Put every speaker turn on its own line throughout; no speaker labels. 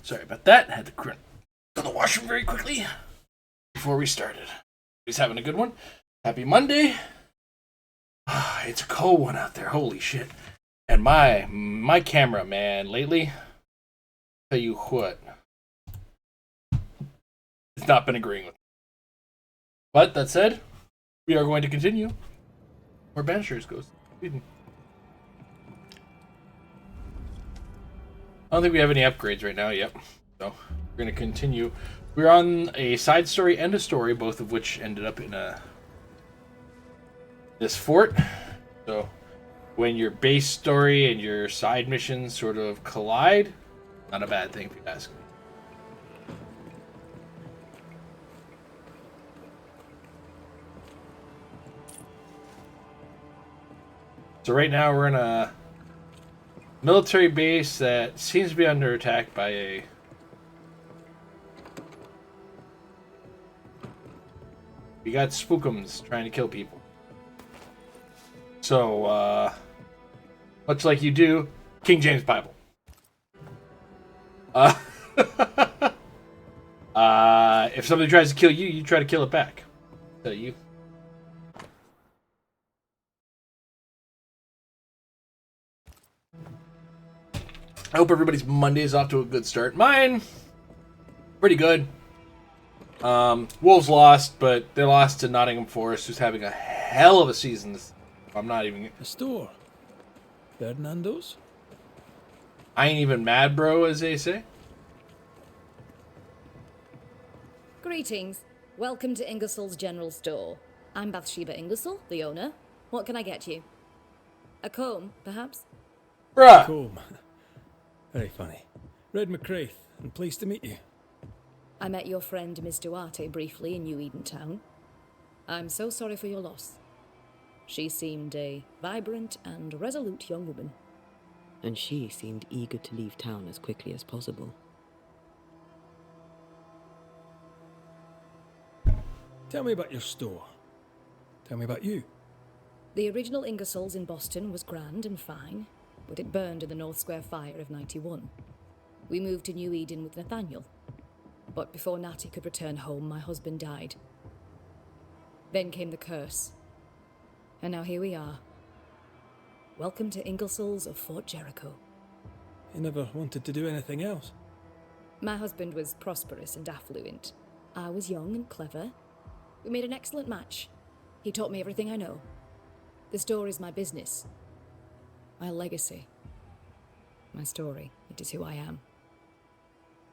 Sorry about that. Had to go to the washroom very quickly before we started. He's having a good one. Happy Monday. It's a cold one out there. Holy shit. And my camera, man, lately, tell you what, it's not been agreeing with me. But that said, we are going to continue where Banishers goes. Sweden. I don't think we have any upgrades right now. Yep. So we're going to continue. We're on a side story and a story, both of which ended up in this fort. So when your base story and your side missions sort of collide, not a bad thing if you ask me. So right now we're in a military base that seems to be under attack by a we got spookums trying to kill people. So much like you do, King James Bible. If somebody tries to kill you, you try to kill it back. So you. I hope everybody's Monday is off to a good start. Mine, pretty good. Wolves lost, but they lost to Nottingham Forest, who's having a hell of a season. I'm not even.
A store. Ferdinando's?
I ain't even mad, bro, as they say.
Greetings. Welcome to Ingersoll's General Store. I'm Bathsheba Ingersoll, the owner. What can I get you? A comb, perhaps?
Bruh!
Comb. Very funny. Red McCraith, and pleased to meet you.
I met your friend Miss Duarte briefly in New Eden Town. I'm so sorry for your loss. She seemed a vibrant and resolute young woman.
And she seemed eager to leave town as quickly as possible.
Tell me about your store. Tell me about you.
The original Ingersoll's in Boston was grand and fine, but it burned in the North Square fire of '91. We moved to New Eden with Nathaniel. But before Natty could return home, my husband died. Then came the curse. And now here we are. Welcome to Ingersoll's of Fort Jericho.
You never wanted to do anything else.
My husband was prosperous and affluent. I was young and clever. We made an excellent match. He taught me everything I know. The store is my business. My legacy. My story. It is who I am.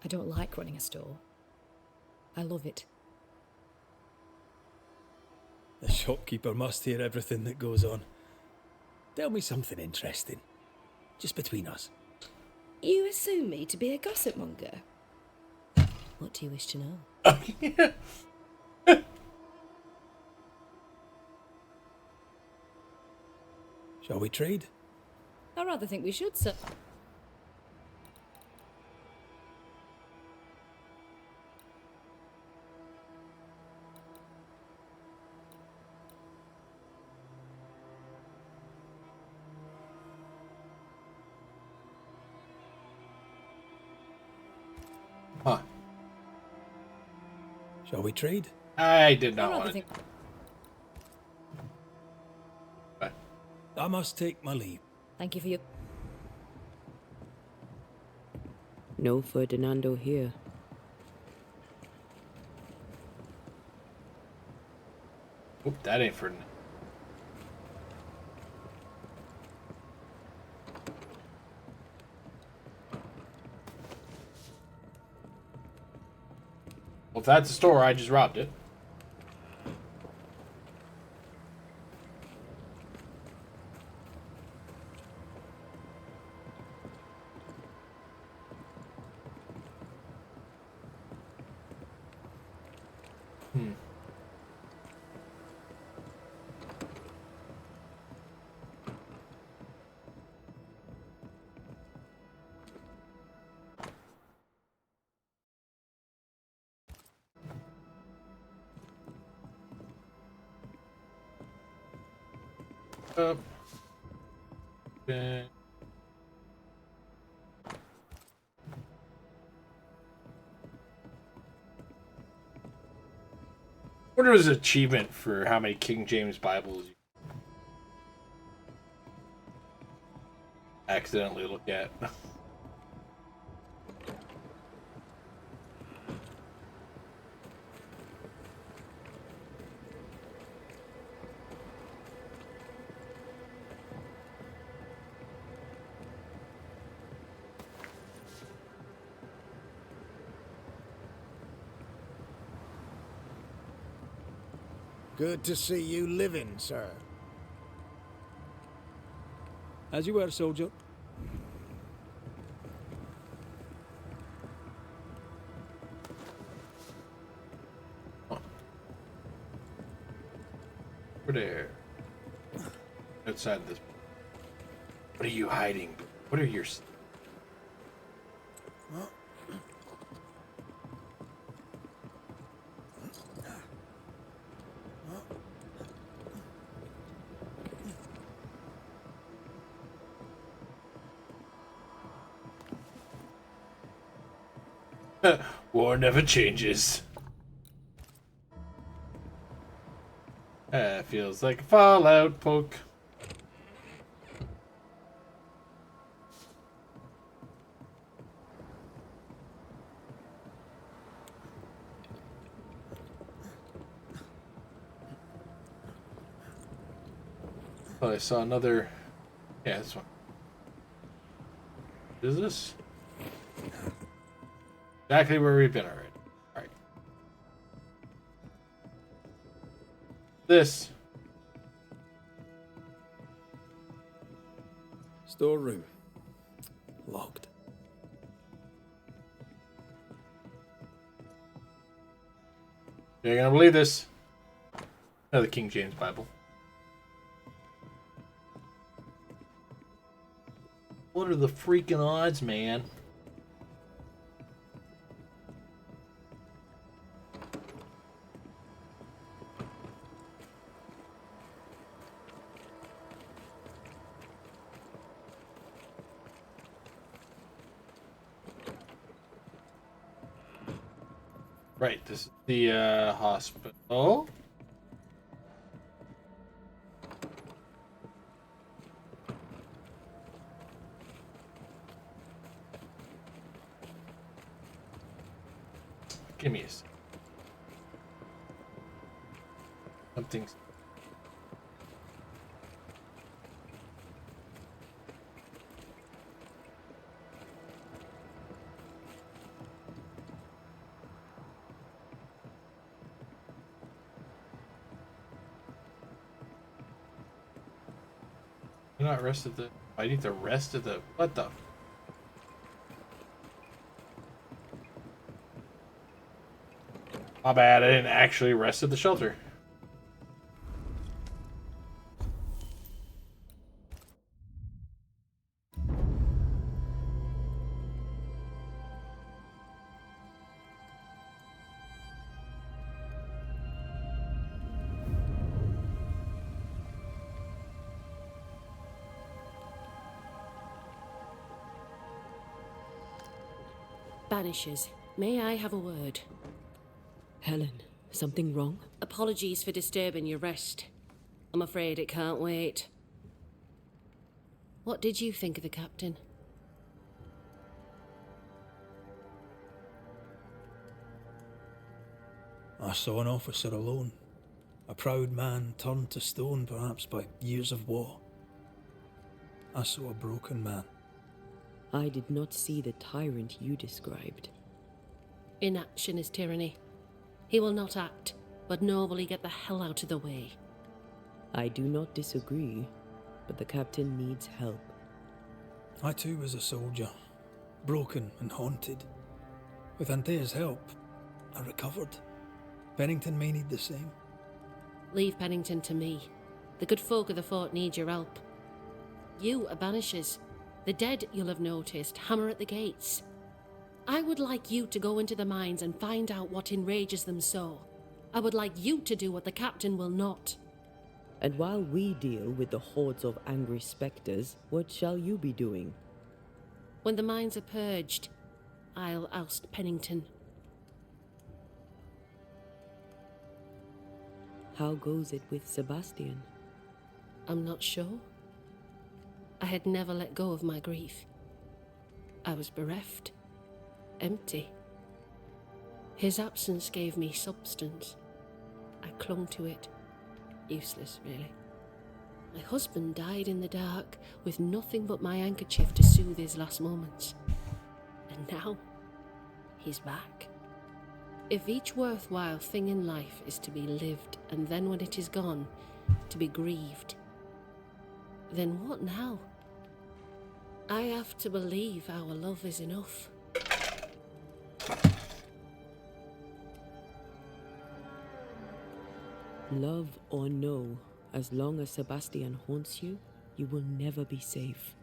I don't like running a store. I love it.
The shopkeeper must hear everything that goes on. Tell me something interesting. Just between us.
You assume me to be a gossip monger. What do you wish to know?
Shall we trade?
I rather think we should, sir.
Huh.
Shall we trade?
I did
I
not
rather
want to.
think.
I must take my leave.
Thank you for your.
No Ferdinando here.
Oop, that ain't for. Well, if that's a store, I just robbed it. Up. Okay. What was an achievement for how many King James Bibles you accidentally look at?
Good to see you living, sir.
As you were, soldier.
Over there. Outside this. What are you hiding? What are your... War never changes. Feels like a Fallout poke. Oh, I saw another... Yeah, this one. Is this? Exactly where we've been already. Alright. This.
Storeroom. Locked.
You're gonna believe this. Another King James Bible. What are the freaking odds, man? Right, this is the hospital. Give me a sec. Something's... You're not rest of the... I need the rest of the... What the... My bad, I didn't actually rest at the shelter.
Banishers, may I have a word?
Helen, something wrong?
Apologies for disturbing your rest. I'm afraid it can't wait. What did you think of the captain?
I saw an officer alone. A proud man turned to stone, perhaps by years of war. I saw a broken man.
I did not see the tyrant you described.
Inaction is tyranny. He will not act, but nobly get the hell out of the way.
I do not disagree, but the captain needs help.
I too was a soldier, broken and haunted. With Antea's help, I recovered. Pennington may need the same.
Leave Pennington to me. The good folk of the fort need your help. You are Banishers. The dead, you'll have noticed, hammer at the gates. I would like you to go into the mines and find out what enrages them so. I would like you to do what the captain will not.
And while we deal with the hordes of angry spectres, what shall you be doing?
When the mines are purged, I'll oust Pennington.
How goes it with Sebastian?
I'm not sure. I had never let go of my grief. I was bereft, empty. His absence gave me substance. I clung to it. Useless, really. My husband died in the dark with nothing but my handkerchief to soothe his last moments. And now, he's back. If each worthwhile thing in life is to be lived, and then when it is gone, to be grieved, then what now? I have to believe our love is enough.
Love or no, as long as Sebastian haunts you, you will never be safe.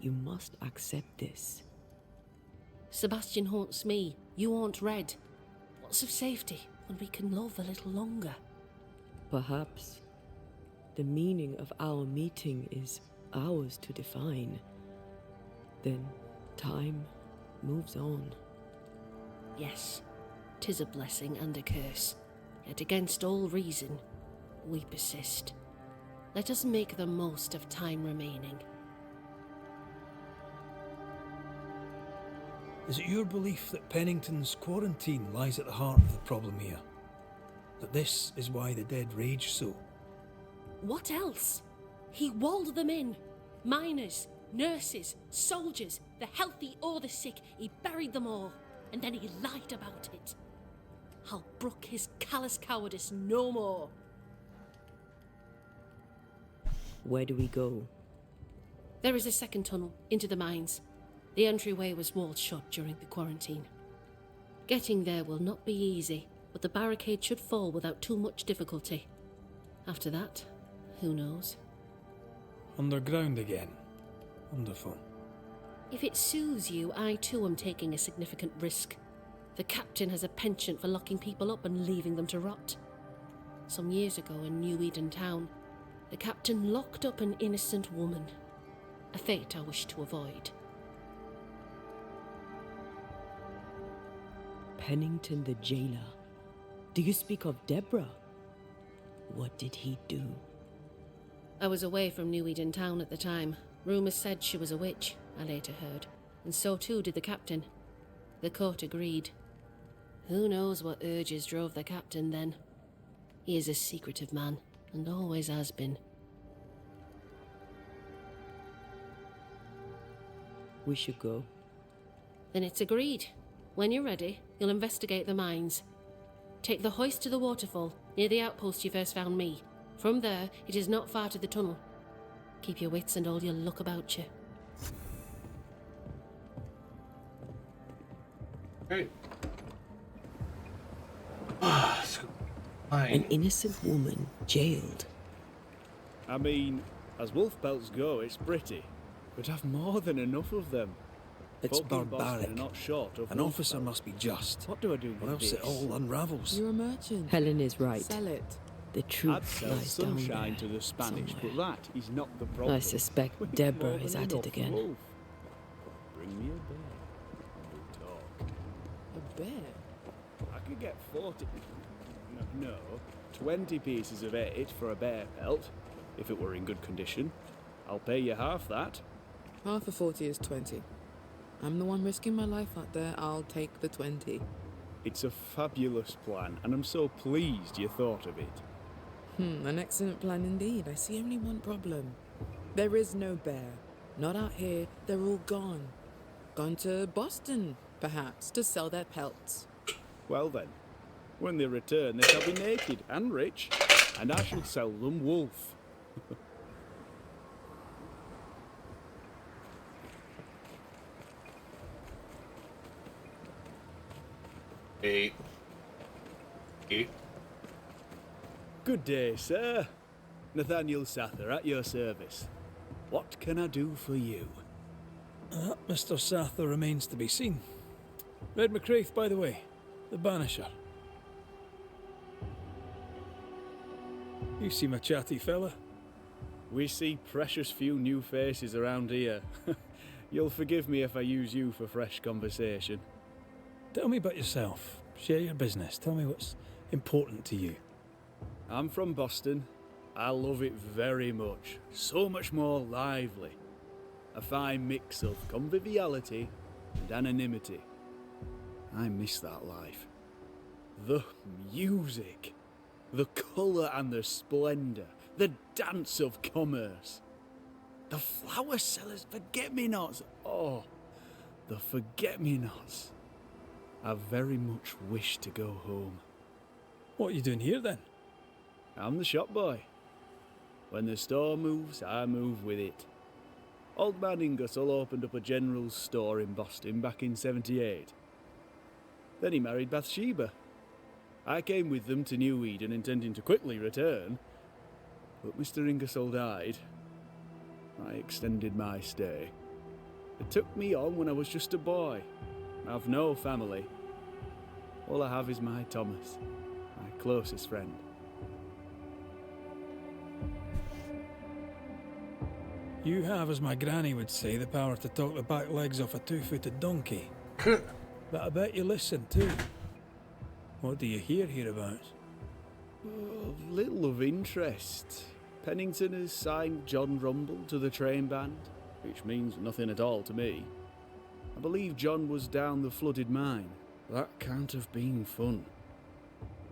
You must accept this.
Sebastian haunts me, you haunt Red. What's of safety when we can love a little longer?
Perhaps the meaning of our meeting is ours to define. Then time moves on.
Yes, 'tis a blessing and a curse. Yet against all reason, we persist. Let us make the most of time remaining.
Is it your belief that Pennington's quarantine lies at the heart of the problem here? That this is why the dead rage so?
What else? He walled them in. Miners, nurses, soldiers, the healthy or the sick, he buried them all. And then he lied about it. I'll brook his callous cowardice no more.
Where do we go?
There is a second tunnel into the mines. The entryway was walled shut during the quarantine. Getting there will not be easy, but the barricade should fall without too much difficulty. After that, who knows?
Underground again. Wonderful.
If it soothes you, I too am taking a significant risk. The captain has a penchant for locking people up and leaving them to rot. Some years ago in New Eden Town, the captain locked up an innocent woman. A fate I wish to avoid.
Pennington the jailer. Do you speak of Deborah? What did he do?
I was away from New Eden Town at the time. Rumours said she was a witch, I later heard. And so too did the captain. The court agreed. Who knows what urges drove the captain then? He is a secretive man, and always has been.
We should go.
Then it's agreed. When you're ready, you'll investigate the mines. Take the hoist to the waterfall, near the outpost you first found me. From there, it is not far to the tunnel. Keep your wits and all your luck about you.
Great.
An innocent woman jailed.
I mean, as wolf pelts go, it's pretty. We'd have more than enough of them.
It's
Folk in Boston
barbaric.
are not short of
An
wolf
officer
pelts.
must be just,
What do I do
or
with
else
this?
it all unravels.
You're a merchant.
Helen is right.
Sell it.
The
I'd
truth
sell
lies down
sunshine
there
to the Spanish,
somewhere.
but that is not the problem.
I suspect
We've
Deborah
more
is
than
at it
enough
again.
wolf. Bring me a bear. We'll talk.
A bear?
I could get 40... No, 20 pieces of 8 for a bear pelt, if it were in good condition. I'll pay you half that.
Half of 40 is 20. I'm the one risking my life out there. I'll take the 20.
It's a fabulous plan, and I'm so pleased you thought of it.
An excellent plan indeed. I see only one problem. There is no bear. Not out here. They're all gone. Gone to Boston, perhaps, to sell their pelts.
Well then, when they return, they shall be naked and rich, and I shall sell them wolf.
Eight.
Good day, sir. Nathaniel Sather at your service. What can I do for you?
Mr. Sather remains to be seen. Red McCraith, by the way, the Banisher. You seem a chatty fella.
We see precious few new faces around here. You'll forgive me if I use you for fresh conversation.
Tell me about yourself. Share your business. Tell me what's important to you.
I'm from Boston. I love it very much. So much more lively. A fine mix of conviviality and anonymity. I miss that life. The music, the colour and the splendour, the dance of commerce. The flower sellers' forget-me-nots. Oh, the forget-me-nots. I very much wish to go home.
What are you doing here then?
I'm the shop boy. When the store moves, I move with it. Old man Ingersoll opened up a general store in Boston back in '78. Then he married Bathsheba. I came with them to New Eden intending to quickly return, but Mr. Ingersoll died. I extended my stay. They took me on when I was just a boy. I've no family. All I have is my Thomas, my closest friend.
You have, as my granny would say, the power to talk the back legs off a two-footed donkey. But I bet you listen too. What do you hear hereabouts?
Oh, little of interest. Pennington has signed John Rumble to the train band, which means nothing at all to me. I believe John was down the flooded mine. That can't have been fun.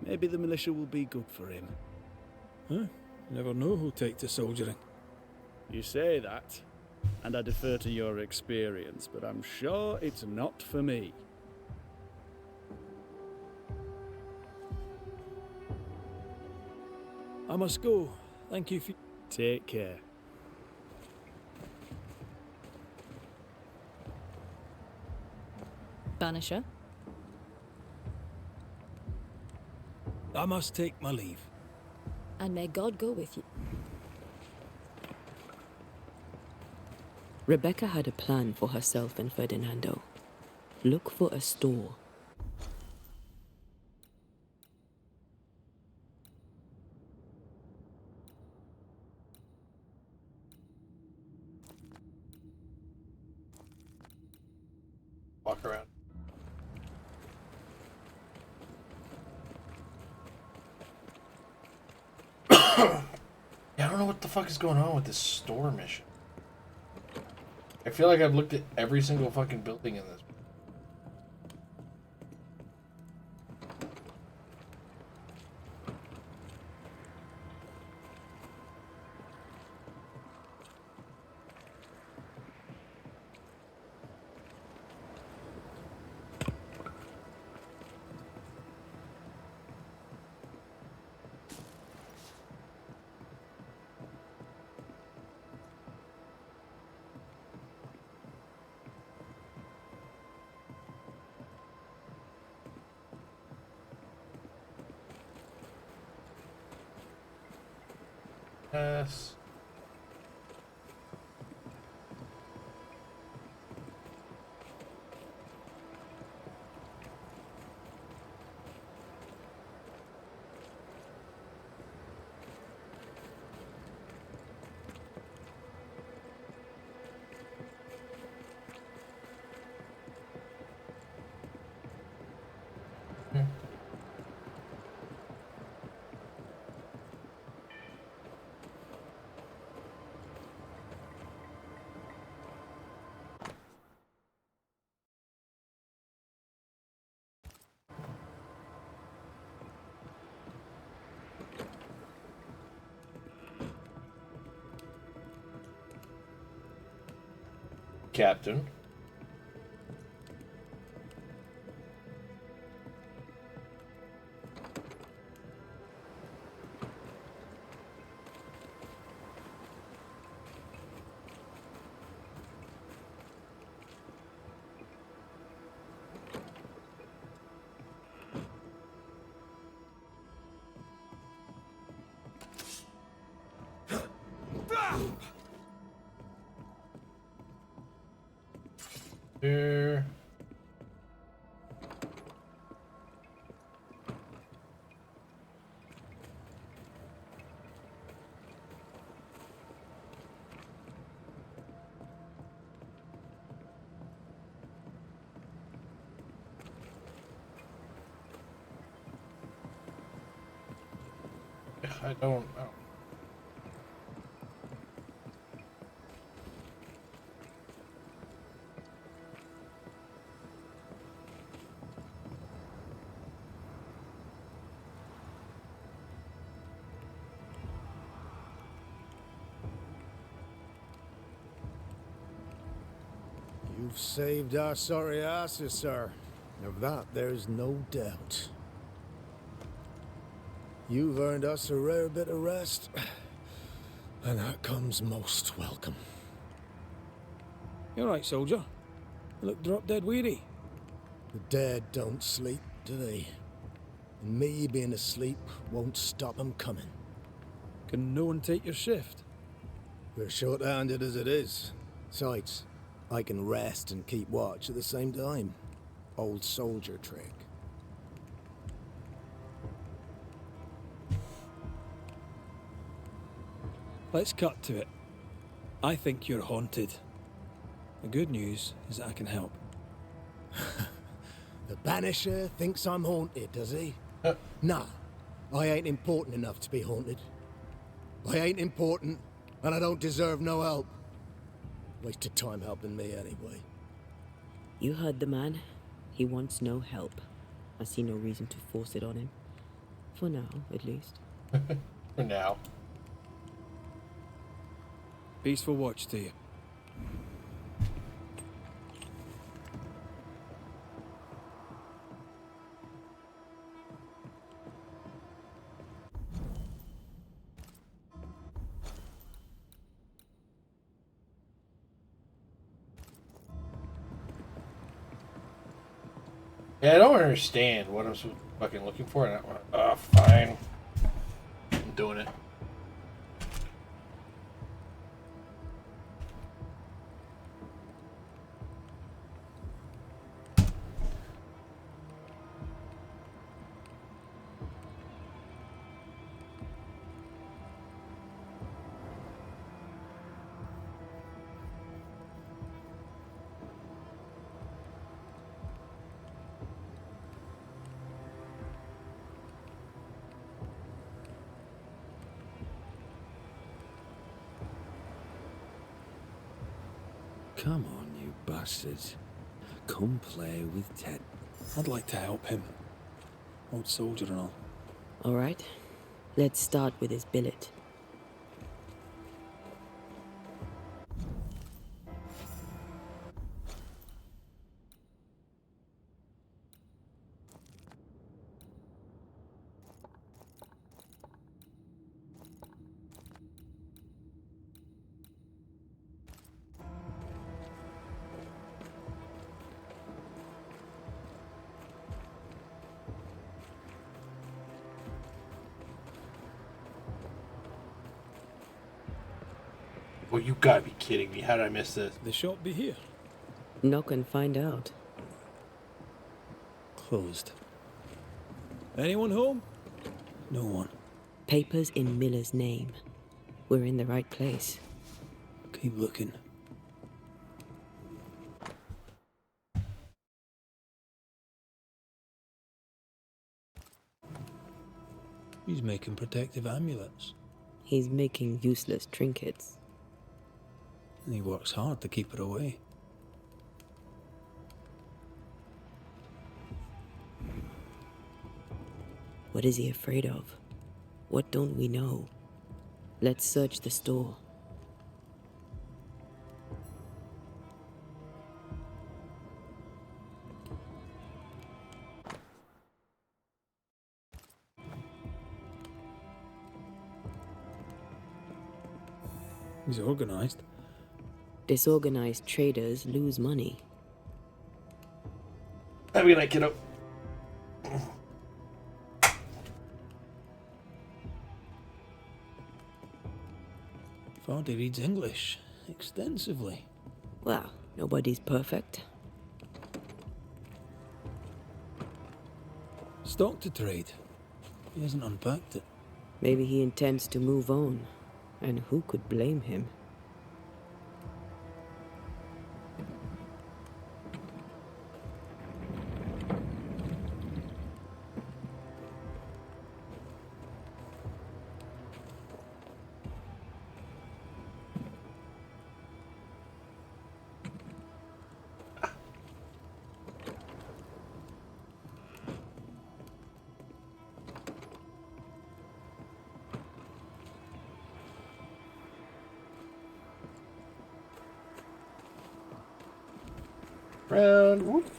Maybe the militia will be good for him.
Huh? Never know who'll take to soldiering.
You say that, and I defer to your experience, but I'm sure it's not for me.
I must go. Thank you for...
Take care.
Banisher?
I must take my leave.
And may God go with you.
Rebecca had a plan for herself and Ferdinando. Look for a store.
Walk around. Yeah, I don't know what the fuck is going on with this store mission. I feel like I've looked at every single fucking building in this. Yes. Captain. Here. I don't know.
You've saved our sorry asses, sir. Of that, there's no doubt. You've earned us a rare bit of rest, and that comes most welcome.
You alright, soldier? You look drop dead weary.
The dead don't sleep, do they? And me being asleep won't stop 'em coming.
Can no one take your shift?
We're short-handed as it is. Besides, I can rest and keep watch at the same time. Old soldier trick.
Let's cut to it. I think you're haunted. The good news is that I can help.
The Banisher thinks I'm haunted, does he? Nah, I ain't important enough to be haunted. I ain't important, and I don't deserve no help. Wasted time helping me anyway.
You heard the man. He wants no help. I see no reason to force it on him. For now, at least.
For now.
Peaceful watch to you.
Yeah, I don't understand what I'm fucking looking for. And fine. I'm doing it.
Come on, you bastards. Come play with Ted. I'd like to help him. Old soldier and all.
All right. Let's start with his billet.
Well, you gotta be kidding me. How did I miss this?
The shop be here.
Knock and find out.
Closed. Anyone home? No one.
Papers in Miller's name. We're in the right place.
Keep looking. He's making protective amulets.
He's making useless trinkets.
And he works hard to keep it away.
What is he afraid of? What don't we know? Let's search the store.
He's organized.
Disorganized traders lose money.
I mean, I get up.
Vardy reads English extensively.
Well, nobody's perfect.
Stock to trade. He hasn't unpacked it.
Maybe he intends to move on. And who could blame him?
Round. Whoop.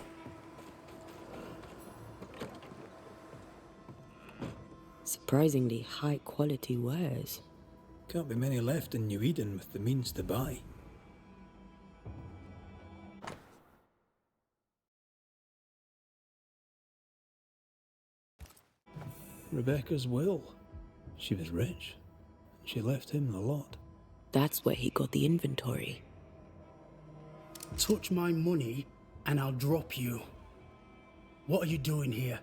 Surprisingly high quality wares.
Can't be many left in New Eden with the means to buy. Rebecca's will. She was rich. She left him the lot.
That's where he got the inventory.
Touch my money and I'll drop you. What are you doing here?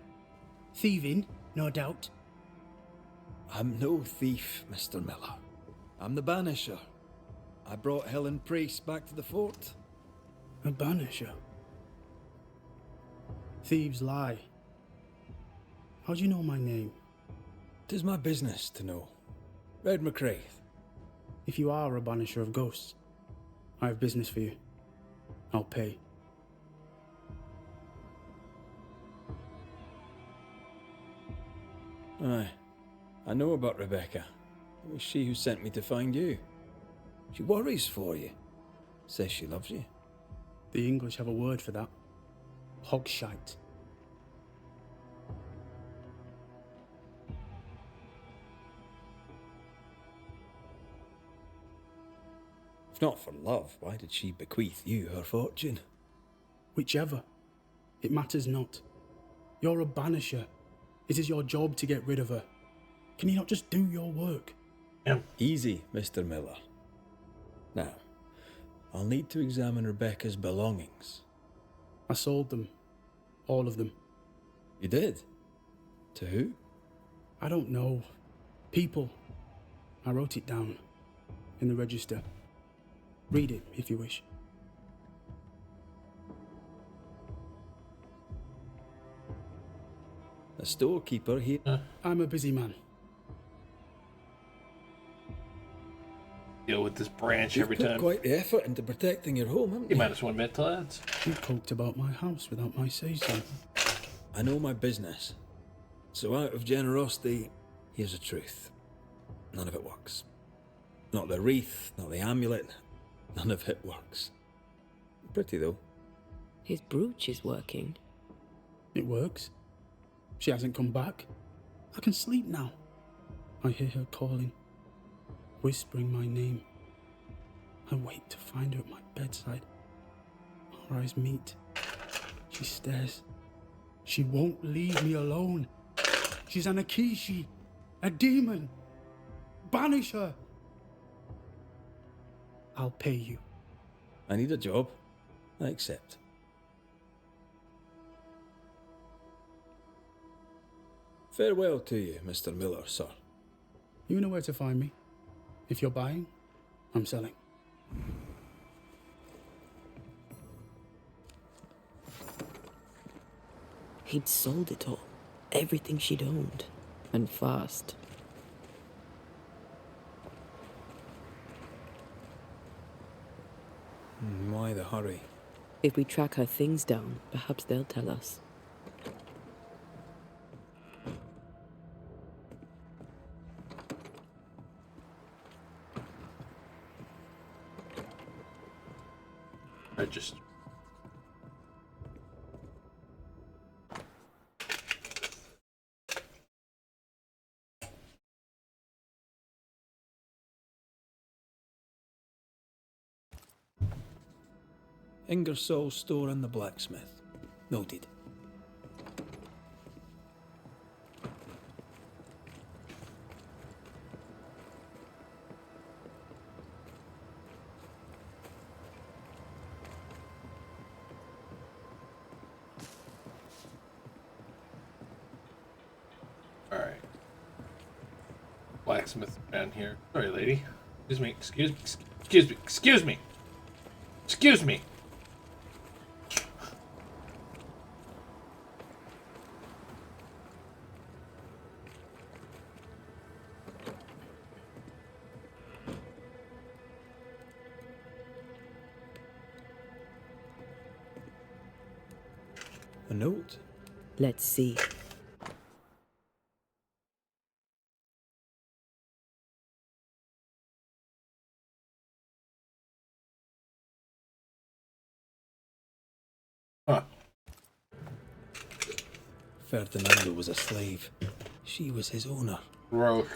Thieving, no doubt.
I'm no thief, Mr. Miller. I'm the Banisher. I brought Helen Priest back to the fort.
A banisher. Thieves lie. How do you know my name?
'Tis my business to know. Red McCraith.
If you are a banisher of ghosts, I have business for you. I'll pay.
Aye. I know about Rebecca. It was she who sent me to find you. She worries for you. Says she loves you.
The English have a word for that. Hogshite.
If not for love, why did she bequeath you her fortune?
Whichever. It matters not. You're a banisher. It is your job to get rid of her. Can you not just do your work?
Easy, Mr. Miller. Now, I'll need to examine Rebecca's belongings.
I sold them. All of them.
You did? To who?
I don't know. People. I wrote it down. In the register. Read it, if you wish.
A storekeeper here.
I'm a busy man.
Deal with this branch
You've
every
put
time.
quite the effort into protecting your home, haven't
You
you?
might as well admit to that.
You poked about my house without my say-so.
I know my business. So out of generosity, here's the truth. None of it works. Not the wreath, not the amulet, none of it works. Pretty though.
His brooch is working.
It works. She hasn't come back. I can sleep now. I hear her calling, whispering my name. I wait to find her at my bedside. Our eyes meet. She stares. She won't leave me alone. She's an Akishi, a demon. Banish her. I'll pay you.
I need a job. I accept. Farewell to you, Mr. Miller, sir.
You know where to find me. If you're buying, I'm selling.
He'd sold it all. Everything she'd owned. And fast.
Why the hurry?
If we track her things down, perhaps they'll tell us.
Register.
Ingersoll store and the blacksmith. Noted.
Alright. Blacksmith down here. Sorry, lady. Excuse me, excuse me, excuse me, excuse me! Excuse me!
A note?
Let's see.
Ferdinando was a slave. She was his owner.
Rogue.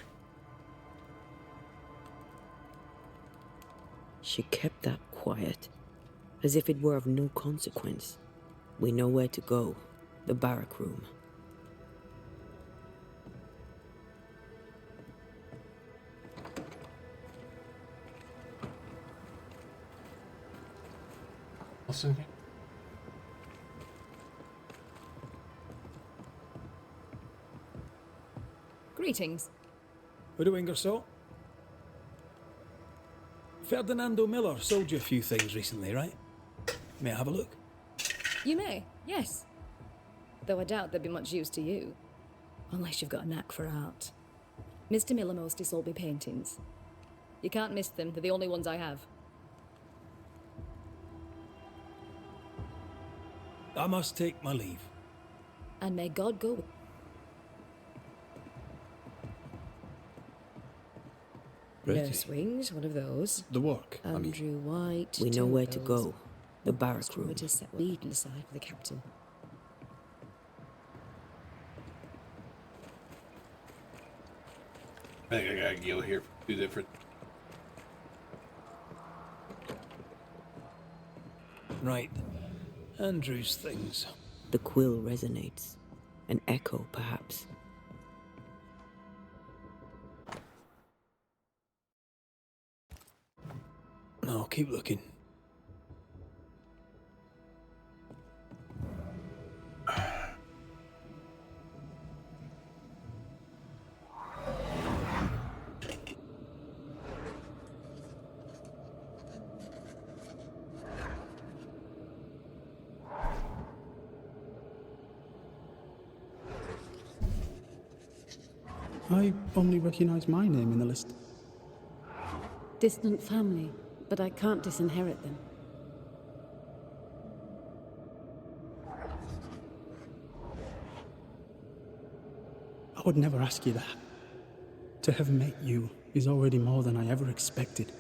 She kept that quiet, as if it were of no consequence. We know where to go. The barrack room.
Listen here.
Greetings.
Widow Ingersoll? Ferdinando Miller sold you a few things recently, right? May I have a look?
You may, yes. Though I doubt they'd be much use to you. Unless you've got a knack for art. Mr. Miller mostly sold me paintings. You can't miss them, they're the only ones I have.
I must take my leave.
And may God go with Nurse Wings, one of those.
The work,
Andrew White.
We know
two
where
of
to
those.
go. The barrack room.
To set Eden aside for the captain.
I think I gotta go here for 2 different.
Right. Andrew's things.
The quill resonates. An echo, perhaps.
No, keep looking.
I only recognize my name in the list.
Distant family, but I can't disinherit them.
I would never ask you that. To have met you is already more than I ever expected.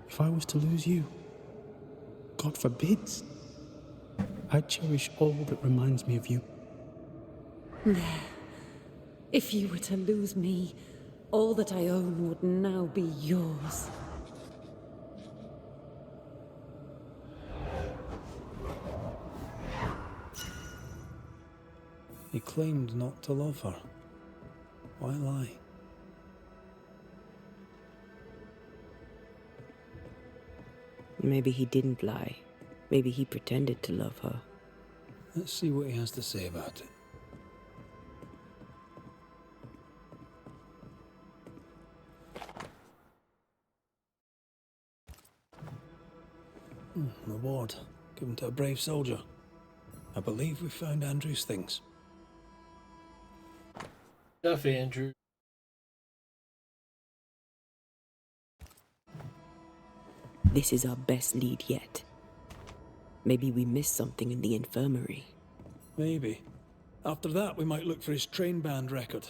If I was to lose you, God forbids, I'd cherish all that reminds me of you.
If you were to lose me, all that I own would now be yours.
He claimed not to love her. Why lie?
Maybe he didn't lie. Maybe he pretended to love her.
Let's see what he has to say about it. Reward given to a brave soldier. I believe we found Andrew's things.
Stuff, Andrew.
This is our best lead yet. Maybe we missed something in the infirmary.
Maybe. After that, we might look for his train band record.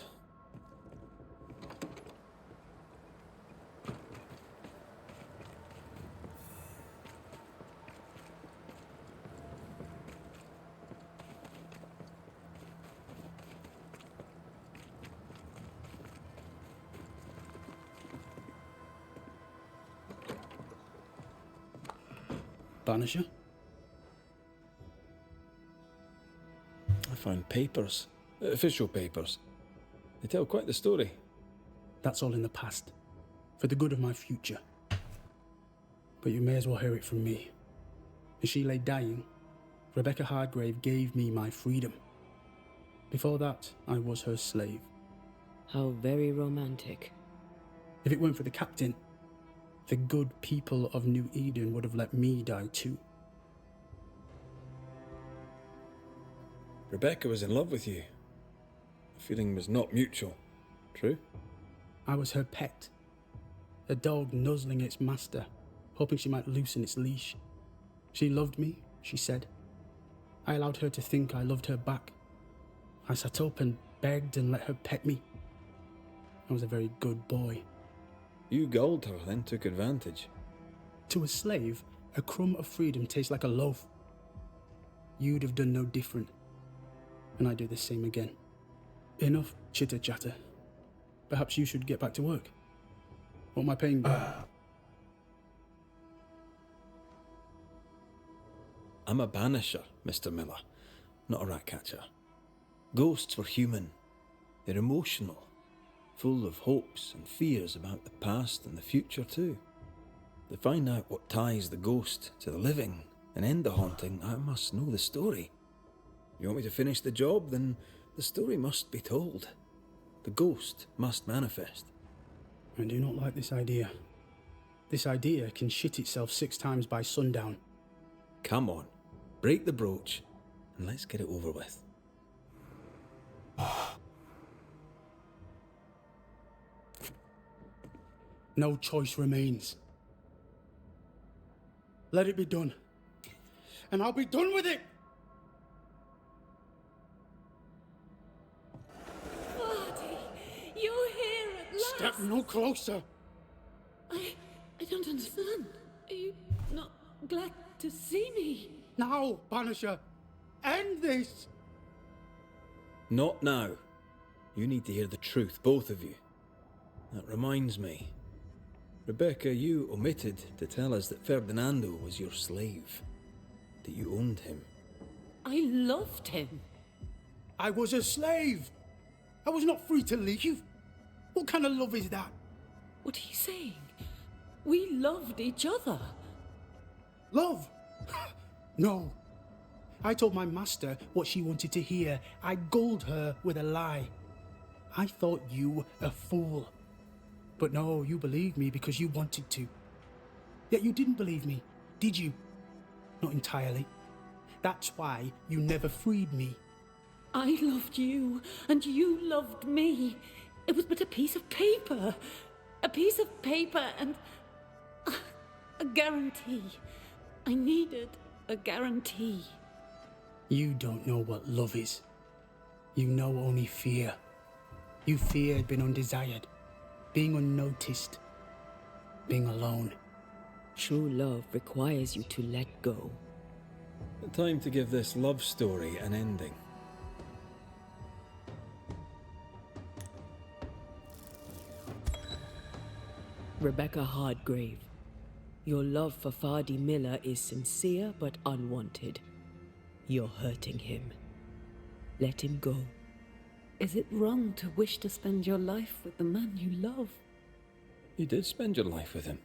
Banisher?
I found papers. Official papers. They tell quite the story.
That's all in the past. For the good of my future. But you may as well hear it from me. As she lay dying, Rebecca Hardgrave gave me my freedom. Before that, I was her slave.
How very romantic.
If it weren't for the captain, the good people of New Eden would have let me die too.
Rebecca was in love with you. The feeling was not mutual. True?
I was her pet. A dog nuzzling its master, hoping she might loosen its leash. She loved me, she said. I allowed her to think I loved her back. I sat up and begged and let her pet me. I was a very good boy.
You gulled her, then took advantage.
To a slave, a crumb of freedom tastes like a loaf. You'd have done no different. and I do the same again. Enough chitter-chatter. Perhaps you should get back to work. What am I paying you?
I'm a banisher, Mr. Miller, not a rat catcher. Ghosts were human. They're emotional, full of hopes and fears about the past and the future too. To find out what ties the ghost to the living and end the haunting, I must know the story. You want me to finish the job? Then the story must be told. The ghost must manifest.
I do not like this idea. This idea can shit itself 6 times by sundown.
Come on, break the brooch and let's get it over with.
No choice remains. Let it be done. And I'll be done with it!
Marty, you're here at last.
Step no closer!
I don't understand. Are you not glad to see me?
Now, Banisher! End this!
Not now. You need to hear the truth, both of you. That reminds me. Rebecca, you omitted to tell us that Ferdinando was your slave. That you owned him.
I loved him.
I was a slave! I was not free to leave! What kind of love is that?
What are you saying? We loved each other.
Love? No. I told my master what she wanted to hear. I gulled her with a lie. I thought you a fool. But no, you believed me because you wanted to. Yet you didn't believe me, did you? Not entirely. That's why you never freed me.
I loved you, and you loved me. It was but a piece of paper. A piece of paper and a guarantee. I needed a guarantee.
You don't know what love is. You know only fear. You feared being undesired, being unnoticed, being alone.
True love requires you to let go.
Time to give this love story an ending.
Rebecca Hardgrave, your love for Fadi Miller is sincere but unwanted. You're hurting him. Let him go.
Is it wrong to wish to spend your life with the man you love?
You did spend your life with him.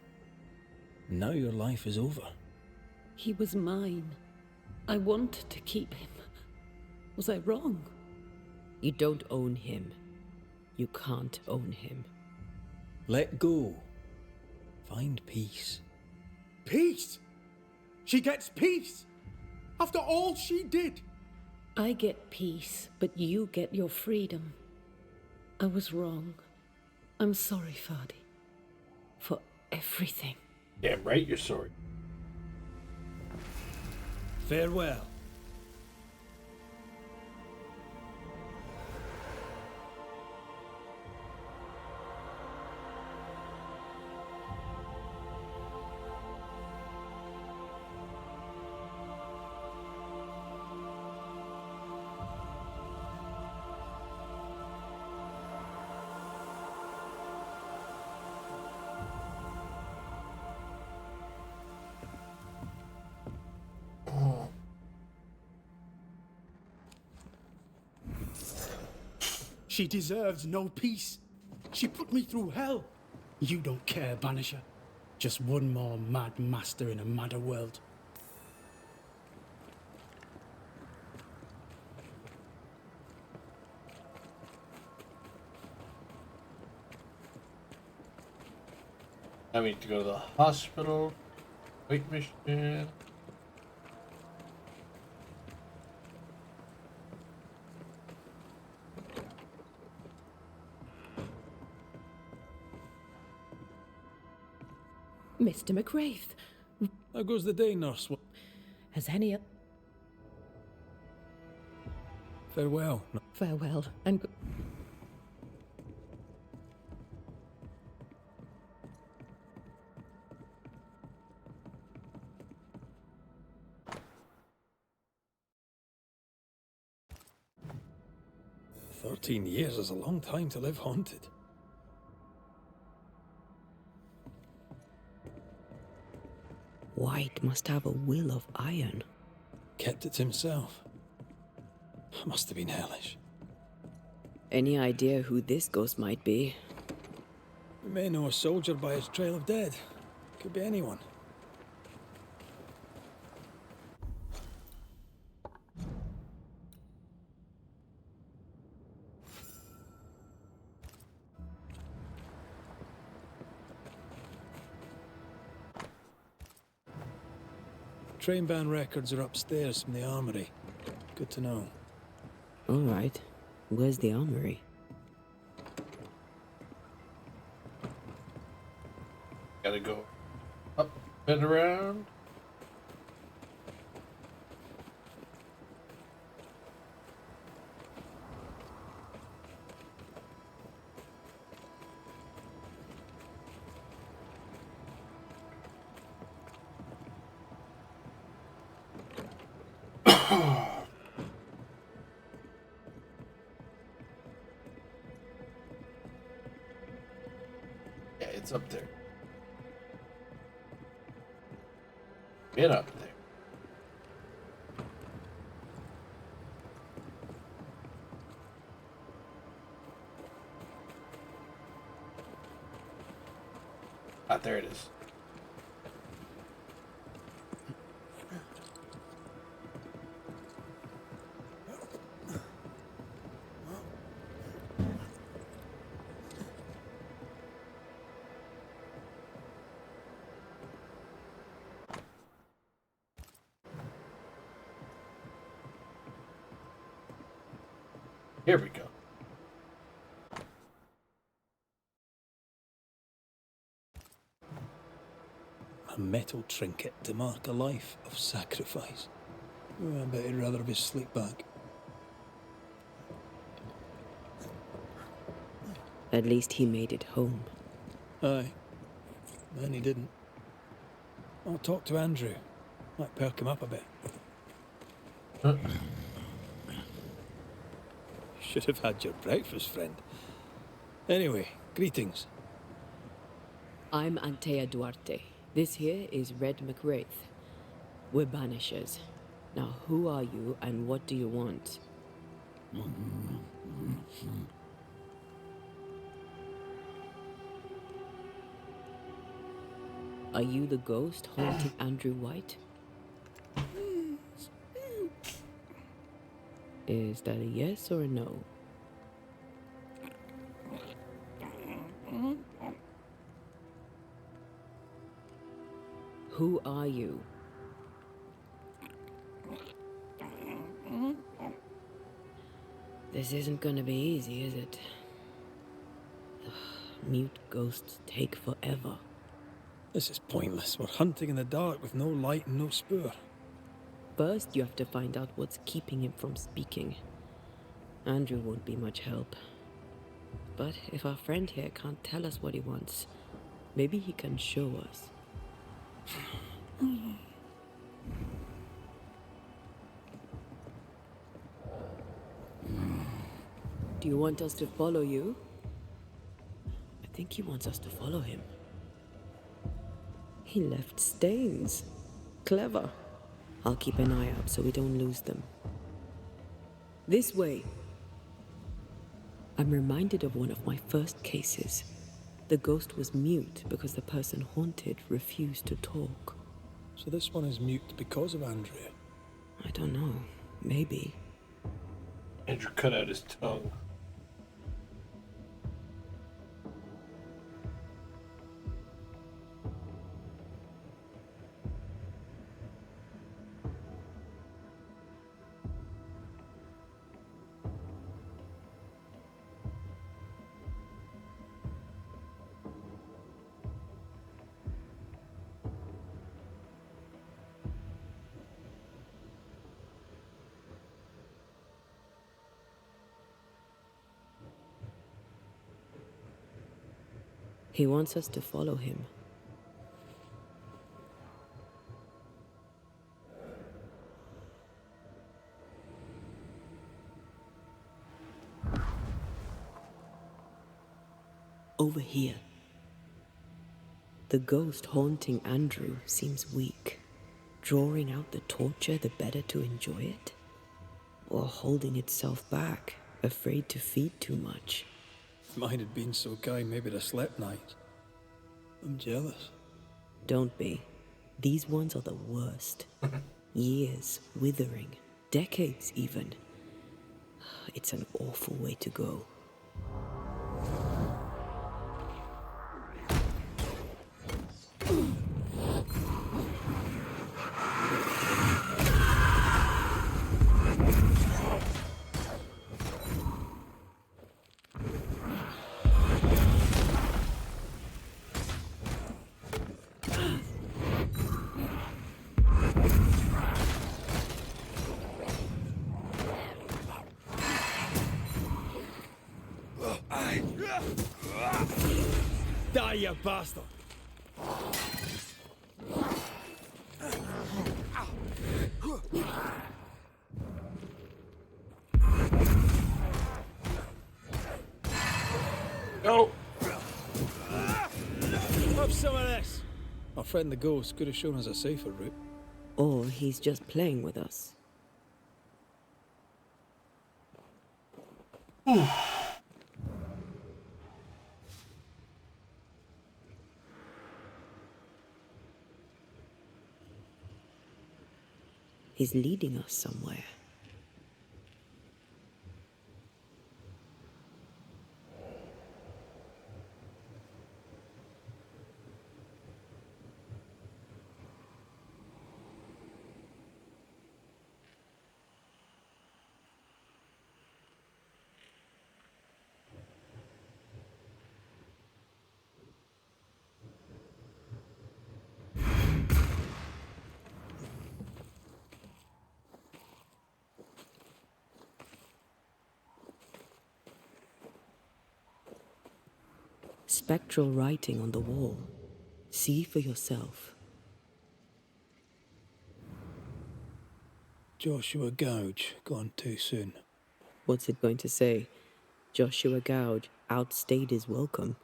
Now your life is over.
He was mine. I wanted to keep him. Was I wrong?
You don't own him. You can't own him.
Let go. Find peace.
Peace? She gets peace? After all she did?
I get peace, but you get your freedom. I was wrong. I'm sorry, Fadi. For everything.
Damn right you're sorry.
Farewell.
She deserves no peace. She put me through hell. You don't care, Banisher. Just one more mad master in a madder world.
I need to go to the hospital. Wait, mission.
Mr. McWraith,
How goes the day, nurse?
Has any
Farewell.
farewell and
13 years is a long time to live haunted.
White must have a will of iron.
Kept it to himself. Must have been hellish.
Any idea who this ghost might be?
We may know a soldier by his trail of dead. Could be anyone. Train band records are upstairs from the armory. Good to know.
All right. Where's the armory?
Gotta go up and around. Yeah, it's up there. Get up there. Ah, there it is. Here we go.
A metal trinket to mark a life of sacrifice. Oh, I bet he'd rather have his sleep back.
At least he made it home.
Aye. Then he didn't. I'll talk to Andrew. Might perk him up a bit. Should have had your breakfast, friend. Anyway, greetings.
I'm Antea Duarte. This here is Red McWraith. We're Banishers. Now, who are you and what do you want? Are you the ghost haunting Andrew White? Is that a yes or a no? Who are you? This isn't gonna be easy, is it? Ugh, mute ghosts take forever.
This is pointless. We're hunting in the dark with no light and no spoor.
First, you have to find out what's keeping him from speaking. Andrew won't be much help. But if our friend here can't tell us what he wants, maybe he can show us. Do you want us to follow you? I think he wants us to follow him. He left stains. Clever. I'll keep an eye out so we don't lose them. This way. I'm reminded of one of my first cases. The ghost was mute because the person haunted refused to talk.
So this one is mute because of Andrew.
I don't know. Maybe.
Andrew cut out his tongue.
He wants us to follow him. over here. The ghost haunting Andrew seems weak. Drawing out the torture the better to enjoy it? Or holding itself back, afraid to feed too much?
If mine had been so kind, maybe I'd have slept nights. I'm jealous.
Don't be. These ones are the worst. Years withering, decades even. It's an awful way to go.
Die, you bastard!
Go!
Have some of this! Our friend the ghost could have shown us a safer route.
Or he's just playing with us. He's leading us somewhere. Spectral writing on the wall. See for yourself.
Joshua Gouge, gone too soon.
What's it going to say? Joshua Gouge outstayed his welcome.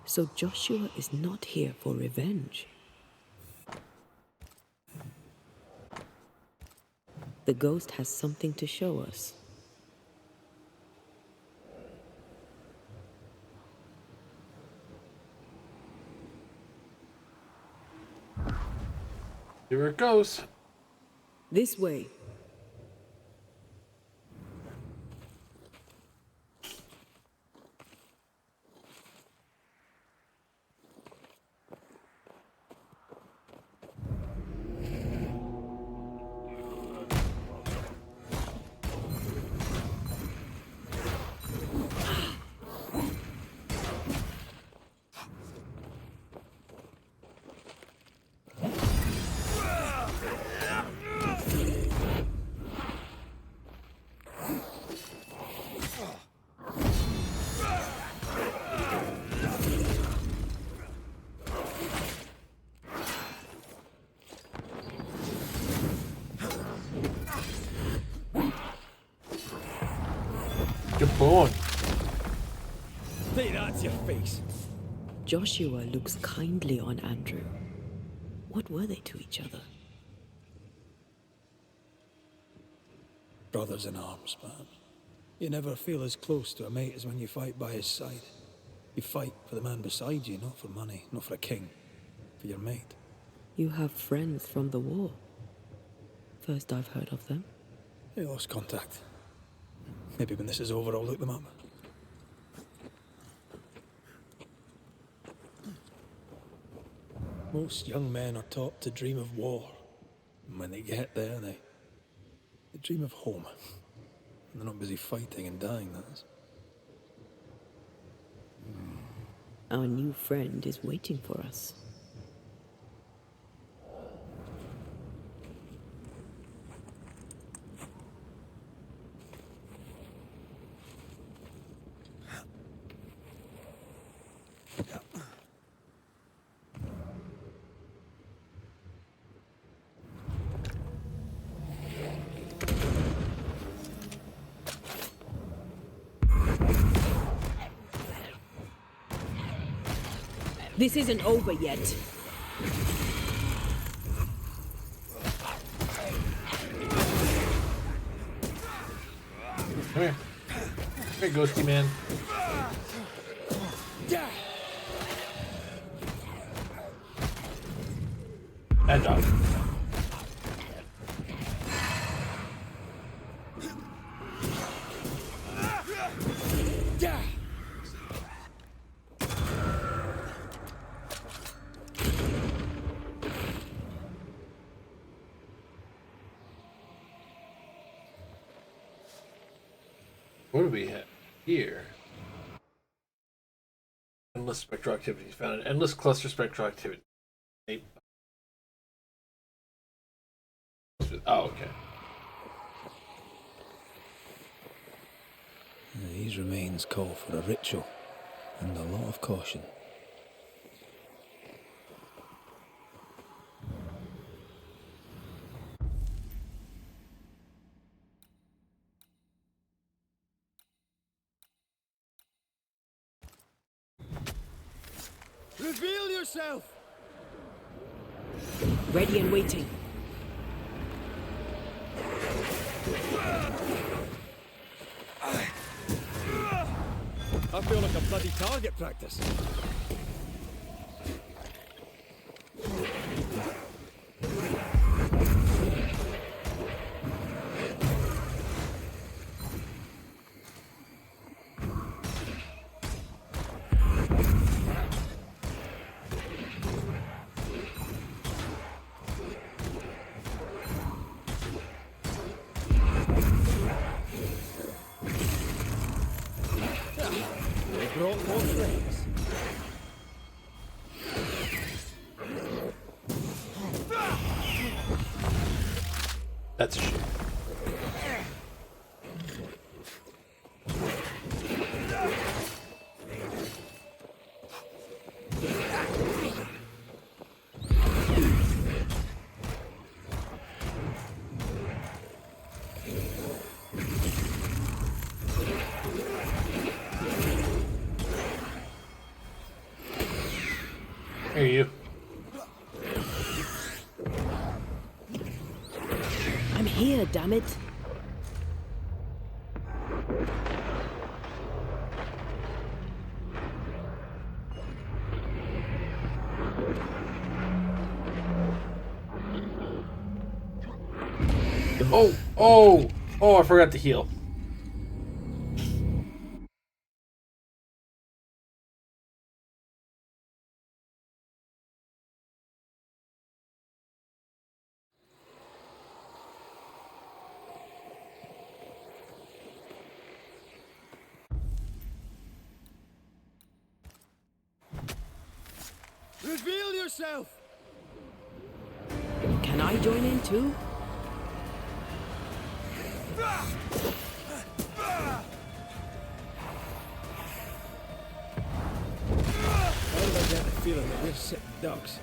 So Joshua is not here for revenge. The ghost has something to show us.
Here it goes.
This way.
Good boy.
Take that to your face.
Joshua looks kindly on Andrew. What were they to each other?
Brothers in arms, man. You never feel as close to a mate as when you fight by his side. You fight for the man beside you, not for money, not for a king. For your mate.
You have friends from the war. First I've heard of them.
They lost contact. Maybe when this is over, I'll look them up. Most young men are taught to dream of war. And when they get there, they dream of home. And they're not busy fighting and dying, that is.
Our new friend is waiting for us. This isn't over yet.
Come here. Come here, ghosty man. Bad dog. What do we have here? Endless spectral activity. Found an endless cluster spectral activity. Oh, okay.
These remains call for a ritual and a lot of caution.
Reveal yourself!
Ready and waiting.
I feel like a bloody target practice. Brought more friends.
That's a shame. Here you.
I'm here, damn it.
Oh, I forgot to heal.
Reveal yourself!
Can I join in too?
Why do I get the feeling that we're sick ducks?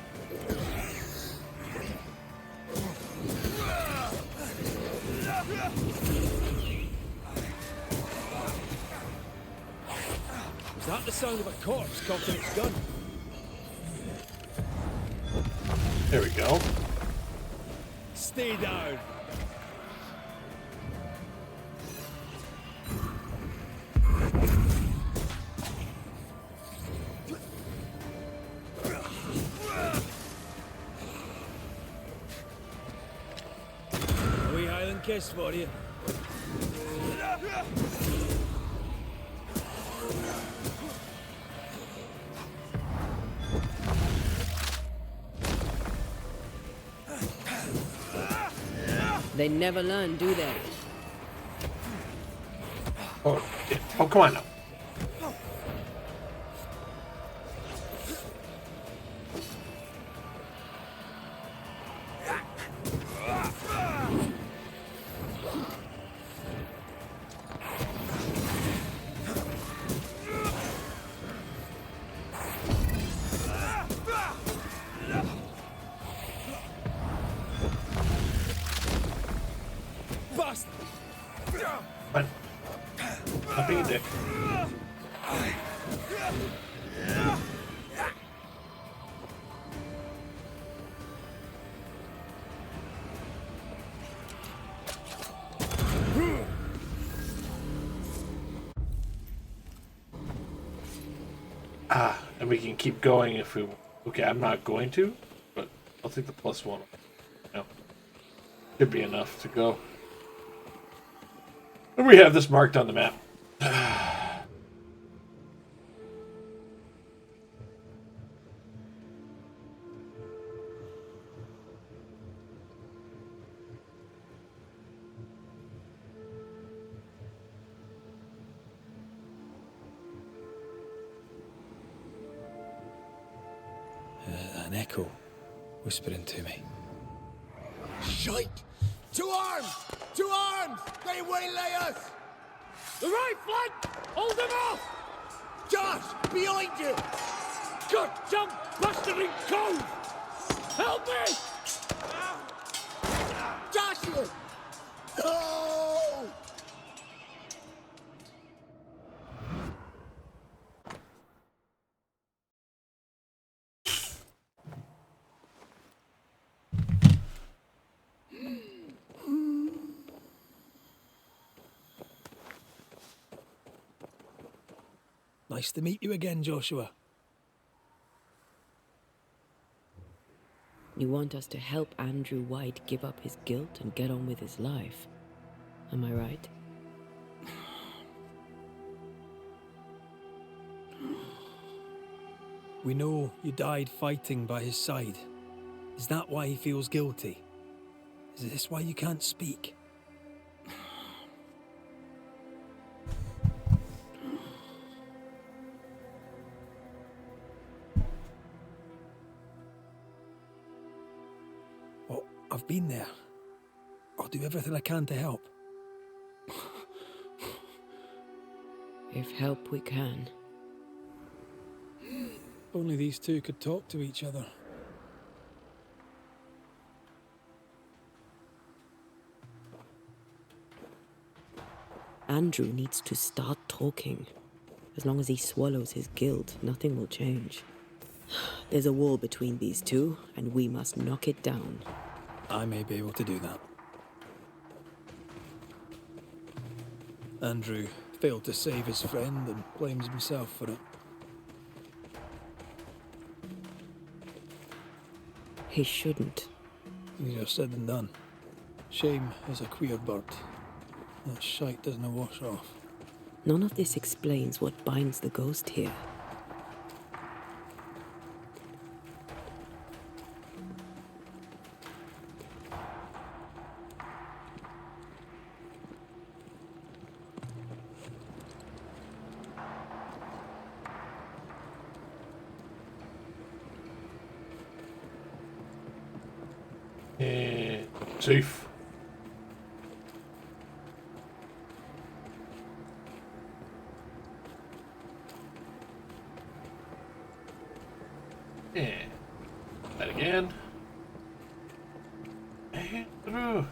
Is that the sound of a corpse cocking its gun?
There we go.
Stay down! A wee Highland kiss for you.
They never learn, do they?
Oh, yeah. Oh, come on now.
Bust!
Fine. Not being a dick. And we can keep going if we... Okay, I'm not going to, but I'll take the +1. No. Should be enough to go. And we have this marked on the map.
An echo whispering to me.
Shite! To arms! To arms! They waylay us!
The right flank! Hold them off!
Josh! Behind you!
Good jump, bastarding cove! Help me!
Joshua! No!
Nice to meet you again, Joshua.
You want us to help Andrew White give up his guilt and get on with his life. Am I right?
We know you died fighting by his side. Is that why he feels guilty? Is this why you can't speak? Oh, I've been there. I'll do everything I can to help.
If help we can.
If only these two could talk to each other.
Andrew needs to start talking. As long as he swallows his guilt, nothing will change. There's a wall between these two, and we must knock it down.
I may be able to do that. Andrew failed to save his friend and blames himself for it.
He shouldn't.
Easier said than done. Shame is a queer bird. That shite doesn't wash off.
None of this explains what binds the ghost here.
Safe. And that again. And through.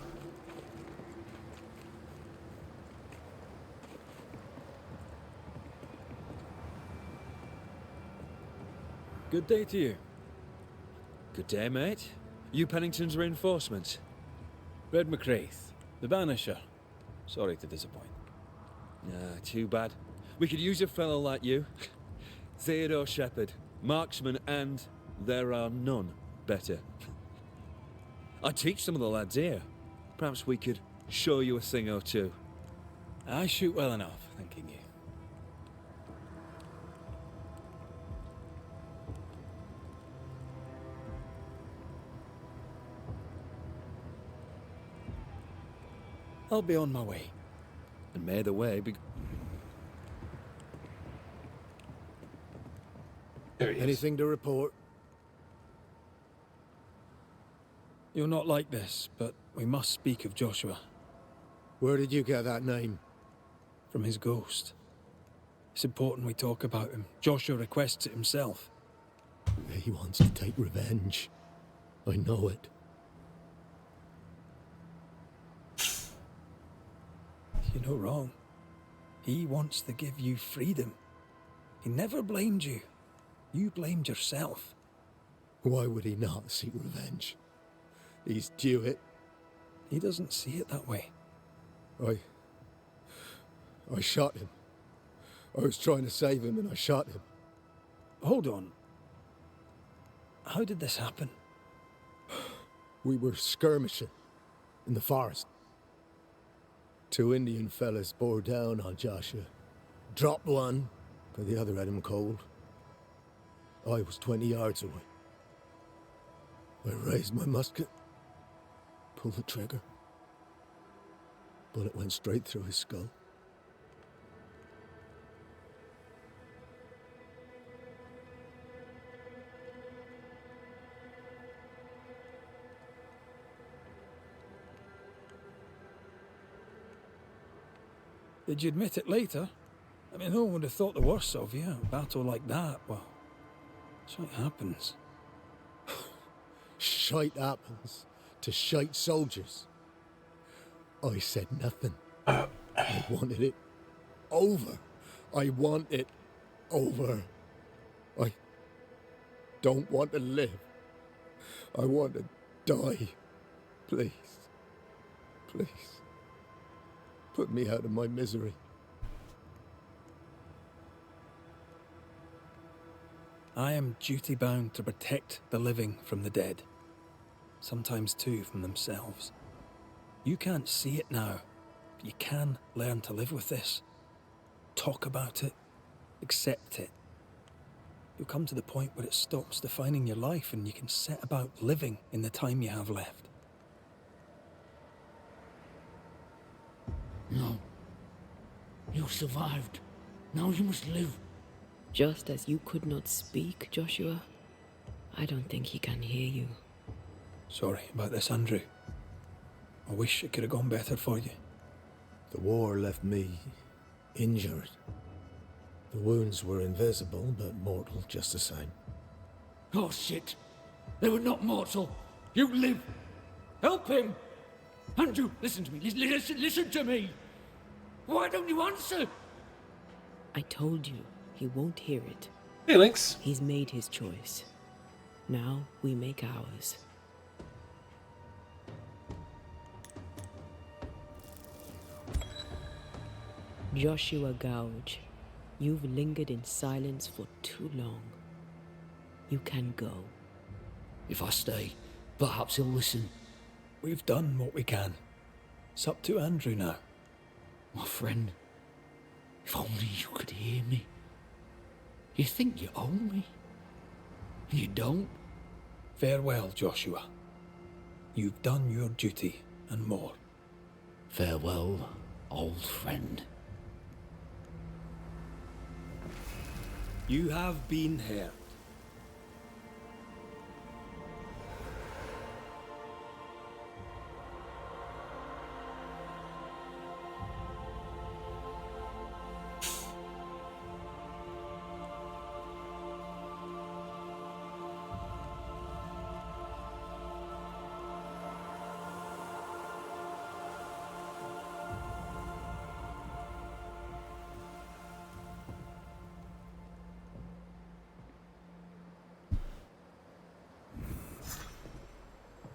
Good day to you. Good day, mate. You Pennington's reinforcements?
Red McCraith, the Banisher. Sorry to disappoint.
Too bad. We could use a fellow like you. Theodore Shepherd, marksman, and there are none better. I teach some of the lads here. Perhaps we could show you a thing or two.
I shoot well enough, thanking you. I'll be on my way.
And may the way be...
There he is.
Anything to report?
You're not like this, but we must speak of Joshua.
Where did you get that name?
From his ghost. It's important we talk about him. Joshua requests it himself.
He wants to take revenge. I know it.
You're not wrong. He wants to give you freedom. He never blamed you. You blamed yourself.
Why would he not seek revenge? He's due it.
He doesn't see it that way.
I shot him. I was trying to save him and I shot him.
hold on. How did this happen?
We were skirmishing in the forest. 2 Indian fellas bore down on Joshua. Dropped one, but the other had him cold. I was 20 yards away. I raised my musket, pulled the trigger. Bullet went straight through his skull.
Did you admit it later? I mean, no one would have thought the worst of you. A battle like that, well, shite happens.
Shite happens to shite soldiers. I said nothing. I wanted it over. I want it over. I don't want to live. I want to die. Please. Please. Put me out of my misery.
I am duty-bound to protect the living from the dead. Sometimes, too, from themselves. You can't see it now, but you can learn to live with this. Talk about it. Accept it. You'll come to the point where it stops defining your life and you can set about living in the time you have left.
No. You survived. Now you must live.
Just as you could not speak, Joshua, I don't think he can hear you.
Sorry about this, Andrew. I wish it could have gone better for you.
The war left me injured. The wounds were invisible, but mortal just the same.
Oh shit. They were not mortal. You live. Help him. Andrew, listen to me. Listen to me. Why don't you answer?
I told you, he won't hear it.
Hey, Lynx.
He's made his choice. Now we make ours. Joshua Gouge, you've lingered in silence for too long. You can go.
If I stay, perhaps he'll listen.
We've done what we can. It's up to Andrew now.
My friend, if only you could hear me. You think you own me. And you don't.
Farewell, Joshua. You've done your duty and more.
Farewell, old friend.
You have been heard.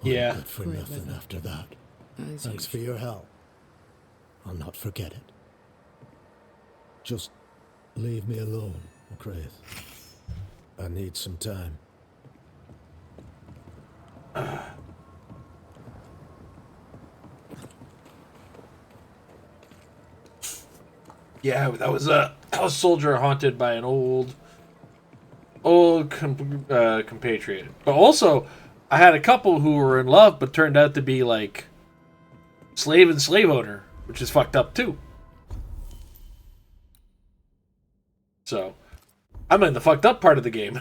Yeah.
Good for nothing after that. Thanks for your help. I'll not forget it. Just leave me alone, McCraith. I need some time.
Yeah, that was a soldier haunted by an old compatriot. But also, I had a couple who were in love, but turned out to be like slave and slave owner, which is fucked up too. So, I'm in the fucked up part of the game.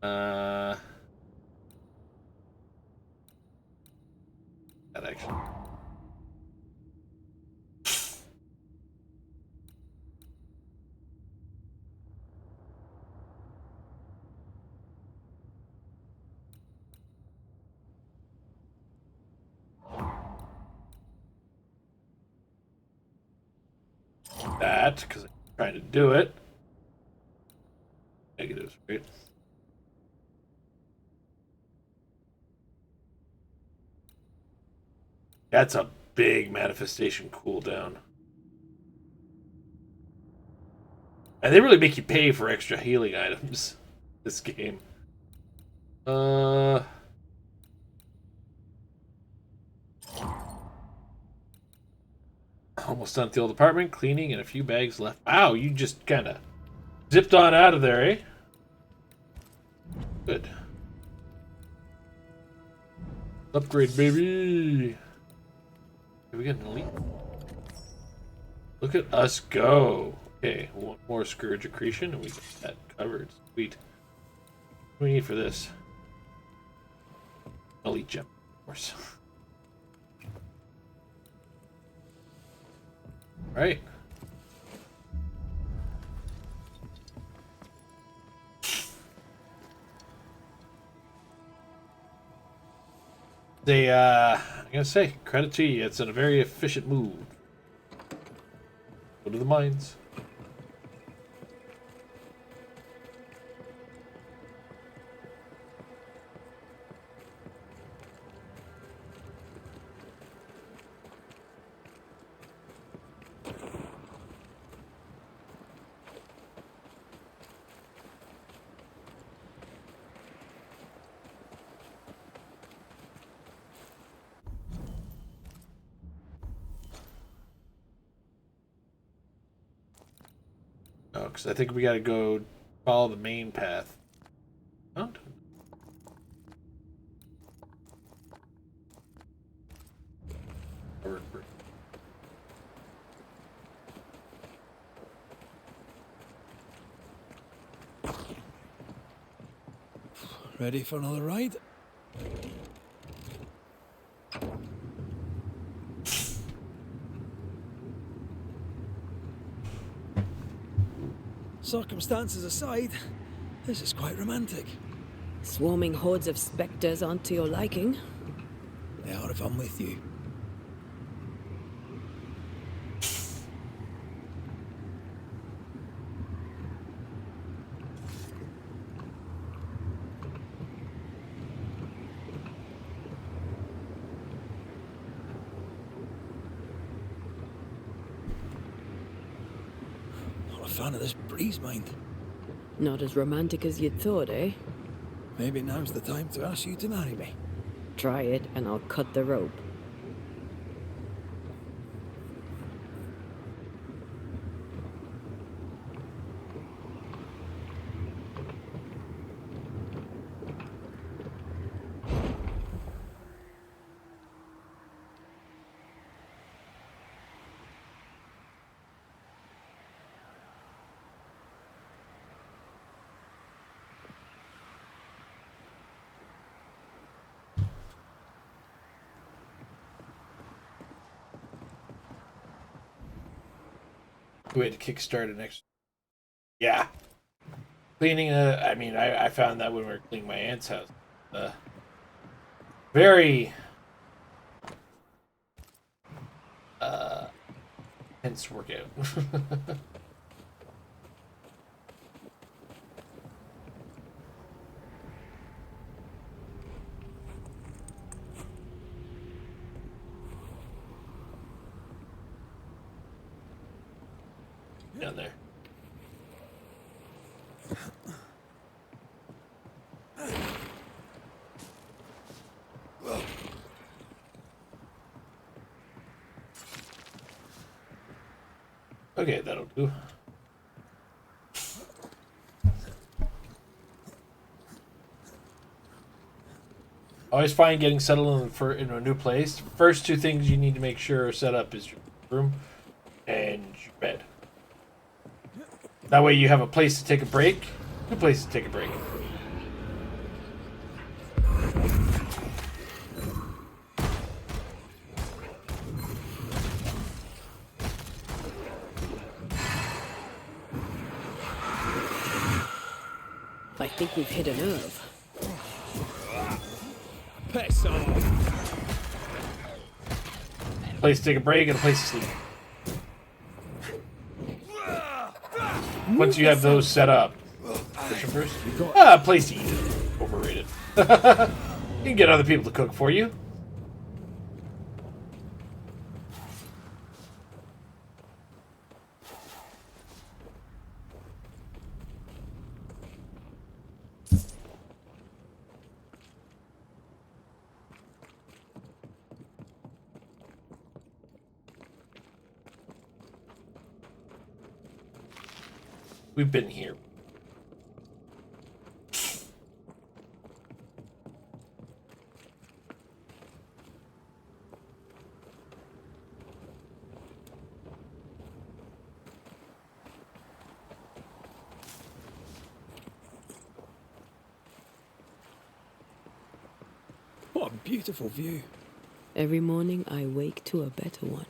That actually. That, because I'm trying to do it. Negatives, right? That's a big manifestation cooldown. And they really make you pay for extra healing items this game. Almost done at the old apartment, cleaning and a few bags left. Wow, you just kind of zipped on out of there, eh? Good. Upgrade, baby. Are we getting elite? Look at us go. Okay, one more Scourge Accretion, and we get that covered. Sweet. What do we need for this? Elite Gem, of course. Right. I'm gonna say, credit to you, it's a very efficient move. Go to the mines. Oh, because I think we gotta go follow the main path. Oh.
Ready for another ride? Circumstances aside, this is quite romantic.
Swarming hordes of spectres aren't to your liking.
They are if I'm with you. Not a fan of this breeze, mind.
Not as romantic as you'd thought, eh?
Maybe now's the time to ask you to marry me.
Try it and I'll cut the rope.
We had to kickstart it next. Yeah. Cleaning, I mean, I found that when we were cleaning my aunt's house. Very intense workout. Down there. Okay, that'll do. Always find getting settled in a new place. First two things you need to make sure are set up is your room and your bed. That way you have a place to take a break. Good place to take a break.
I think we've hit a nerve.
Piss off!
Place to take a break and a place to sleep. Once you have those set up. First? Place to eat. Overrated. You can get other people to cook for you. We've been here.
What a beautiful view.
Every morning I wake to a better one.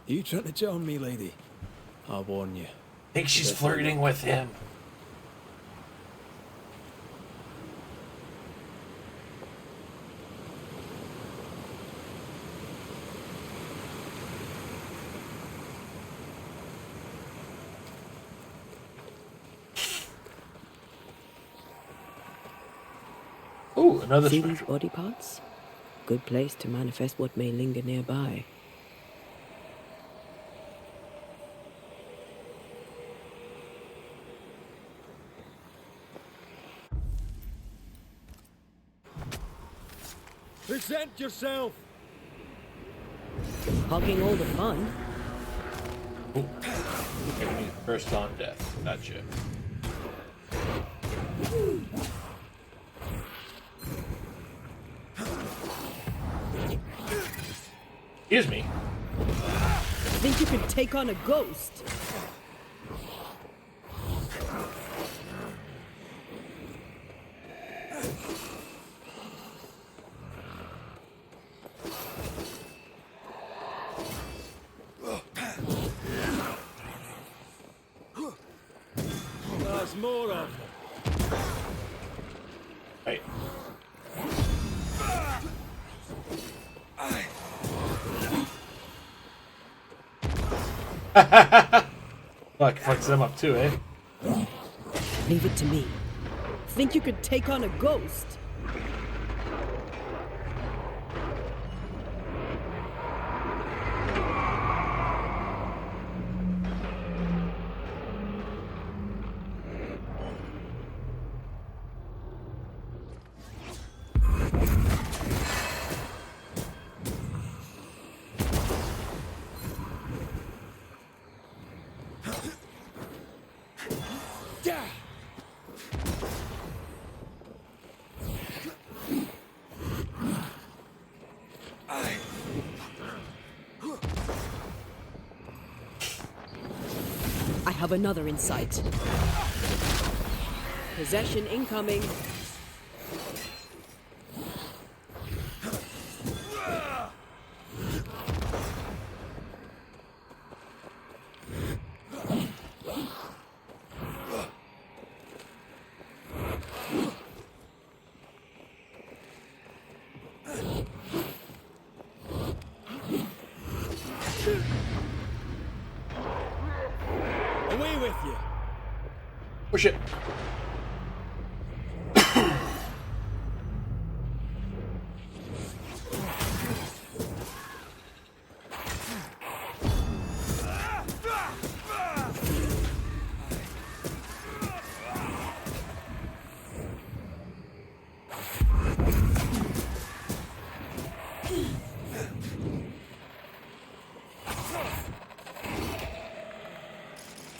Are you trying to charm me, lady? I'll warn you.
I think she's flirting with him. Ooh, another
See
spectral.
these body parts? Good place to manifest what may linger nearby.
Present yourself!
Hogging all the fun.
First on death. Gotcha. Excuse me.
Think you could take on a ghost?
There's more of them.
Right. Fuck, fucks them up too, eh?
Leave it to me. Think you could take on a ghost? I have another in sight. Possession incoming.
Away with you.
Push it.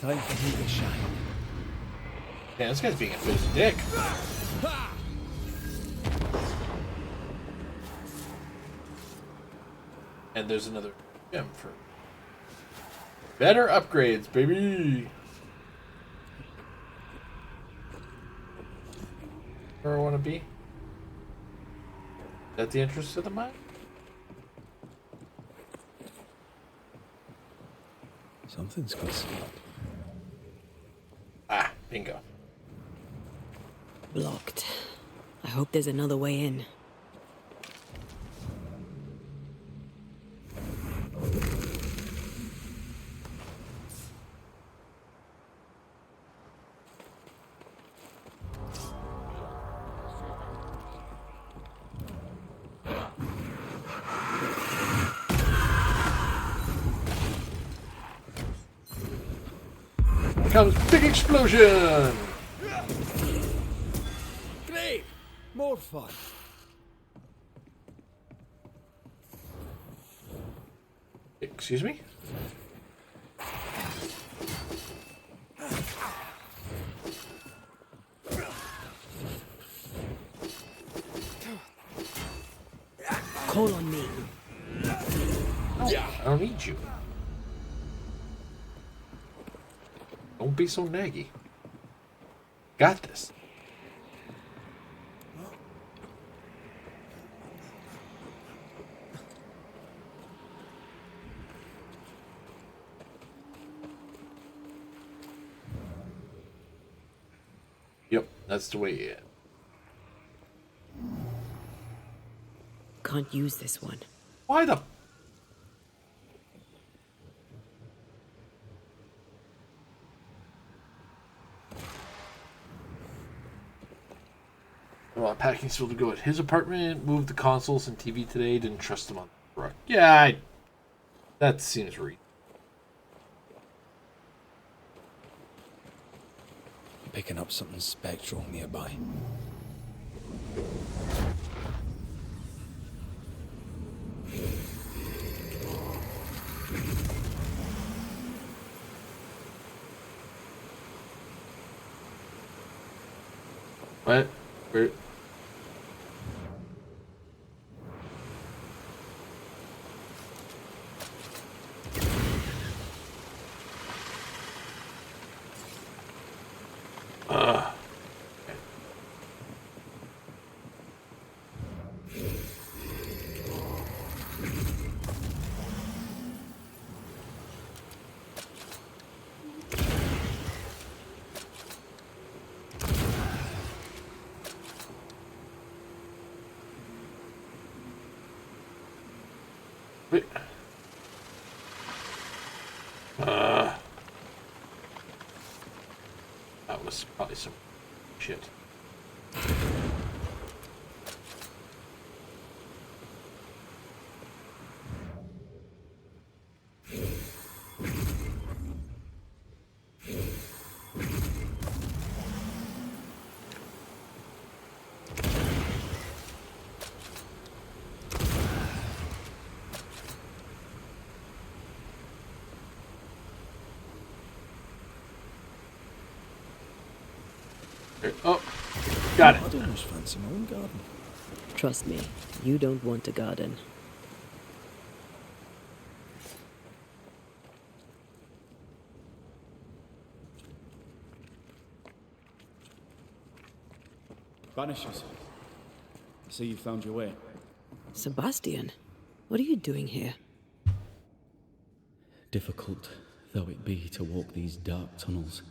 Time for me to shine.
Yeah, this guy's being a bit of a dick. And there's another gem for better upgrades, baby. Where I want to be. Is that the entrance to the mine?
Something's got sealed.
Ah, bingo.
Blocked. I hope there's another way in.
Comes big explosion!
Great! More fun.
Excuse me?
call on me.
I don't need you. Don't be so naggy. Got this. Yep, that's the way it.
Can't use this one.
Why the... Well, packing's still to go at his apartment. Moved the consoles and TV today. Didn't trust him on the truck. Yeah, that seems real.
Picking up something spectral nearby.
What? Where? Wait. That was probably some shit. Oh, got it.
I'd almost fancy my own garden.
Trust me, you don't want a garden.
Banishers. So you found your way.
Sebastian, what are you doing here?
Difficult though it be to walk these dark tunnels,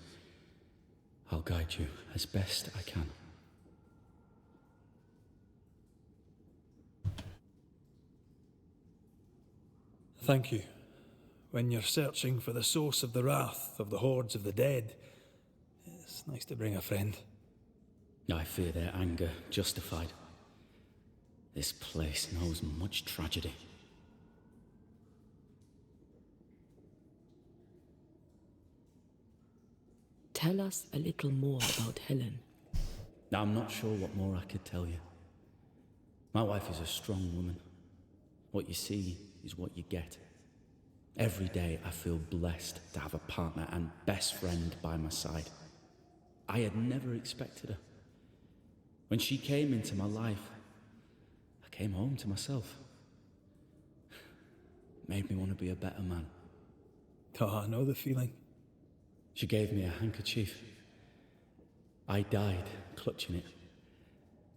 I'll guide you as best I can.
Thank you. When you're searching for the source of the wrath of the hordes of the dead, it's nice to bring a friend.
I fear their anger justified. This place knows much tragedy.
Tell us a little more about Helen.
I'm not sure what more I could tell you. My wife is a strong woman. What you see is what you get. Every day I feel blessed to have a partner and best friend by my side. I had never expected her. When she came into my life, I came home to myself. Made me want to be a better man.
Oh, I know the feeling.
She gave me a handkerchief. I died clutching it.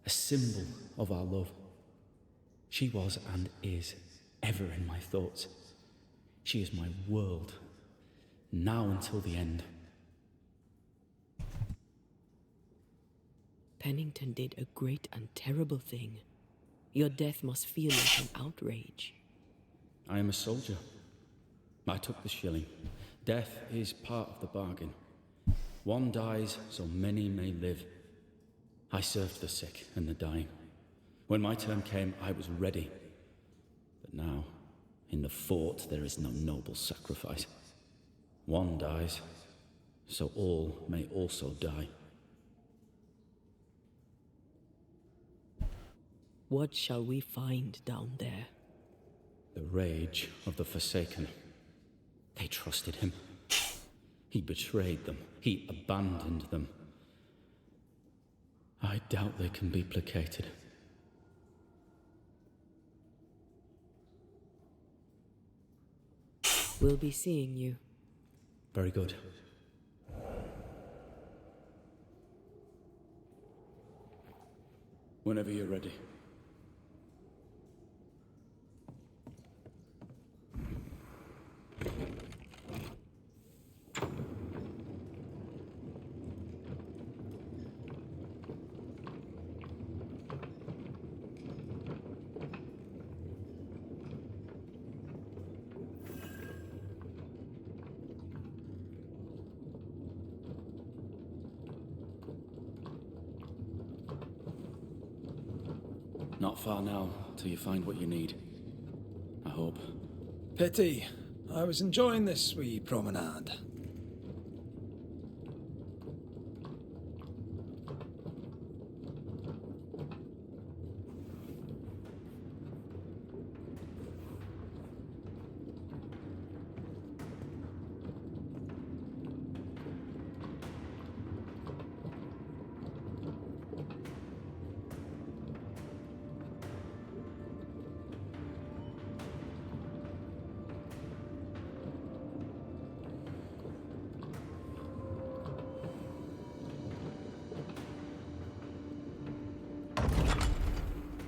A symbol of our love. She was and is ever in my thoughts. She is my world, now until the end.
Pennington did a great and terrible thing. Your death must feel like an outrage.
I am a soldier. I took the shilling. Death is part of the bargain. One dies so many may live. I served the sick and the dying. When my turn came, I was ready. But now, in the fort, there is no noble sacrifice. One dies, so all may also die.
What shall we find down there?
The rage of the Forsaken. They trusted him. He betrayed them. He abandoned them. I doubt they can be placated.
We'll be seeing you.
Very good. Whenever you're ready. Not far now, till you find what you need. I hope.
Pity. I was enjoying this wee promenade.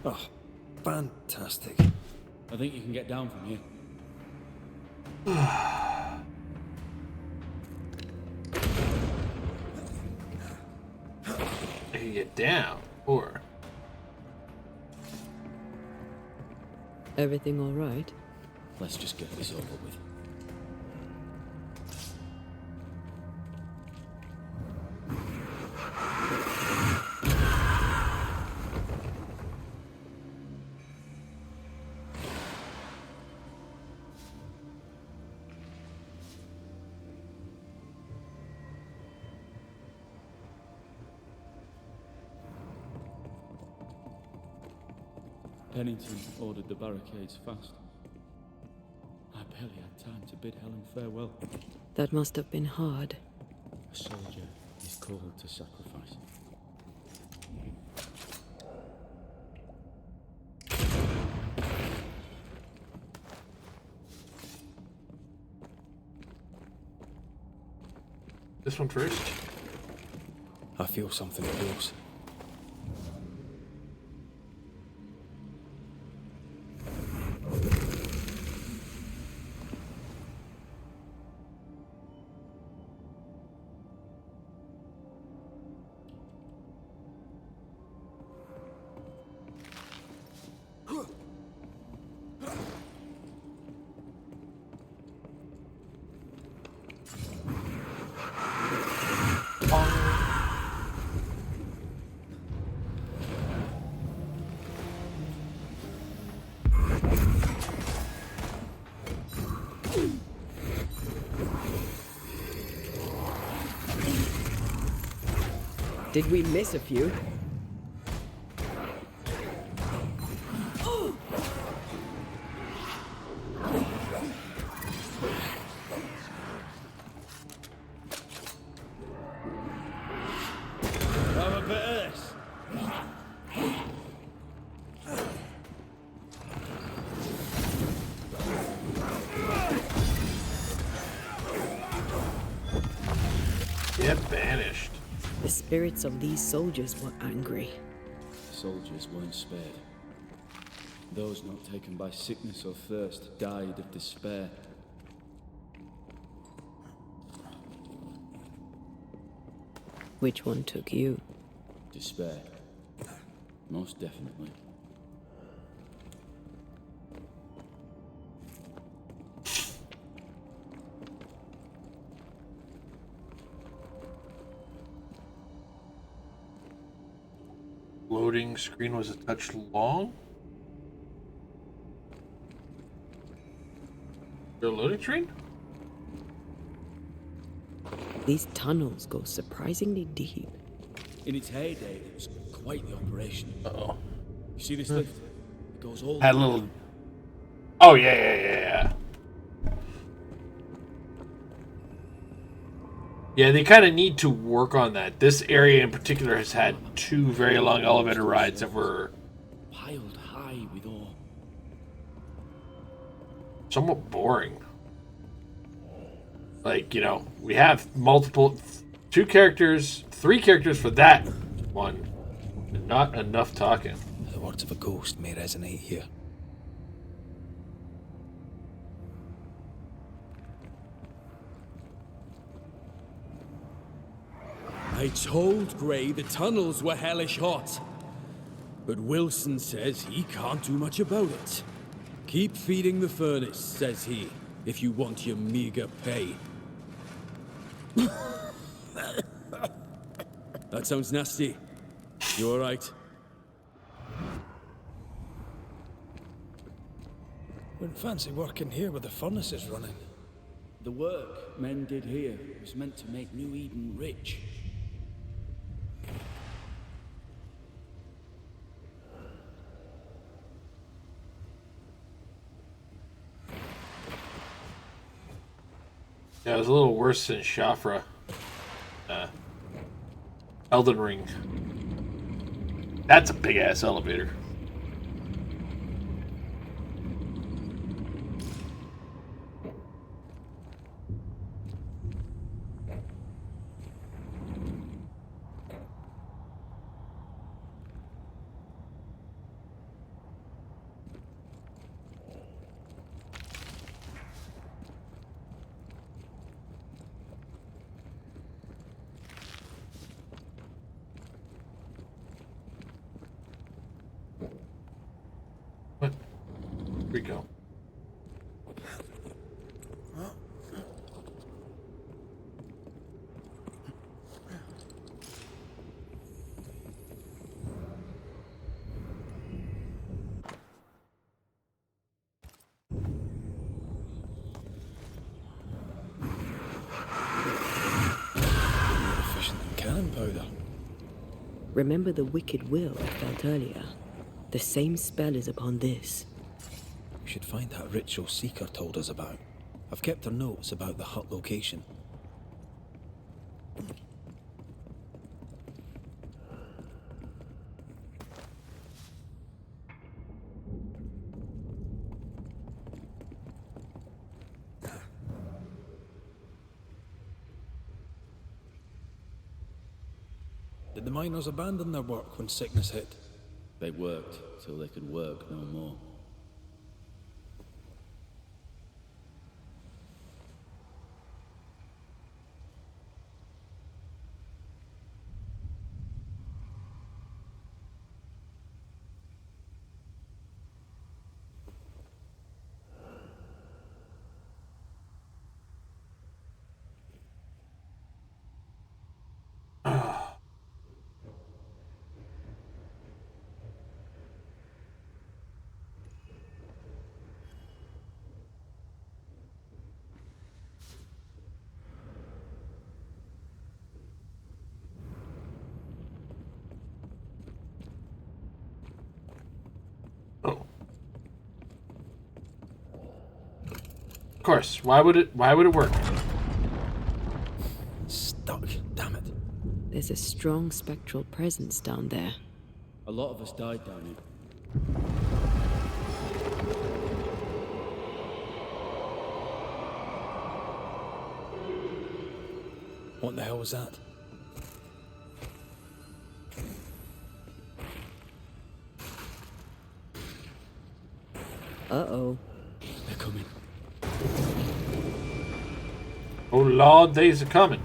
Oh, fantastic.
I think you can get down from here.
I can get down, or...
Everything all right?
Let's just get this over with. Pennington ordered the barricades fast. I barely had time to bid Helen farewell.
That must have been hard.
A soldier is called to sacrifice.
This one first.
I feel something close.
Did we miss a few?
Have a bit of this.
Get banished.
The spirits of these soldiers were angry.
Soldiers weren't spared. Those not taken by sickness or thirst died of despair.
Which one took you?
Despair. Most definitely.
Loading screen was a touch long. Your loading screen?
These tunnels go surprisingly deep.
In its heyday, it was quite the operation.
Uh-oh.
You see this lift? It goes all
Had a
the way
little...
down.
Oh, yeah. Yeah, they kind of need to work on that. This area in particular has had two very long elevator rides that were
Piled high with ore.
somewhat boring. Like, you know, we have three characters for that one. And not enough talking.
The words of a ghost may resonate here.
I told Gray the tunnels were hellish hot. But Wilson says he can't do much about it. Keep feeding the furnace, says he, if you want your meager pay. That sounds nasty. You alright?
Wouldn't fancy working here with the furnaces running.
The work men did here was meant to make New Eden rich.
Yeah, it was a little worse than Shafra. Elden Ring. That's a big ass elevator. What? Here we go.
Efficient than cannon powder.
Remember the wicked will I felt earlier? The same spell is upon this.
We should find that ritual Seeker told us about. I've kept her notes about the hut location. Did the miners abandon their work when sickness hit?
They worked till they could work no more.
Of course. Why would it work?
Stuck. Damn it.
There's a strong spectral presence down there.
A lot of us died down here.
What the hell was that?
Uh-oh.
They're coming.
Oh Lord, they's a coming.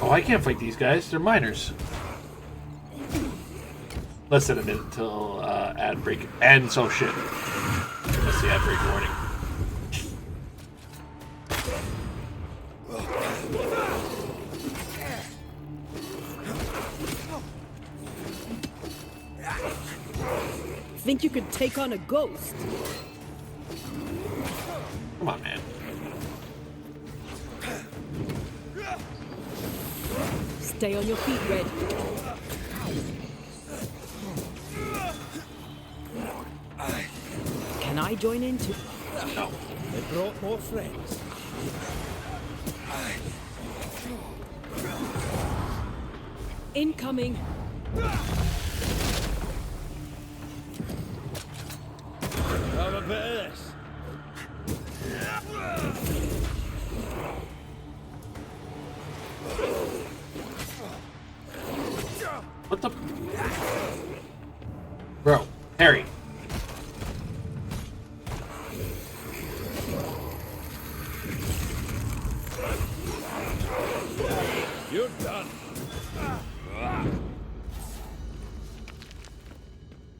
Oh, I can't fight these guys. They're miners. Less than a minute until ad break ends. Oh shit. That's the ad break warning.
Think you could take on a ghost?
Come on, man.
Stay on your feet, Red. Can I join in too?
No.
They brought more friends.
Incoming.
Have a bit of this.
What the? Bro, Harry.
You're done.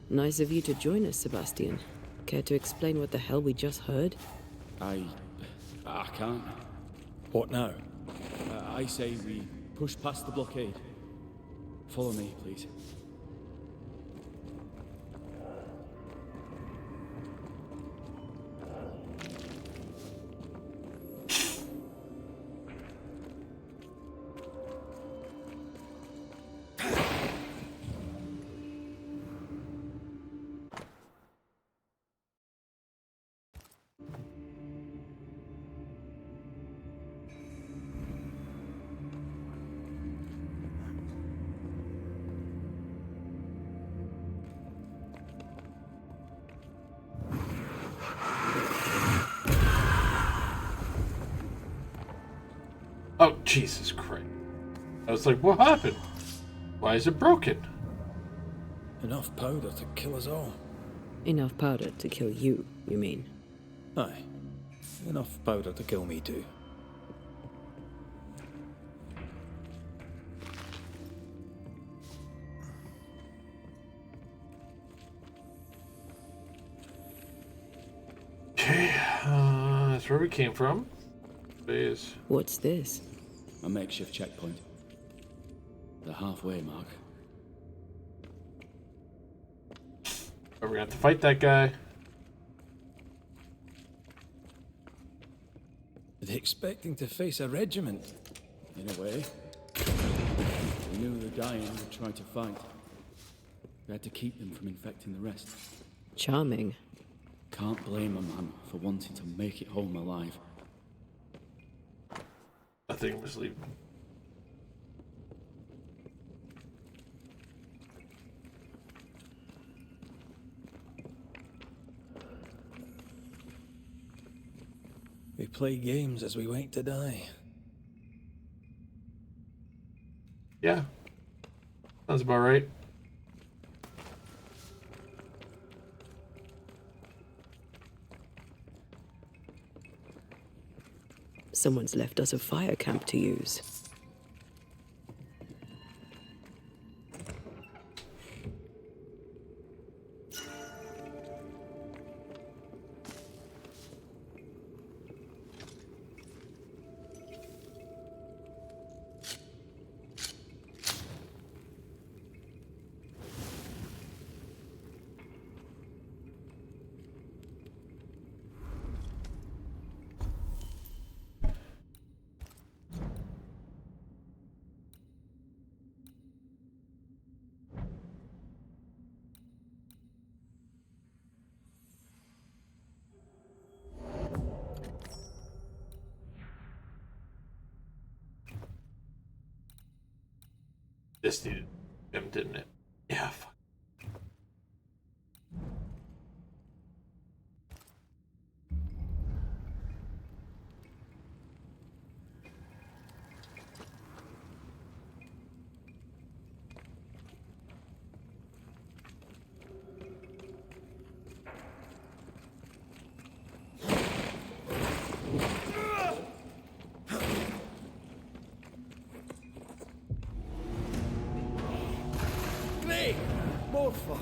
Nice of you to join us, Sebastian. Care to explain what the hell we just heard?
I can't.
What now?
I say we push past the blockade. Follow me, please.
Oh, Jesus Christ. I was like, what happened? Why is it broken?
Enough powder to kill us all.
Enough powder to kill you, you mean?
Aye. Enough powder to kill me too.
Okay, that's where we came from. Please.
What's this?
A makeshift checkpoint. The halfway mark.
Are we gonna have to fight that guy?
Are they expecting to face a regiment?
In a way. We knew the dying would try to fight. We had to keep them from infecting the rest.
Charming.
Can't blame a man for wanting to make it home alive.
Nothing was leaving.
We play games as we wait to die.
Yeah. Sounds about right.
Someone's left us a fire camp to use.
This needed him, didn't it? Yeah, fuck.
More fun.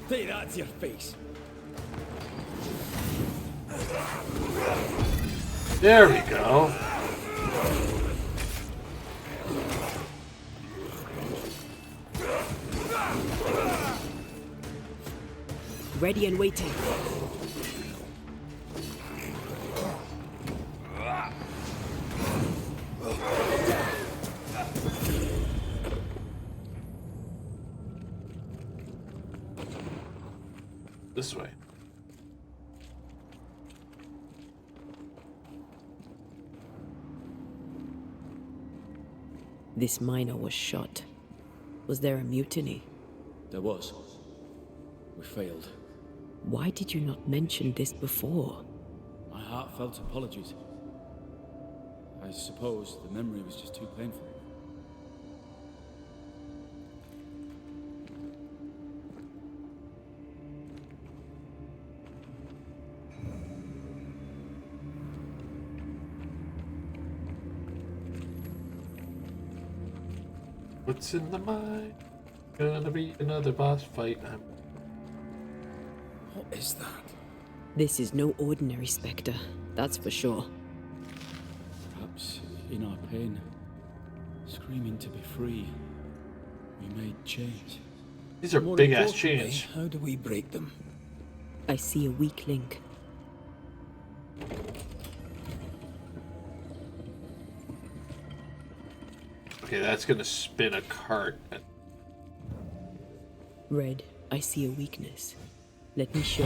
Say that to your face.
There we go.
Ready and waiting.
this way.
This miner was shot. Was there a mutiny?
There was. We failed.
Why did you not mention this before?
My heartfelt apologies. I suppose the memory was just too painful.
What's in the mine? Gonna be another boss fight.
What is that?
This is no ordinary spectre, that's for sure.
Perhaps in our pain, screaming to be free, we made change.
These are
More
big ass
importantly,
chains.
how do we break them?
I see a weak link.
Okay, that's gonna spin a cart.
Red, I see a weakness. Let me show.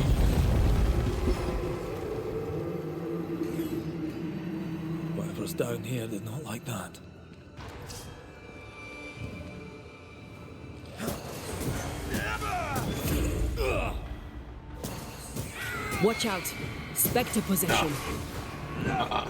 Whatever's down here did not like that.
Watch out! Spectre possession.
No.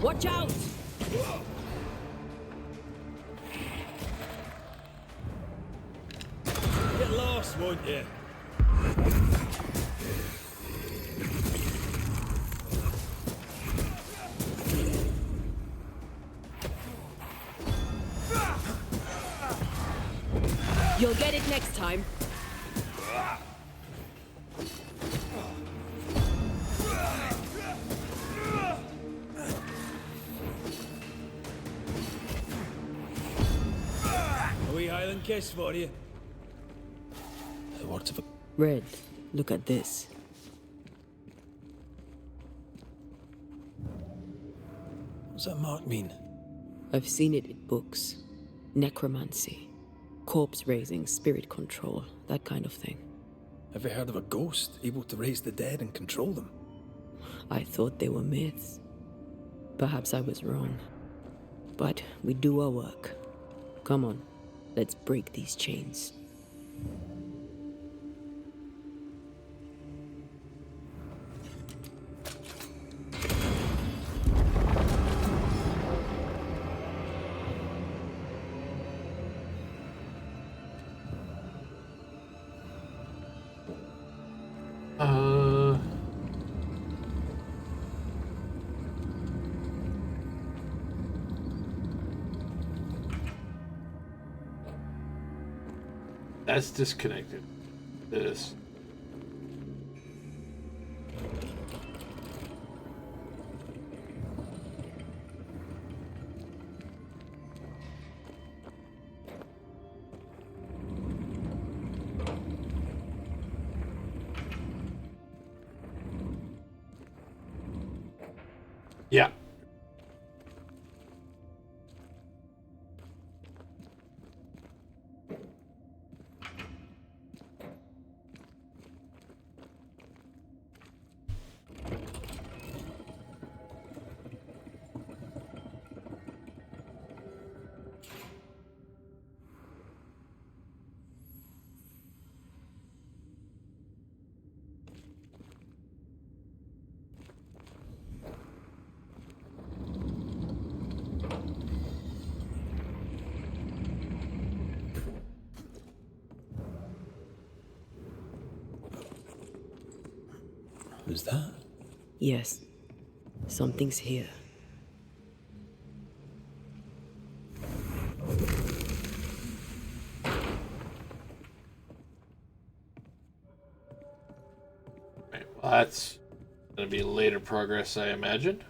Watch out!
Get lost, won't you?
You'll get it next time.
A wee Highland kiss for you.
The words of a...
Red, look at this.
What does that mark mean?
I've seen it in books. Necromancy. Corpse raising, spirit control, that kind of thing.
Have you heard of a ghost able to raise the dead and control them?
I thought they were myths. Perhaps I was wrong. But we do our work. Come on, let's break these chains.
That's disconnected. This. Yeah.
Who's that?
Yes, something's here.
Well, that's going to be later progress, I imagine.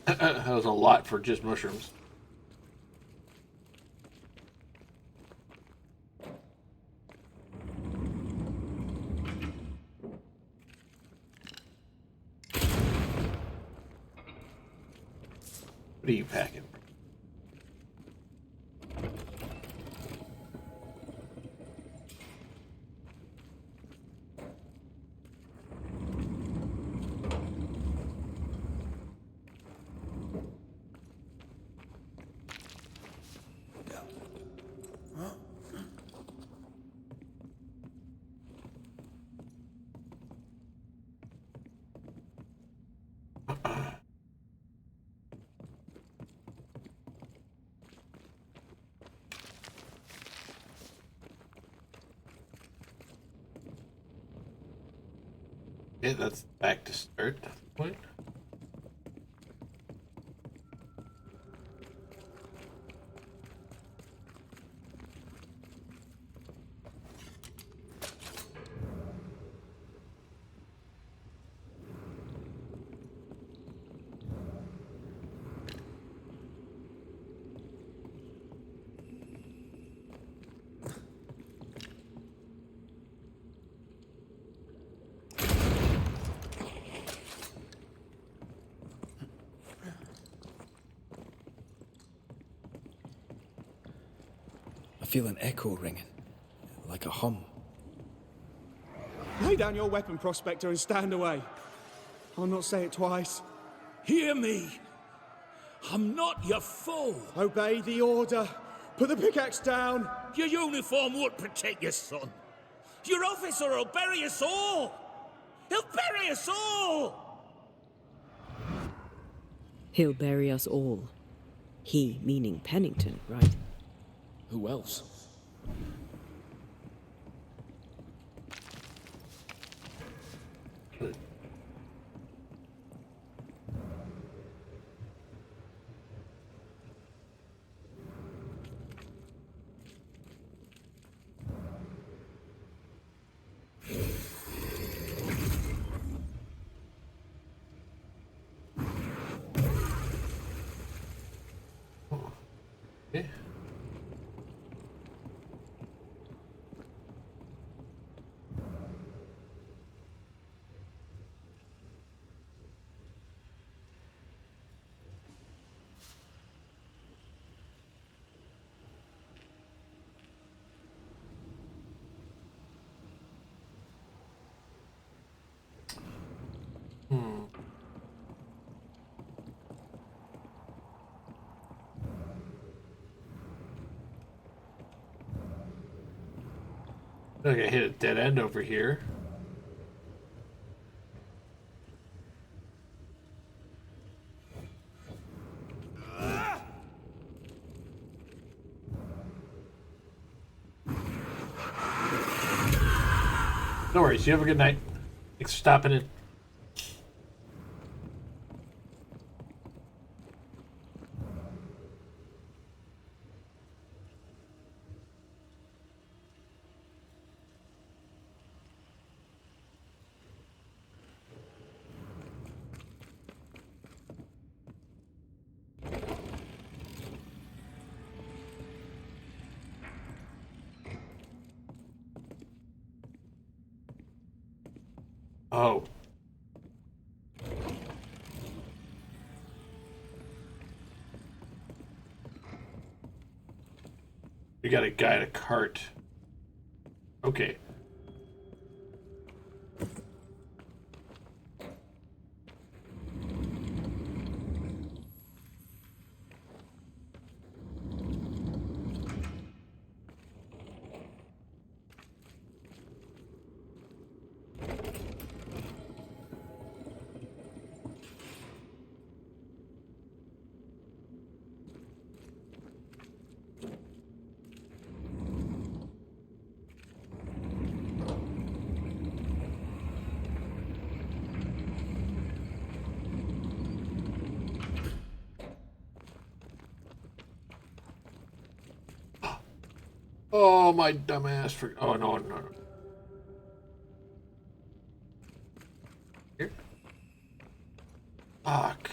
That was a lot for just mushrooms. What are you packing? Okay, that's back to start at the point.
I feel an echo ringing, like a hum.
Lay down your weapon, Prospector, and stand away. I'll not say it twice.
Hear me. I'm not your foe.
Obey the order. Put the pickaxe down.
Your uniform won't protect your son. Your officer will bury us all. He'll bury us all.
He'll bury us all. He meaning Pennington, right?
Who else?
Okay. Okay, hit a dead end over here. No worries, you have a good night. Thanks for stopping in. Oh. We got a guy in a cart. Okay. Oh, my dumbass. Oh, no, no, no. Here? Fuck.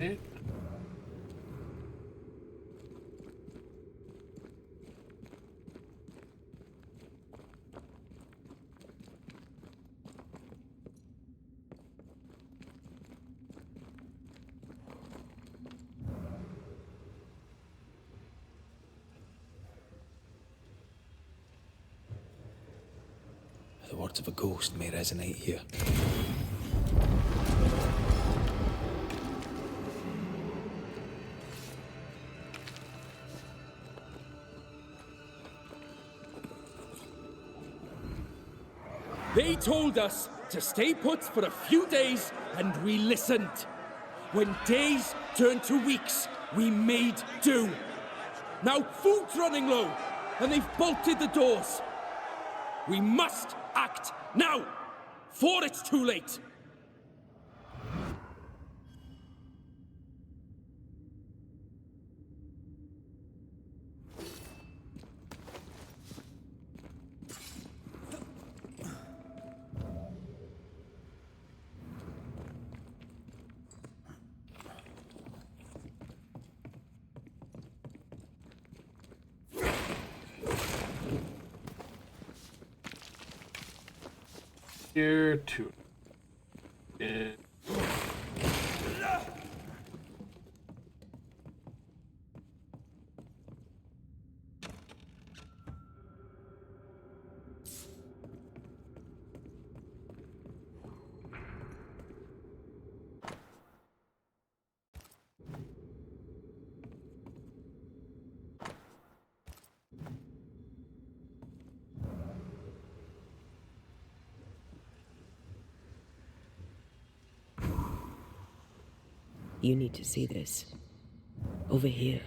Okay.
The words of a ghost may resonate here.
They told us to stay put for a few days, and we listened. When days turned to weeks, we made do. Now food's running low, and they've bolted the doors. We must act now, before it's too late.
Here to. Yeah.
You need to see this. Over here.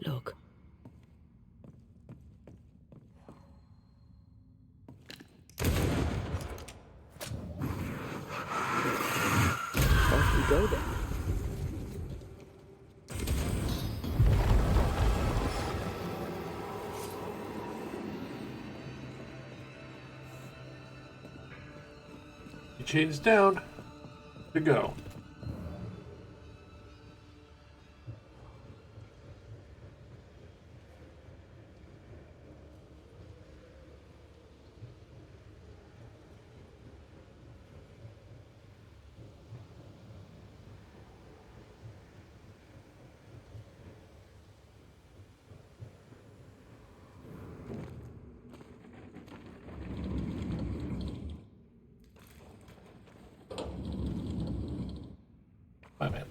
Look. Off we go then.
The chain's down. To go. My man.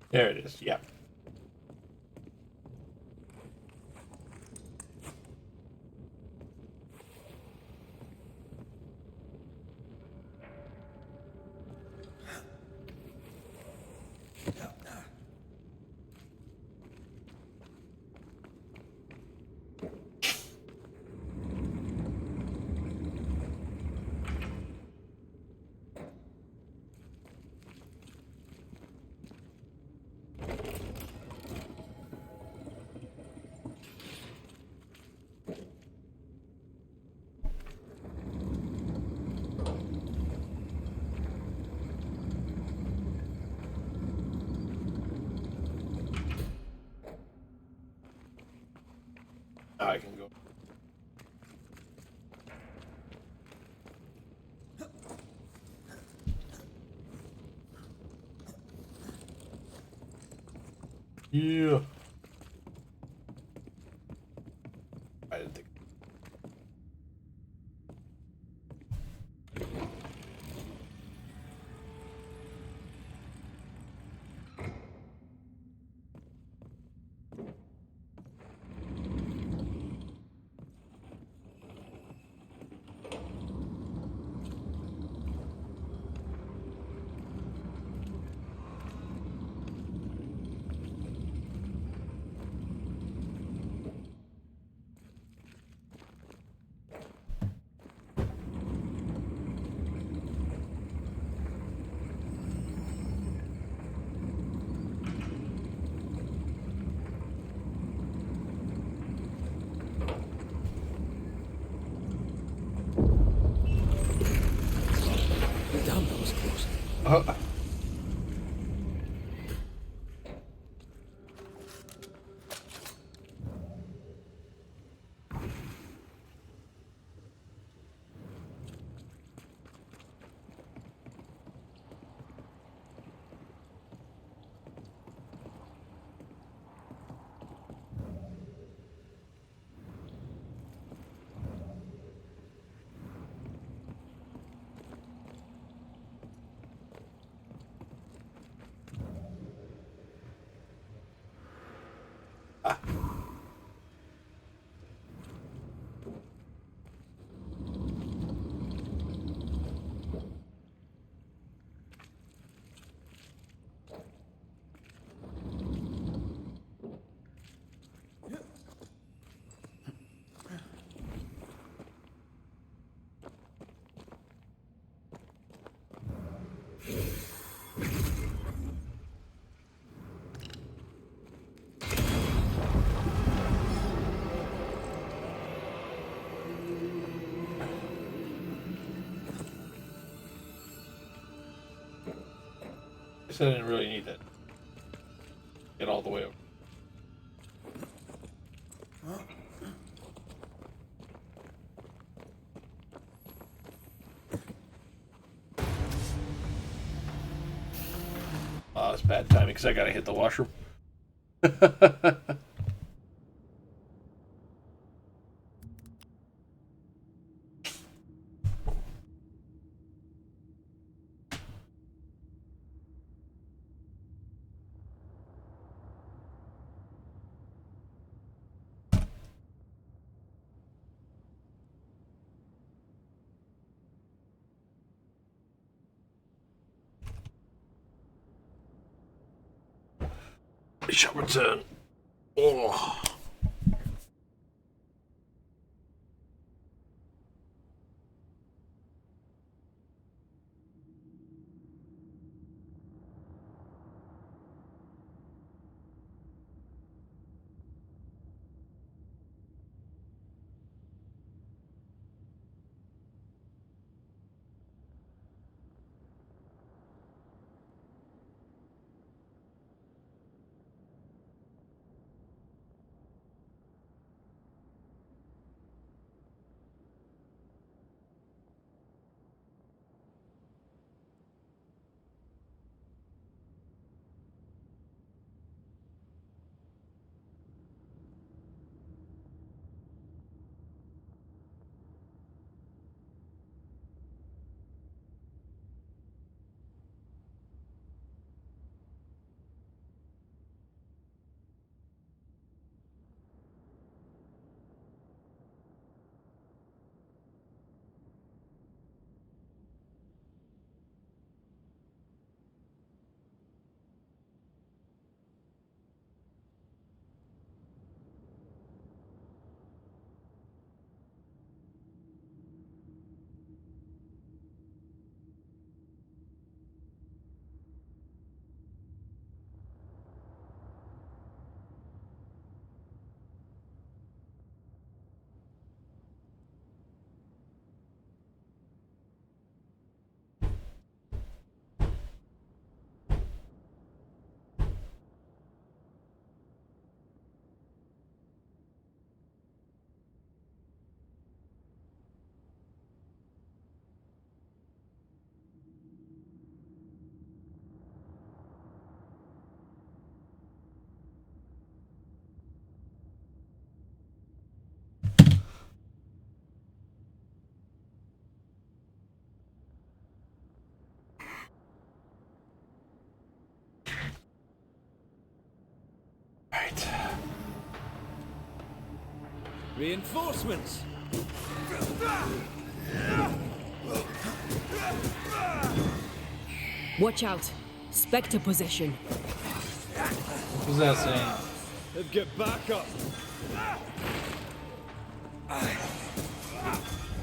There it is. Yeah. I can go. Yeah. I didn't think.
Damn, that was close.
I didn't really need that. Get all the way over. Oh, it's bad timing because I gotta hit the washroom. I shall return. Oh.
Reinforcements!
Watch out! Spectre possession.
What's that saying?
Get back up!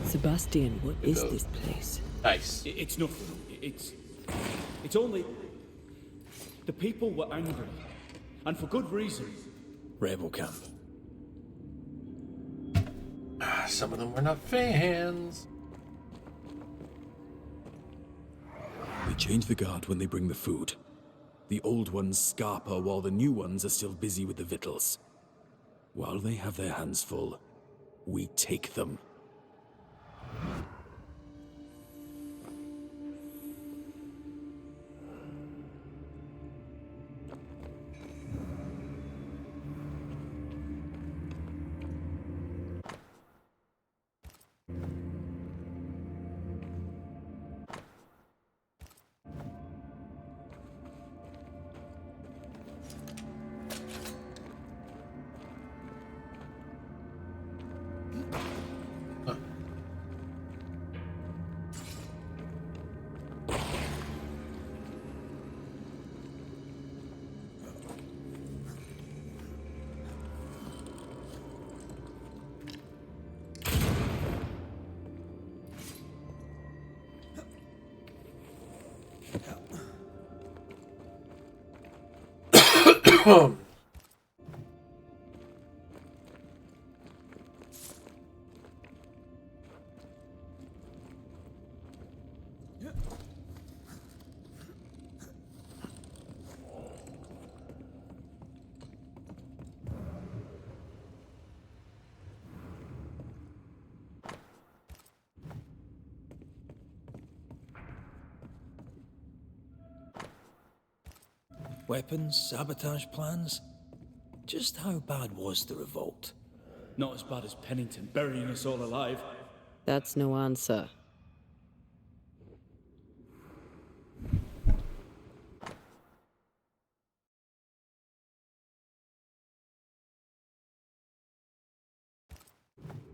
Sebastian, what is this place?
Nice.
It's nothing. It's only... The people were angry. And for good reason.
Rebel camp.
Some of them were not fans.
We change the guard when they bring the food. The old ones scarper while the new ones are still busy with the victuals. While they have their hands full, we take them.
Weapons, sabotage plans. Just how bad was the revolt?
Not as bad as Pennington burying us all alive.
That's no answer.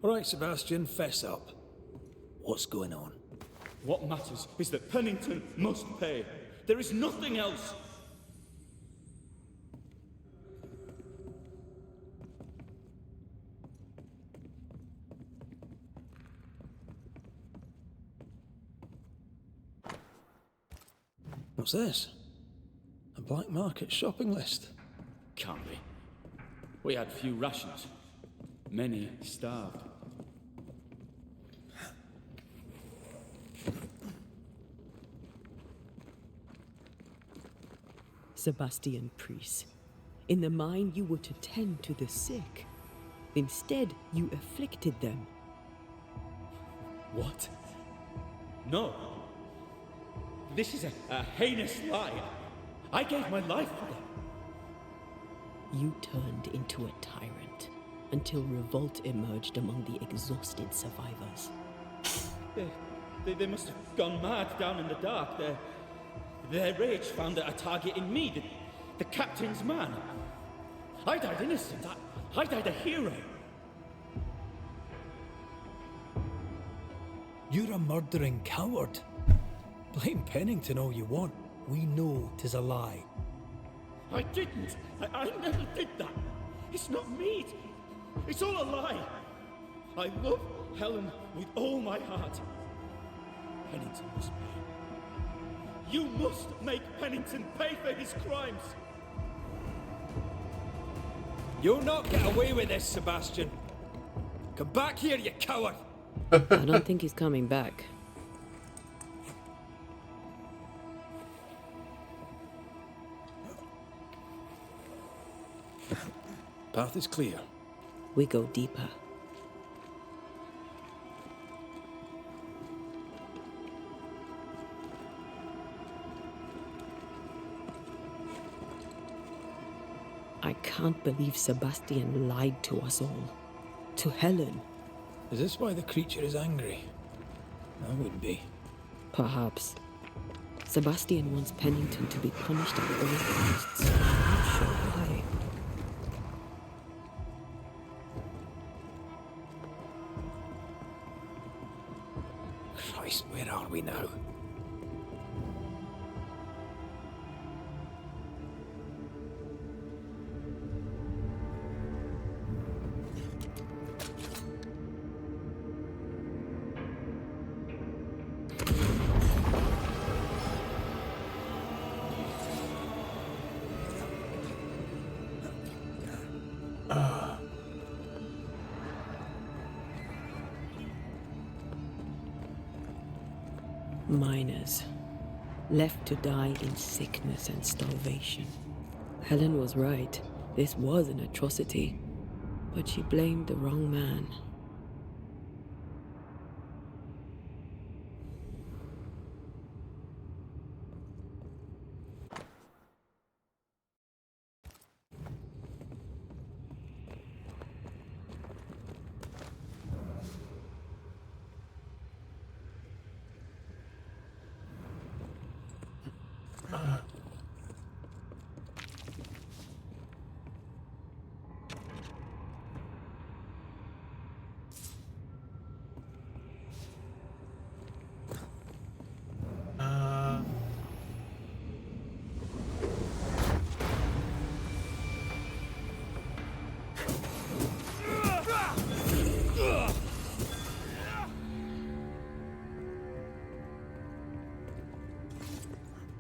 All right, Sebastian, fess up. What's going on?
What matters is that Pennington must pay. There is nothing else.
What's this? A black market shopping list?
Can't be. We had few rations. Many starved.
Sebastian Priest. In the mine, you were to tend to the sick. Instead, you afflicted them.
What? No. This is a heinous lie. I gave my life for them.
You turned into a tyrant until revolt emerged among the exhausted survivors.
They must have gone mad down in the dark. Their rage found a target in me, the captain's man. I died innocent. I died a hero.
You're a murdering coward. Blame Pennington all you want. We know 'tis a lie.
I didn't. I never did that. It's not me. It's all a lie. I love Helen with all my heart. Pennington must pay. You must make Pennington pay for his crimes.
You'll not get away with this, Sebastian. Come back here, you coward!
I don't think he's coming back.
Path is clear.
We go deeper. I can't believe Sebastian lied to us all. To Helen.
Is this why the creature is angry? I would be.
Perhaps. Sebastian wants Pennington to be punished at all costs. I'm not sure why.
Christ, where are we now?
Miners, left to die in sickness and starvation. Helen was right. This was an atrocity. But she blamed the wrong man.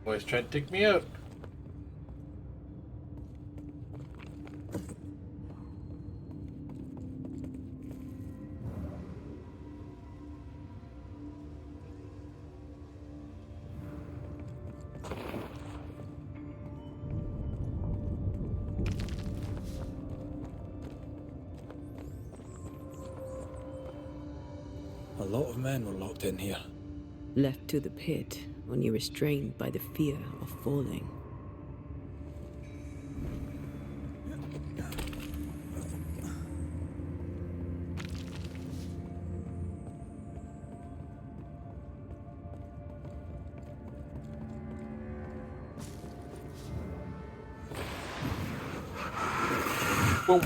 Boys tried to take me out.
A lot of men were locked in here.
Left to the pit, only restrained by the fear of falling.
Boom.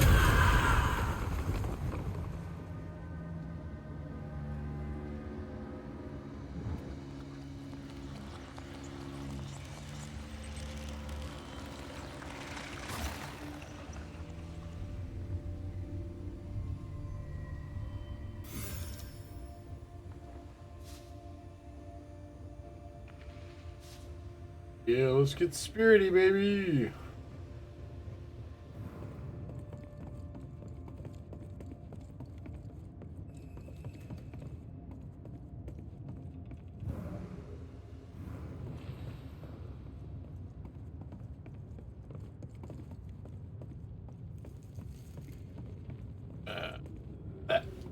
Yeah, let's get spirity, baby.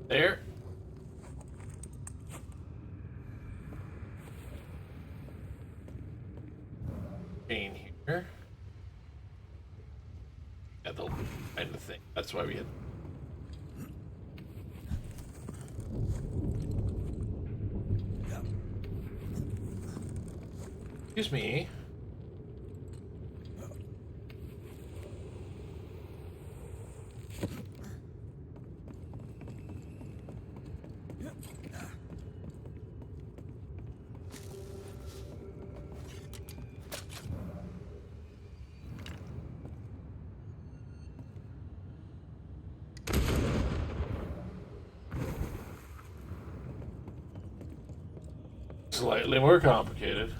There. In here. Yeah, they'll find the thing. That's why we had. Excuse me. Slightly more complicated.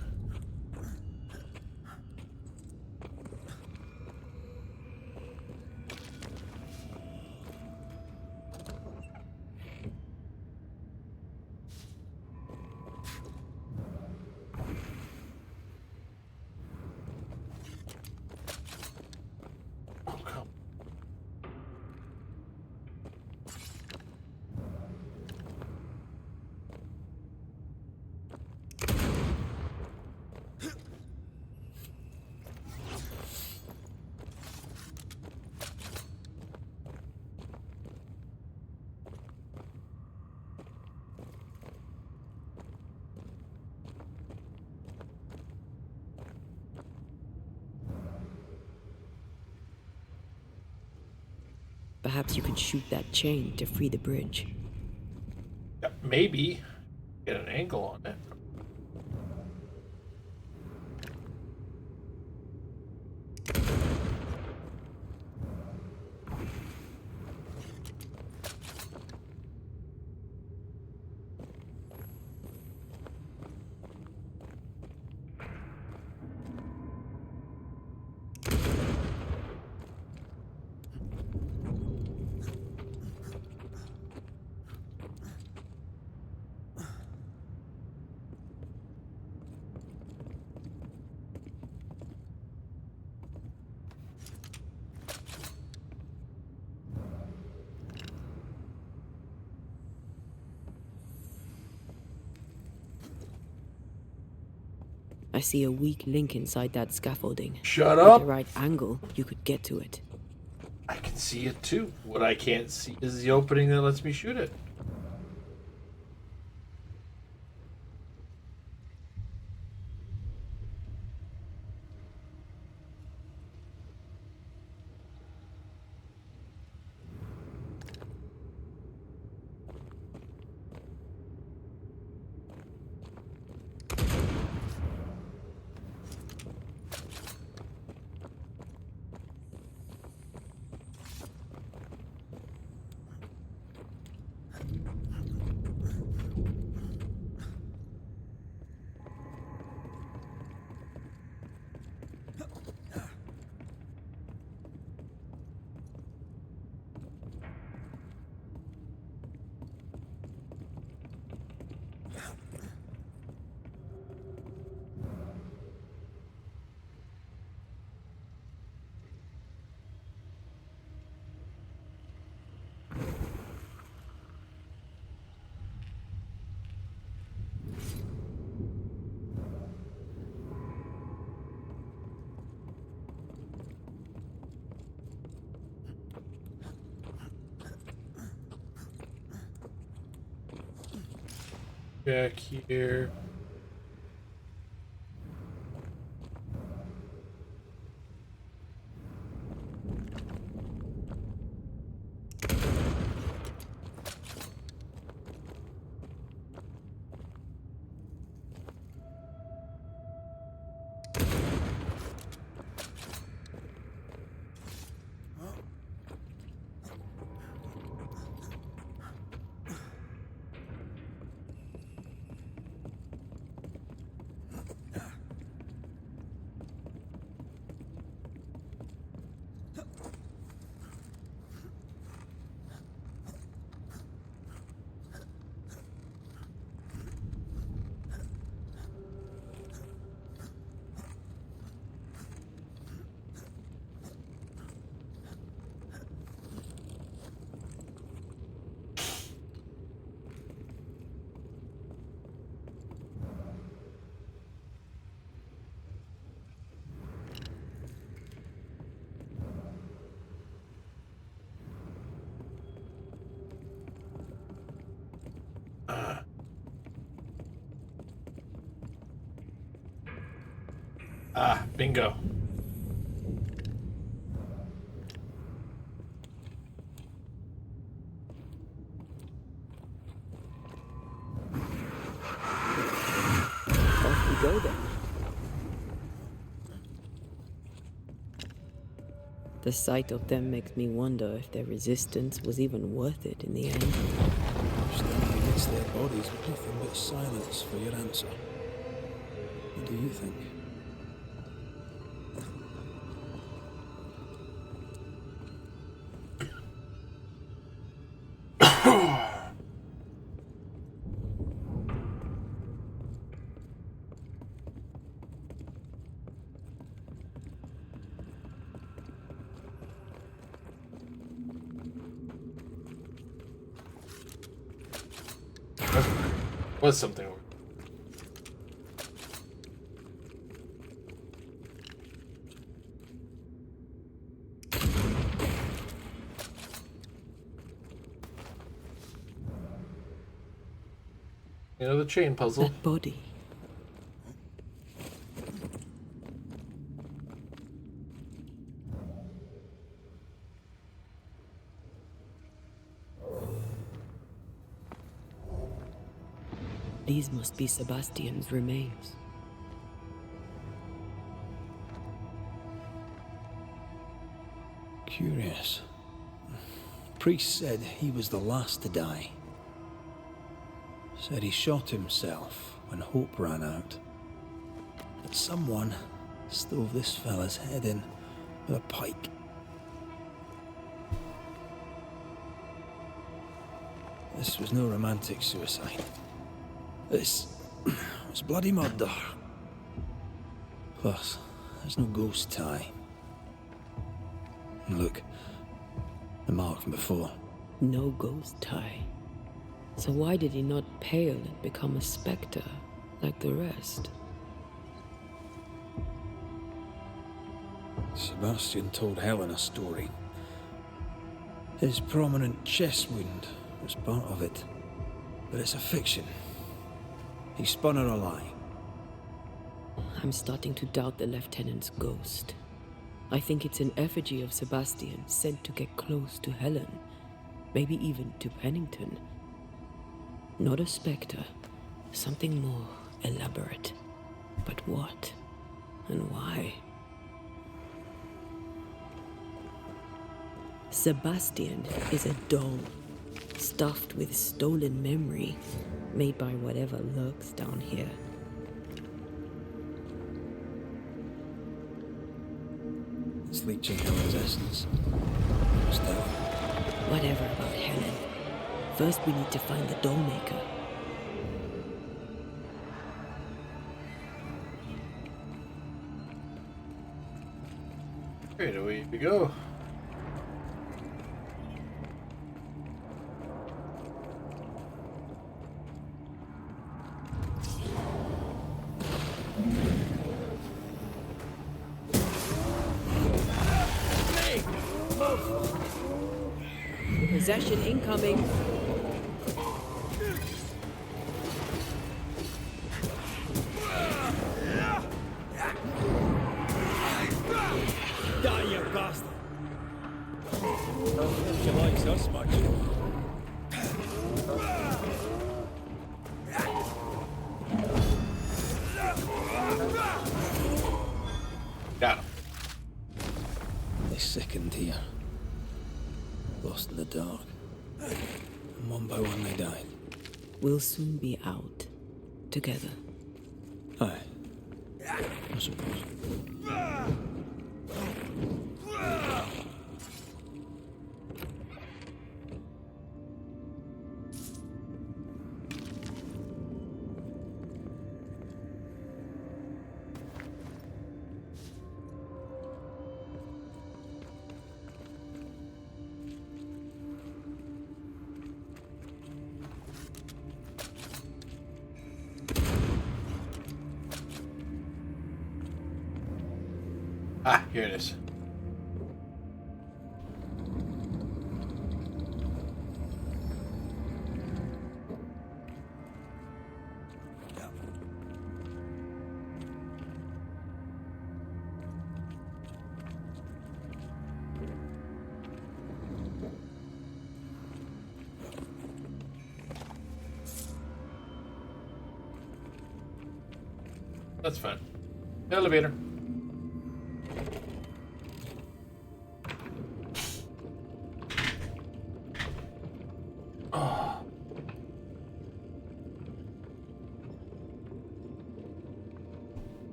Oh, come.
Perhaps you can shoot that chain to free the bridge.
Yeah, maybe. Get an angle on it.
I see a weak link inside that scaffolding.
Shut
With
up!
the right angle, you could get to it.
I can see it too. What I can't see is the opening that lets me shoot it. Back here. Bingo.
Off we go then. The sight of them makes me wonder if their resistance was even worth it in the end.
Standing against their bodies with nothing but silence for your answer. What do you think?
Was something over. You know, the chain puzzle.
That body. These must be Sebastian's remains.
Curious. Priest said he was the last to die. Said he shot himself when hope ran out. That someone stove this fella's head in with a pike. This was no romantic suicide. This was bloody murder. Plus, there's no ghost tie. And look, the mark from before.
No ghost tie. So why did he not pale and become a spectre like the rest?
Sebastian told Helen a story. His prominent chest wound was part of it. But it's a fiction. He spun her a lie.
I'm starting to doubt the lieutenant's ghost. I think it's an effigy of Sebastian sent to get close to Helen. Maybe even to Pennington. Not a spectre. Something more elaborate. But what? And why? Sebastian is a doll, stuffed with stolen memory, made by whatever lurks down here.
It's leeching Helen's essence. Still.
Whatever about Helen. First we need to find the doll maker.
Right, away we go.
Possession incoming.
Die, you bastard! Don't think she likes us much.
Got him.
They sickened here. Lost in the dark. And one by one they died.
We'll soon be out. Together.
Aye. I suppose.
Ah, here it is. That's fine. Elevator.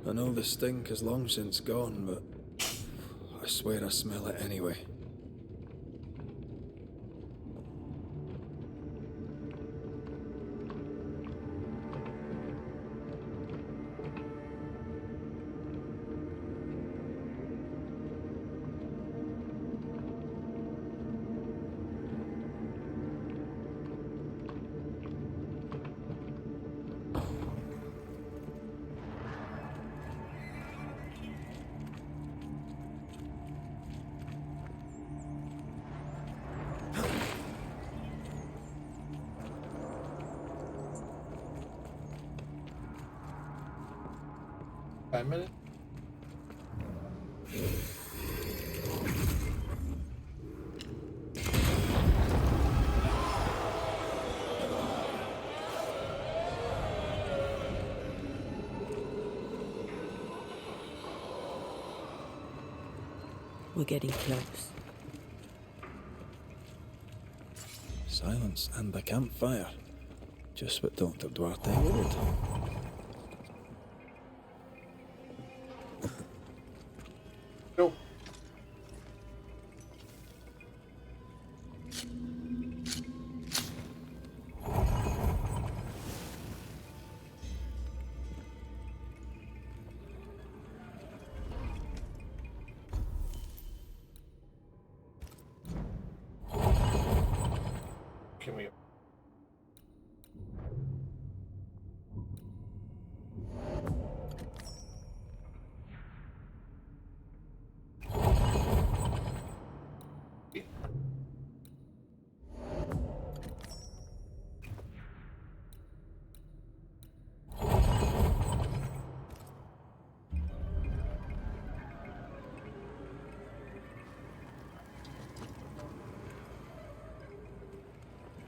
I know the stink is long since gone, but I swear I smell it anyway.
We're getting close.
Silence and the campfire. Just what Dr. Duarte wanted.
Go. Can we?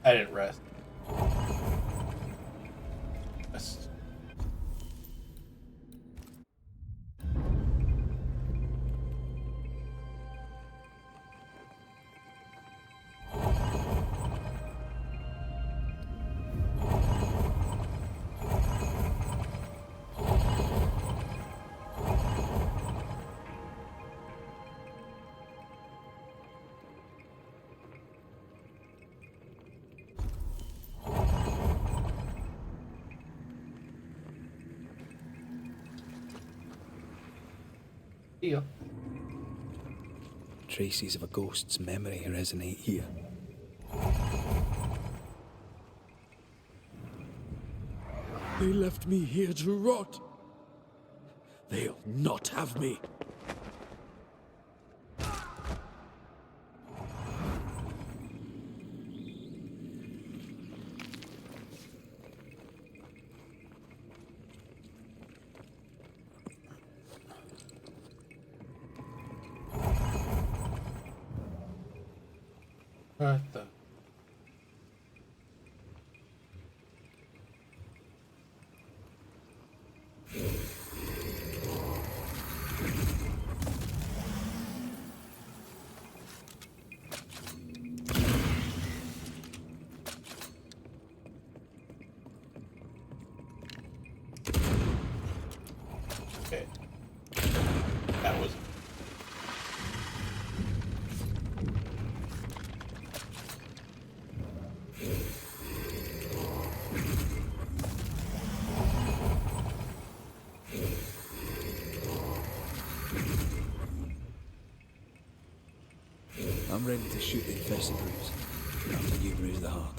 I didn't rest. Rest. Yeah.
Traces of a ghost's memory resonate here.
They left me here to rot. They'll not have me.
What the? Okay. That was.
I'm ready to shoot the infested roots after you bruise the heart.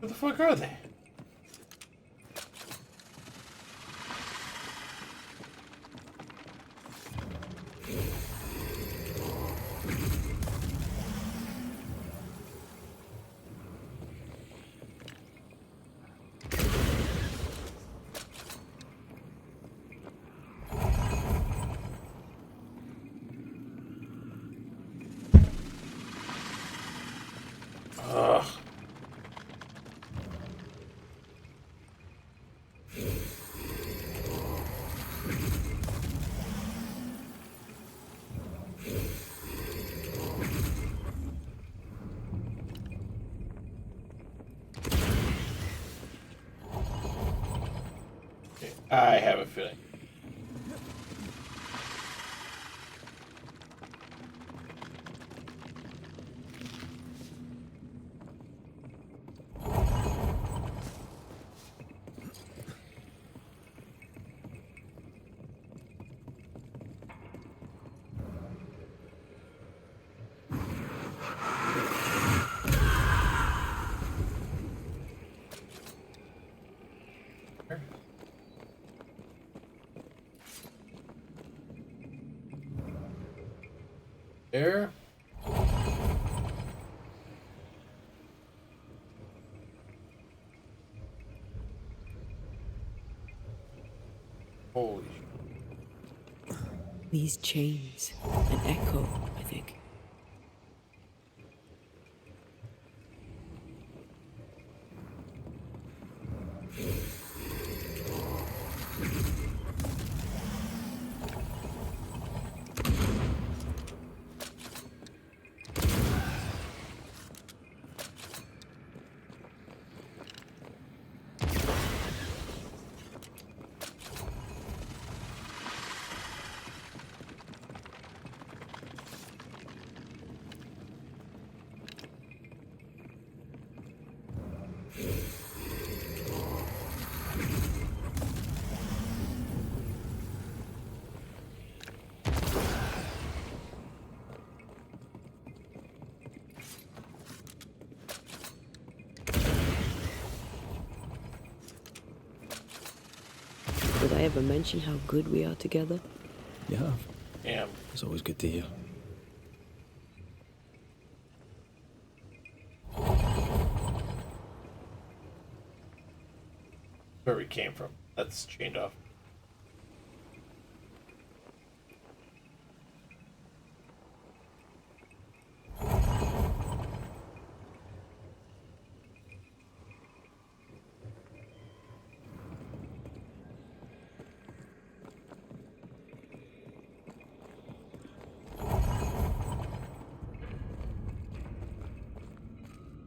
Where the fuck are they? Ugh. Okay, I have a feeling. There. Holy shit.
These chains, an echo, I think. Did I ever mention how good we are together?
You have.
Damn.
It's always good to hear.
Where we came from. That's chained off.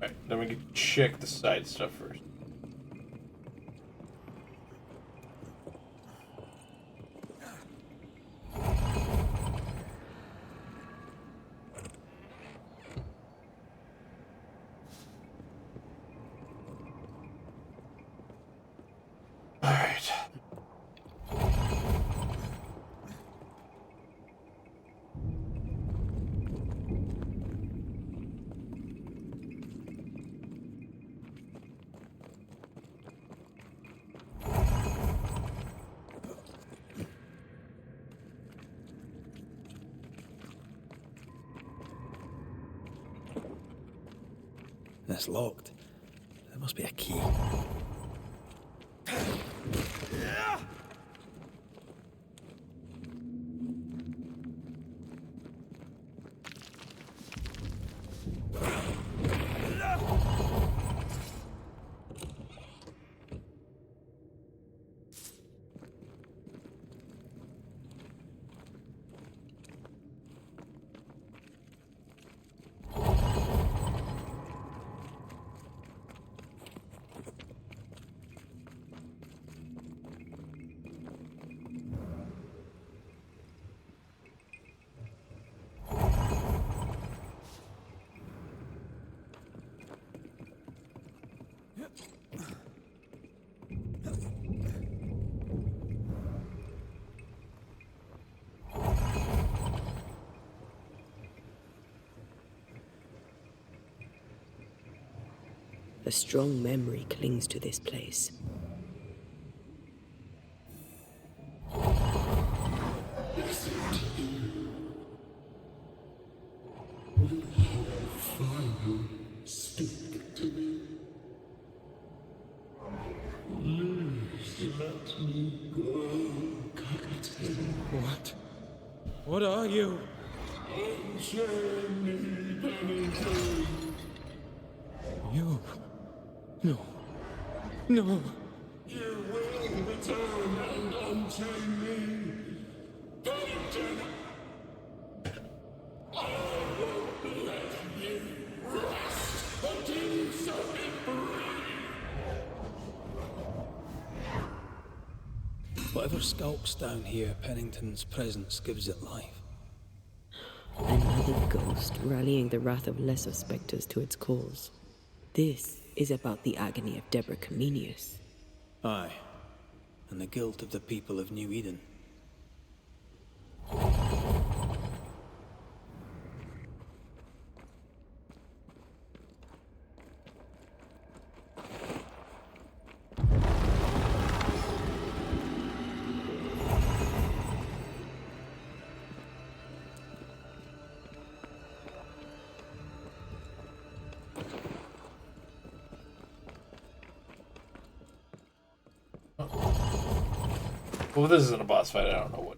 Alright, then we can check the side stuff first. Alright.
It's locked. There must be a key.
A strong memory clings to this place.
Speak to me. Please let me go, Captain.
What? What are you?
Answer me, Pennington.
You. No. No.
You will return and unchain me. Pennington. I won't let you rest until you set me free.
Whatever skulks down here, Pennington's presence gives it life.
Another ghost rallying the wrath of lesser spectres to its cause. This is about the agony of Deborah Comenius.
Aye, and the guilt of the people of New Eden.
Well, if this isn't a boss fight, I don't know what.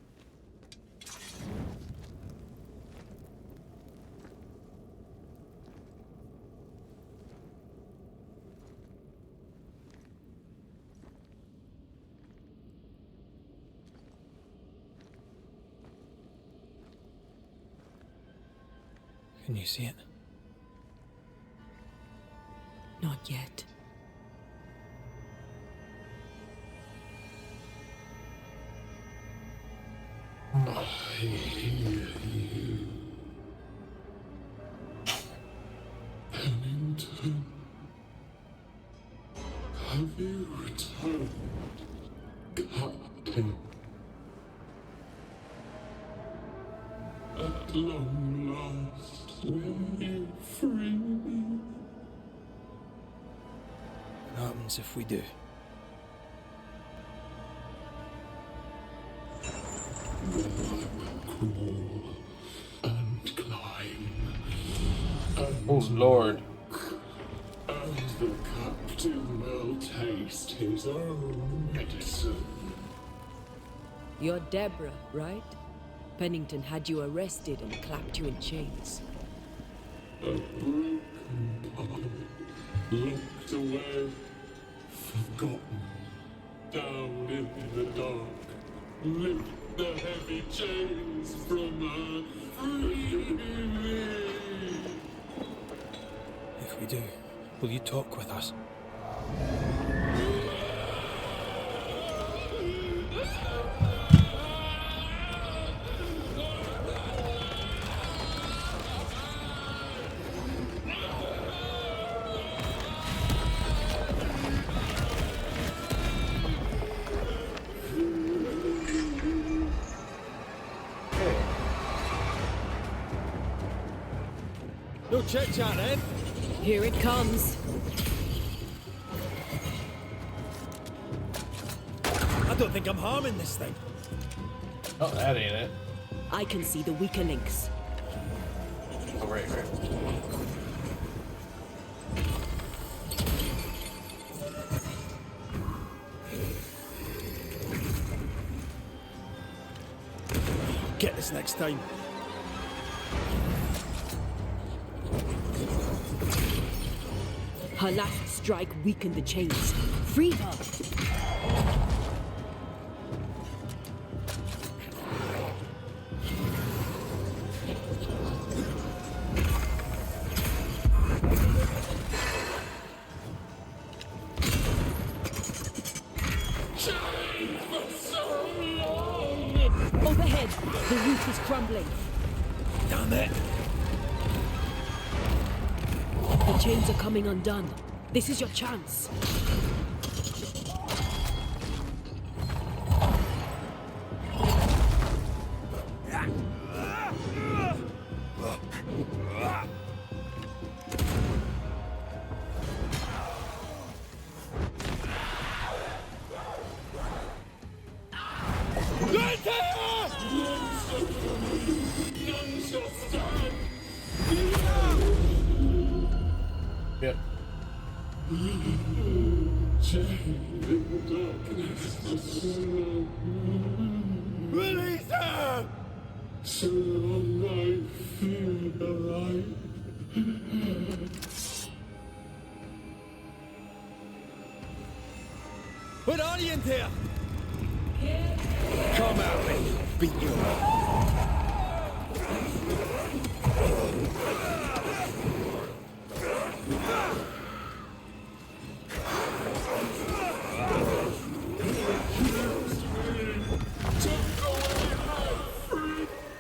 Can you see it?
Not yet.
I hear you. Pennington. Have you returned, Captain? At long last, will you free me?
What happens if we do?
Then I will crawl and climb and
Oh, Lord.
and the captain will taste his own medicine.
You're Deborah, right? Pennington had you arrested and clapped you in chains.
A broken bottle, locked away, forgotten, down in the dark. Lift the heavy chains from her, free me.
If we do, will you talk with us?
No chit-chat, eh?
Here it comes.
I don't think I'm harming this thing.
Oh, that ain't it.
I can see the weaker links.
Oh, right.
Get this next time.
Her last strike weakened the chains. Free her! Overhead, the roof is crumbling.
Damn it!
The chains are coming undone. This is your chance.
Yep.
Release her! So long I feel alive.
What are you in here? Come at me, beat you up.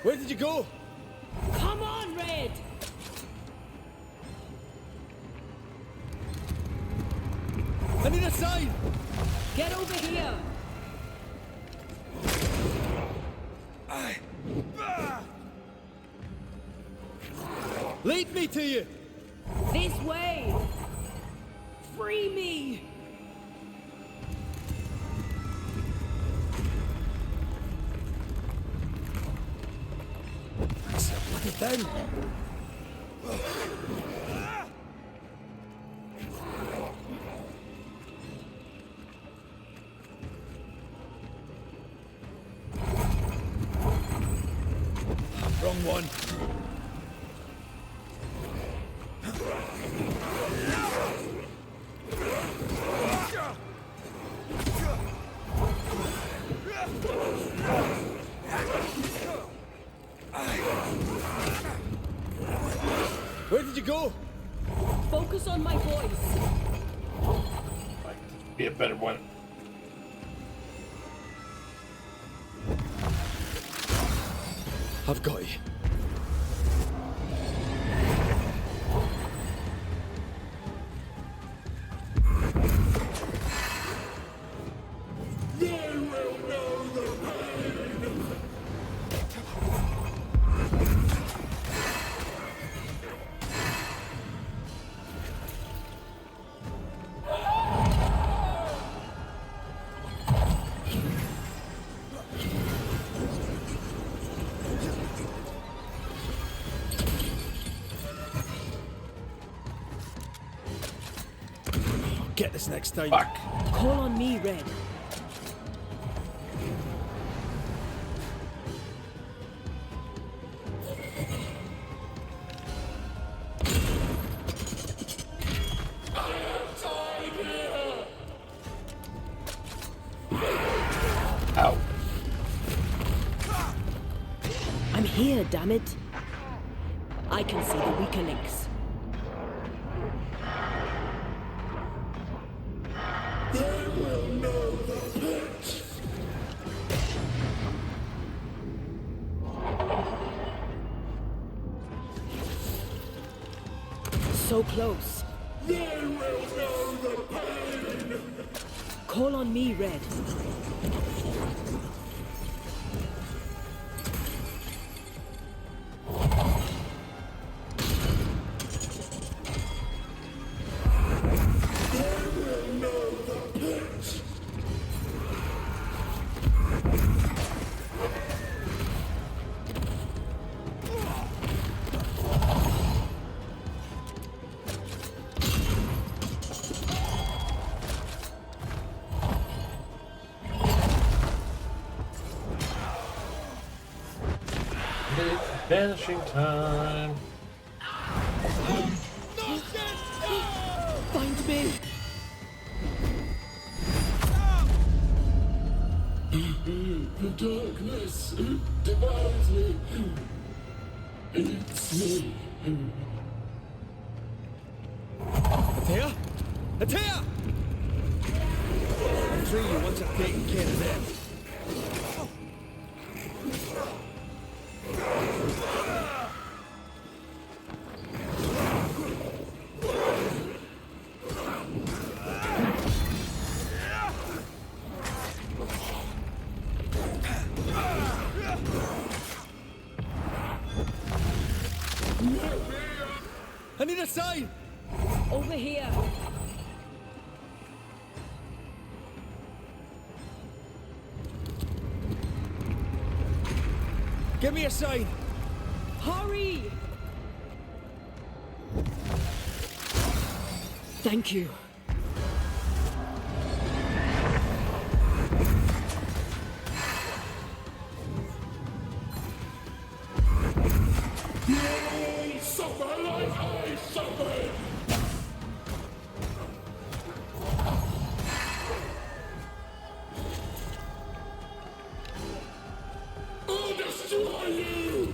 Where did you go?
Come on, Red!
I need a sign!
Get over here!
Lead me to you!
This way! Free me!
It's a bloody thing.
one. Where did you go?
Focus on my voice.
Be a better one.
I've got you.
They will know the pain!
Get this next time.
Fuck.
Call on me, Red.
Ow.
I'm here, damn it. I can see the weaker links.
They will know the pitch!
So close.
They will know the pain!
Call on me, Red.
Vanishing time.
Find me.
The darkness devours me. It's me.
Atea? Atea! I'll free you once I've taken care of them. I need a sign!
Over here.
Give me a sign!
Hurry! Thank you.
You suffer like I suffered! I'll destroy you!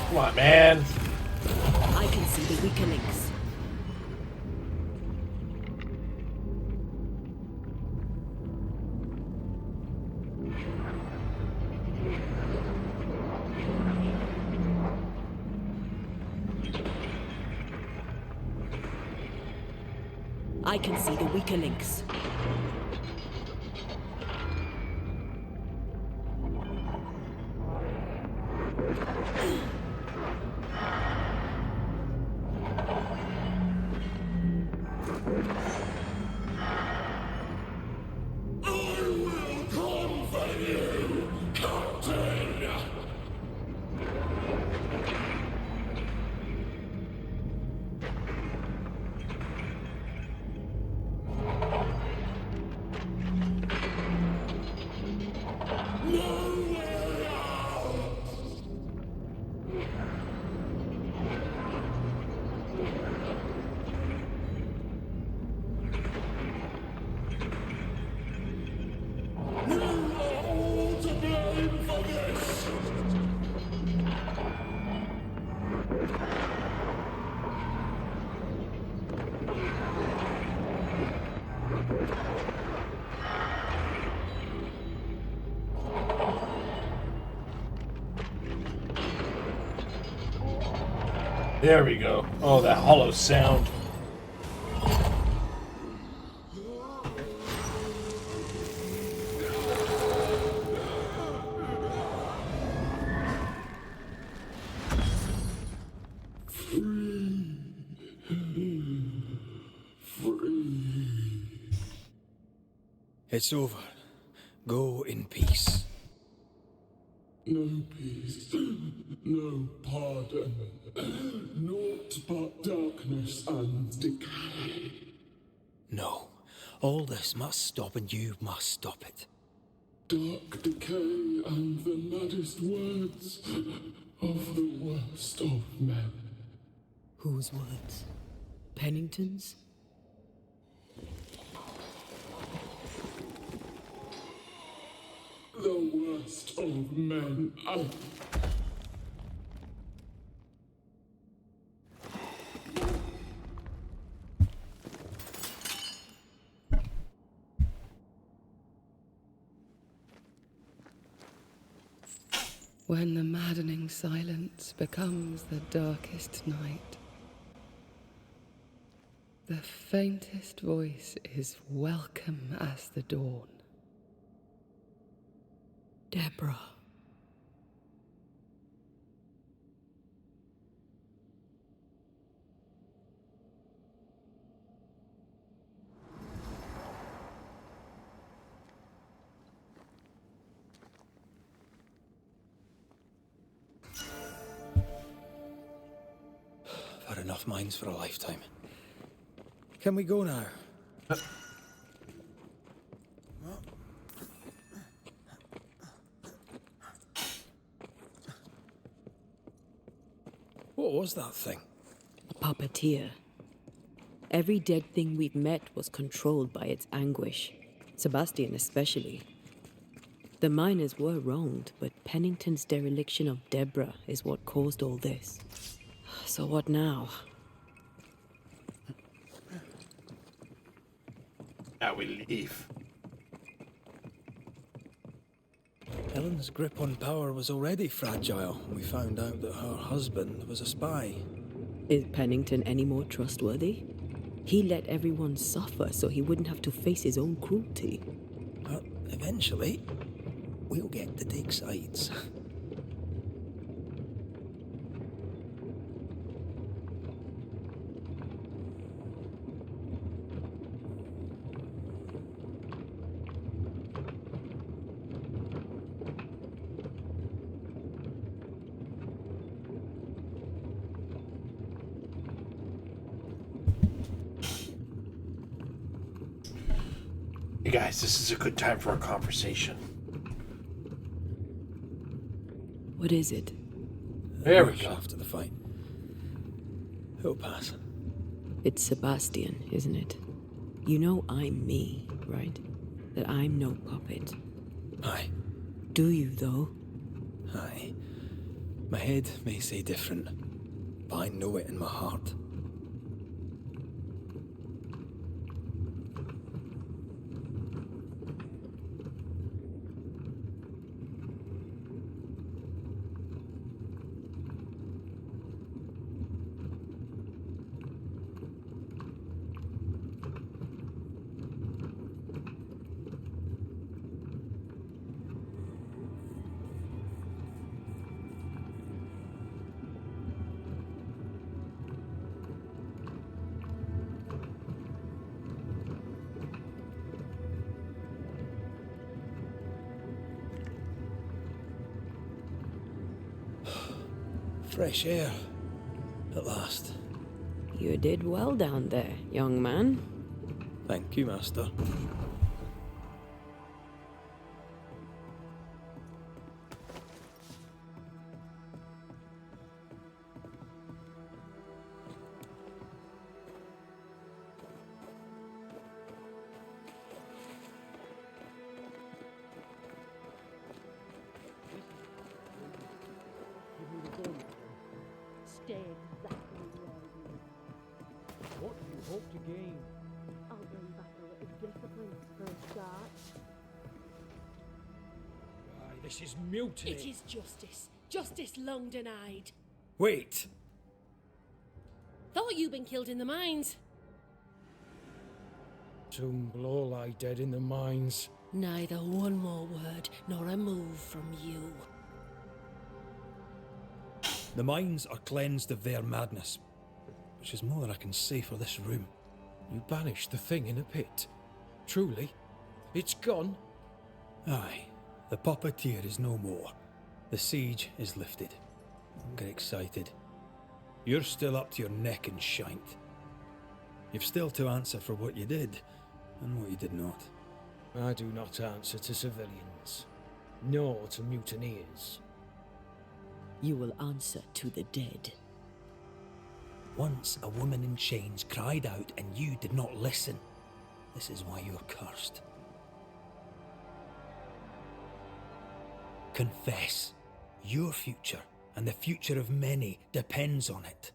Come on, man.
I can see the weaker links. I can see the weaker links.
I will come for you, Captain! No way out! You are all to blame for this!
There we go. Oh, that hollow sound.
It's over. Go in peace.
No peace, no pardon, naught but darkness and decay.
No. All this must stop and you must stop it.
Dark decay and the maddest words of the worst of men.
Whose words? Pennington's?
The worst of men.
When the maddening silence becomes the darkest night, the faintest voice is welcome as the dawn.
Deborah.
I've had enough minds for a lifetime. Can we go now? What was that thing?
A puppeteer. Every dead thing we've met was controlled by its anguish. Sebastian especially. The miners were wronged, but Pennington's dereliction of Deborah is what caused all this. So what now?
Now we leave.
Helen's grip on power was already fragile when we found out that her husband was a spy.
Is Pennington any more trustworthy? He let everyone suffer so he wouldn't have to face his own cruelty.
But eventually, we'll get to take sides.
Hey guys, this is a good time for a conversation.
What is it?
There we go.
After the fight. It'll pass.
It's Sebastian, isn't it? You know I'm me, right? That I'm no puppet.
Aye.
Do you, though?
Aye. My head may say different, but I know it in my heart. Fresh air. At last.
You did well down there, young man.
Thank you, Master.
This is mutiny.
It is justice. Justice long denied.
Wait!
Thought you'd been killed in the mines.
Soon will all lie dead in the mines.
Neither one more word nor a move from you.
The mines are cleansed of their madness, which is more than I can say for this room.
You banished the thing in a pit. Truly? It's gone?
Aye, the puppeteer is no more. The siege is lifted. Don't get excited. You're still up to your neck in shite. You've still to answer for what you did, and what you did not.
I do not answer to civilians, nor to mutineers.
You will answer to the dead.
Once a woman in chains cried out and you did not listen. This is why you're cursed. Confess. Your future and the future of many depends on it.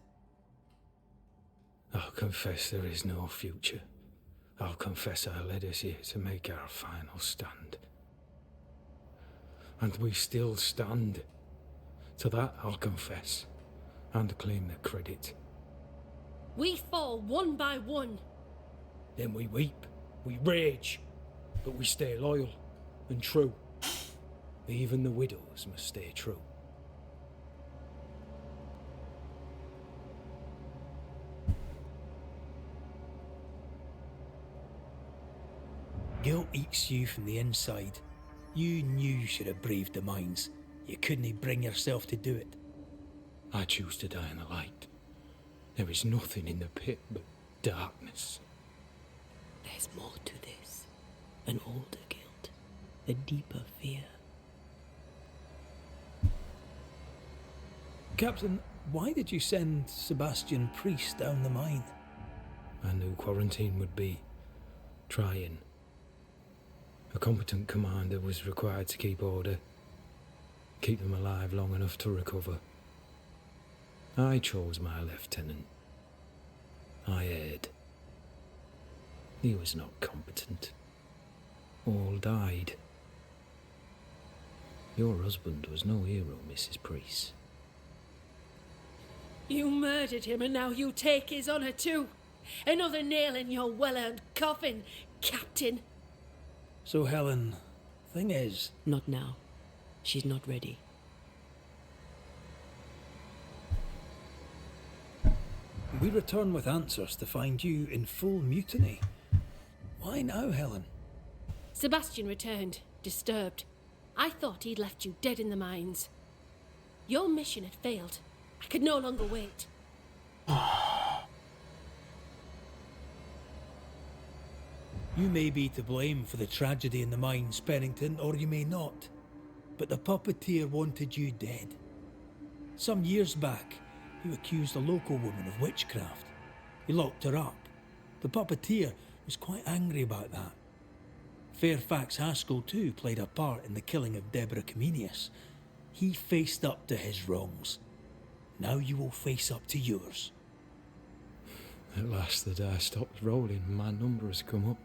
I'll confess there is no future. I'll confess I led us here to make our final stand. And we still stand. To that I'll confess, and claim the credit.
We fall one by one.
Then we weep, we rage, but we stay loyal and true. Even the widows must stay true.
Guilt eats you from the inside. You knew you should have braved the mines. You couldn't bring yourself to do it.
I choose to die in the light. There is nothing in the pit but darkness.
There's more to this. An older guilt. A deeper fear.
Captain, why did you send Sebastian Priest down the mine?
I knew quarantine would be trying. A competent commander was required to keep order, keep them alive long enough to recover. I chose my lieutenant. I erred. He was not competent. All died. Your husband was no hero, Mrs. Priest.
You murdered him and now you take his honour too. Another nail in your well-earned coffin, Captain.
So, Helen, thing is...
Not now. She's not ready.
We return with answers to find you in full mutiny. Why now, Helen?
Sebastian returned, disturbed. I thought he'd left you dead in the mines. Your mission had failed. I could no longer wait.
You may be to blame for the tragedy in the mines, Pennington, or you may not. But the puppeteer wanted you dead. Some years back, you accused a local woman of witchcraft. You locked her up. The puppeteer was quite angry about that. Fairfax Haskell too played a part in the killing of Deborah Comenius. He faced up to his wrongs. Now you will face up to yours.
At last the die stopped rolling and my number has come up.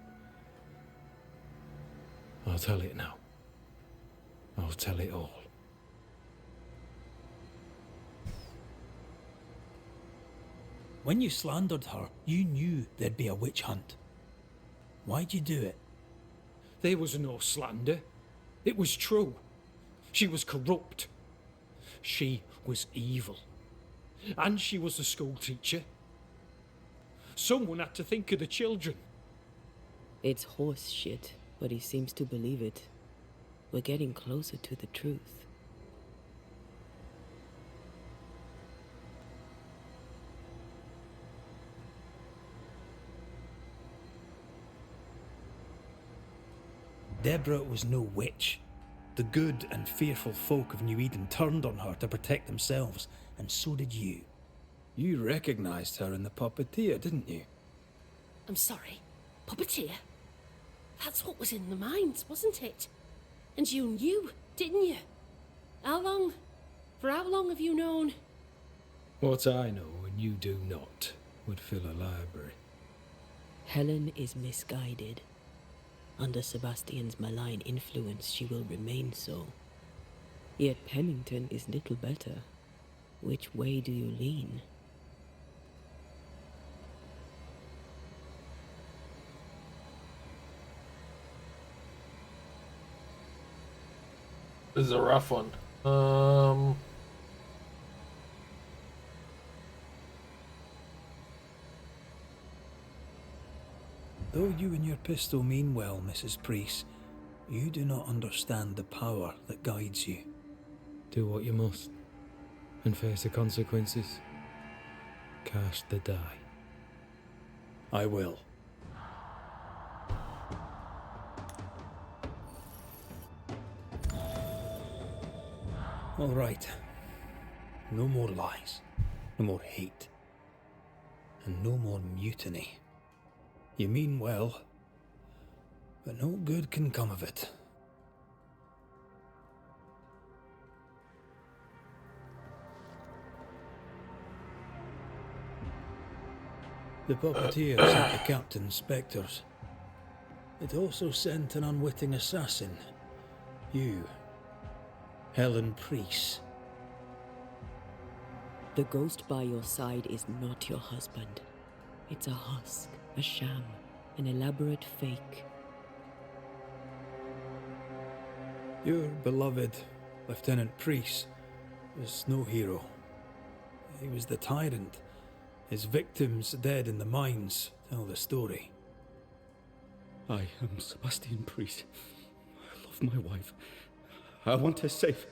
I'll tell it now. I'll tell it all.
When you slandered her, you knew there'd be a witch hunt. Why'd you do it?
There was no slander. It was true. She was corrupt. She was evil. And she was a school teacher. Someone had to think of the children.
It's horse shit, but he seems to believe it. We're getting closer to the truth.
Deborah was no witch. The good and fearful folk of New Eden turned on her to protect themselves, and so did you. You recognized her in the puppeteer, didn't you?
I'm sorry. Puppeteer? That's what was in the mines, wasn't it? And you knew, didn't you? How long? For how long have you known?
What I know and you do not would fill a library.
Helen is misguided. Under Sebastian's malign influence, she will remain so. Yet Pennington is little better. Which way do you lean?
This is a rough one.
Though you and your pistol mean well, Mrs. Priest, you do not understand the power that guides you.
Do what you must, and face the consequences. Cast the die.
I will. All right. No more lies. No more hate. And no more mutiny. You mean well, but no good can come of it. The puppeteer sent the captain's spectres. It also sent an unwitting assassin. You, Helen Priest.
The ghost by your side is not your husband. It's a husk, a sham, an elaborate fake.
Your beloved Lieutenant Priest was no hero. He was the tyrant. His victims dead in the mines tell the story.
I am Sebastian Priest. I love my wife. I want her safe.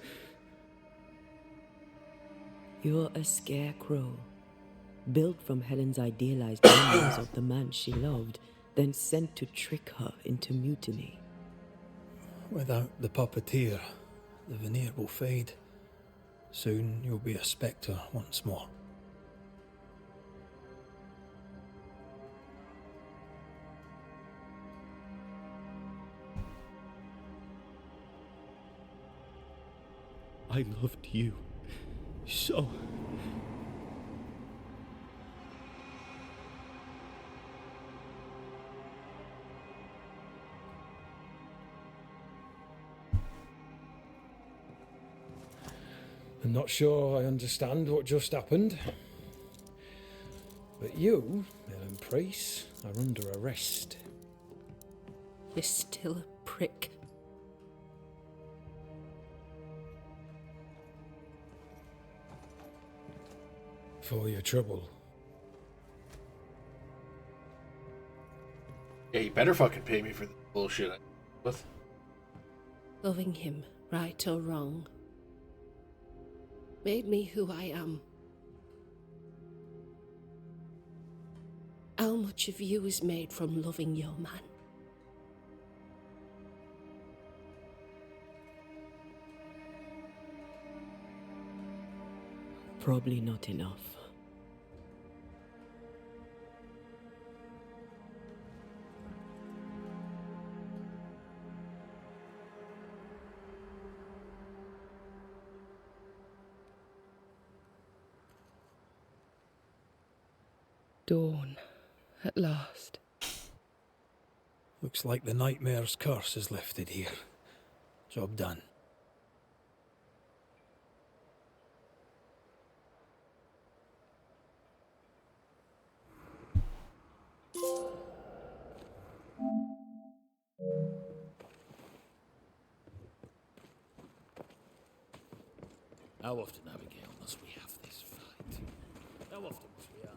You're a scarecrow, built from Helen's idealized memories of the man she loved, then sent to trick her into mutiny.
Without the puppeteer, the veneer will fade. Soon you'll be a spectre once more.
I loved you so.
I'm not sure I understand what just happened. But you, Helen Priest, are under arrest.
You're still a prick.
For your trouble.
Yeah, you better fucking pay me for the bullshit I with.
Loving him, right or wrong, made me who I am. How much of you is made from loving your man?
Probably not enough.
Dawn, at last.
Looks like the nightmare's curse is lifted here. Job done.
How often, Abigail, must we have this fight? How often must we argue?